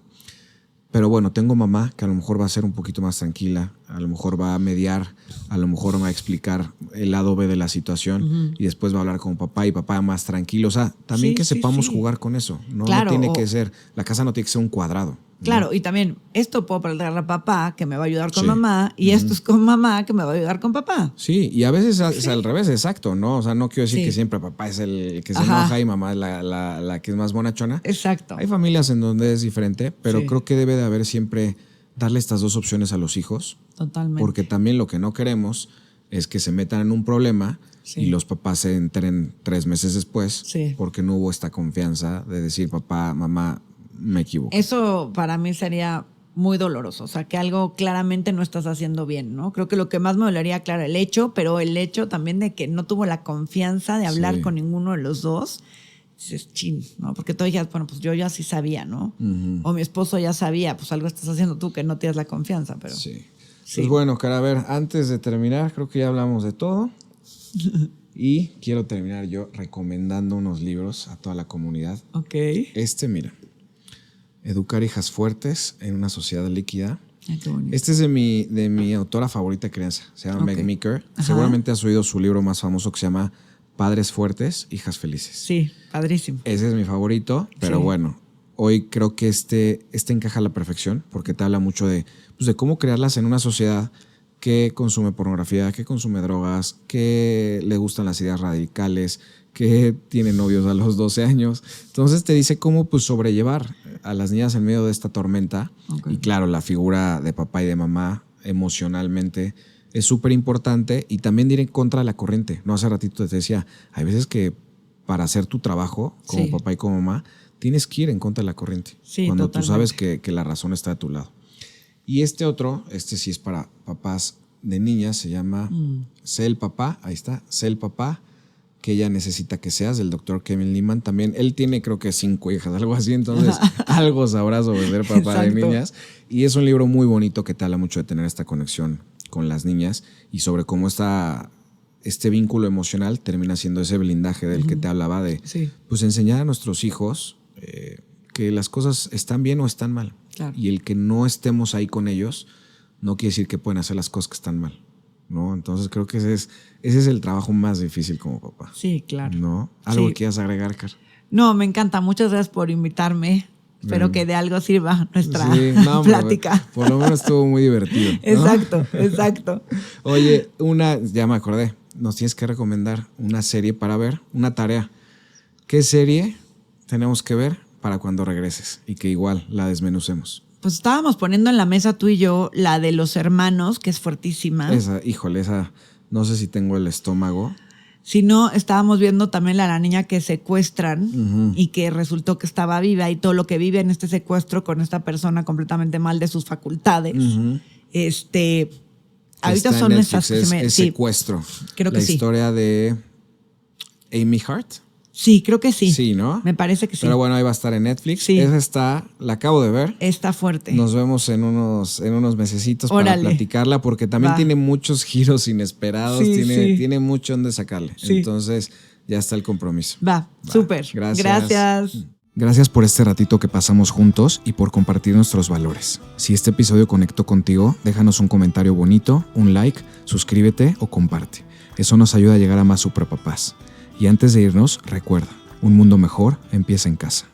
Speaker 1: Pero bueno, tengo mamá que a lo mejor va a ser un poquito más tranquila, a lo mejor va a mediar, a lo mejor va a explicar el lado B de la situación y después va a hablar con papá y papá más tranquilo. O sea, también
Speaker 2: Sí,
Speaker 1: que
Speaker 2: sí,
Speaker 1: sepamos
Speaker 2: sí.
Speaker 1: jugar con eso. No,
Speaker 2: Claro,
Speaker 1: no tiene que ser, la casa no tiene que ser un cuadrado. ¿no?
Speaker 2: Claro, y también esto puedo preguntarle a papá que me va a ayudar con
Speaker 1: Sí.
Speaker 2: mamá y esto es con mamá que me va a ayudar con papá.
Speaker 1: Sí, y a veces es al revés, exacto, ¿no? O sea, no quiero decir
Speaker 2: Sí.
Speaker 1: que siempre papá es el que se
Speaker 2: Ajá.
Speaker 1: enoja y mamá es la que es más bonachona.
Speaker 2: Exacto.
Speaker 1: Hay familias en donde es diferente, pero
Speaker 2: Sí.
Speaker 1: creo que debe de haber siempre darle estas dos opciones a los hijos,
Speaker 2: Totalmente.
Speaker 1: porque también lo que no queremos es que se metan en un problema
Speaker 2: Sí.
Speaker 1: y los papás se enteren 3 meses después
Speaker 2: Sí.
Speaker 1: porque no hubo esta confianza de decir, papá, mamá, me equivoco.
Speaker 2: Eso para mí sería muy doloroso, o sea, que algo claramente no estás haciendo bien, ¿no? Creo que lo que más me dolería, claro, el hecho, pero el hecho también de que no tuvo la confianza de hablar
Speaker 1: Sí.
Speaker 2: con ninguno de los dos, dices, chin, ¿no? Porque tú dijeras, bueno, pues yo ya sí sabía, ¿no? O mi esposo ya sabía, pues algo estás haciendo tú que no tienes la confianza, pero...
Speaker 1: Sí.
Speaker 2: Sí.
Speaker 1: Pues bueno, Cara, a ver, antes de terminar, creo que ya hablamos de todo. Y quiero terminar yo recomendando unos libros a toda la comunidad.
Speaker 2: Ok.
Speaker 1: Mira, Educar hijas fuertes en una sociedad líquida.
Speaker 2: Ay, qué bonito.
Speaker 1: Este es de mi autora favorita de crianza. Se llama
Speaker 2: Ok.
Speaker 1: Meg Meeker.
Speaker 2: Ajá.
Speaker 1: Seguramente has oído su libro más famoso que se llama Padres fuertes, hijas felices.
Speaker 2: Sí, padrísimo.
Speaker 1: Ese es mi favorito, pero
Speaker 2: Sí.
Speaker 1: bueno, hoy creo que este encaja a la perfección porque te habla mucho de cómo crearlas en una sociedad que consume pornografía, que consume drogas, que le gustan las ideas radicales, que tiene novios a los 12 años. Entonces te dice cómo sobrellevar a las niñas en medio de esta tormenta.
Speaker 2: Ok.
Speaker 1: Y claro, la figura de papá y de mamá emocionalmente es súper importante y también ir en contra de la corriente. No, hace ratito te decía, hay veces que para hacer tu trabajo como
Speaker 2: Sí.
Speaker 1: papá y como mamá, tienes que ir en contra de la corriente.
Speaker 2: Sí,
Speaker 1: cuando
Speaker 2: totalmente.
Speaker 1: tú sabes que la razón está a tu lado. Y este sí es para papás de niñas, se llama Sé el papá, ahí está, Sé el papá que ella necesita que seas, del doctor Kevin Leman. También él tiene creo que 5 hijas, algo así, entonces algo sabrá sobre ser papá de
Speaker 2: Exacto.
Speaker 1: niñas. Y es un libro muy bonito que te habla mucho de tener esta conexión con las niñas y sobre cómo este vínculo emocional termina siendo ese blindaje del que te hablaba de
Speaker 2: Sí.
Speaker 1: pues enseñar a nuestros hijos que las cosas están bien o están mal.
Speaker 2: Claro.
Speaker 1: Y el que no estemos ahí con ellos no quiere decir que pueden hacer las cosas que están mal, ¿no? Entonces creo que ese es el trabajo más difícil como papá.
Speaker 2: Sí, claro.
Speaker 1: ¿No? ¿Algo
Speaker 2: Sí.
Speaker 1: que quieras agregar, Car?
Speaker 2: No, me encanta. Muchas gracias por invitarme. Espero que de algo sirva nuestra
Speaker 1: Sí, no, hombre,
Speaker 2: plática.
Speaker 1: por lo menos estuvo muy divertido, ¿no?
Speaker 2: Exacto, exacto.
Speaker 1: Oye, ya me acordé, nos tienes que recomendar una serie para ver, una tarea. ¿Qué serie tenemos que ver para cuando regreses? Y que igual la desmenucemos.
Speaker 2: Pues estábamos poniendo en la mesa tú y yo la de Los Hermanos, que es fuertísima.
Speaker 1: Esa, no sé si tengo el estómago.
Speaker 2: Si no, estábamos viendo también la niña que secuestran y que resultó que estaba viva y todo lo que vive en este secuestro con esta persona completamente mal de sus facultades. Ahorita
Speaker 1: Está
Speaker 2: son
Speaker 1: en
Speaker 2: esas
Speaker 1: Netflix,
Speaker 2: que
Speaker 1: es
Speaker 2: sí.
Speaker 1: Secuestro.
Speaker 2: Creo que
Speaker 1: la
Speaker 2: sí.
Speaker 1: historia de Amy Hart.
Speaker 2: Sí, creo que sí.
Speaker 1: Sí, ¿no?
Speaker 2: Me parece que sí.
Speaker 1: Pero bueno, ahí va a estar en Netflix.
Speaker 2: Sí.
Speaker 1: Esa la acabo de ver.
Speaker 2: Está fuerte.
Speaker 1: Nos vemos en unos mesecitos
Speaker 2: Órale.
Speaker 1: para platicarla porque también
Speaker 2: Va.
Speaker 1: tiene muchos giros inesperados,
Speaker 2: Sí, sí.
Speaker 1: tiene mucho donde sacarle.
Speaker 2: Sí.
Speaker 1: Entonces ya está el compromiso.
Speaker 2: Va, súper. Gracias.
Speaker 1: Gracias por este ratito que pasamos juntos y por compartir nuestros valores. Si este episodio conectó contigo, déjanos un comentario bonito, un like, suscríbete o comparte. Eso nos ayuda a llegar a más superpapás. Y antes de irnos, recuerda, un mundo mejor empieza en casa.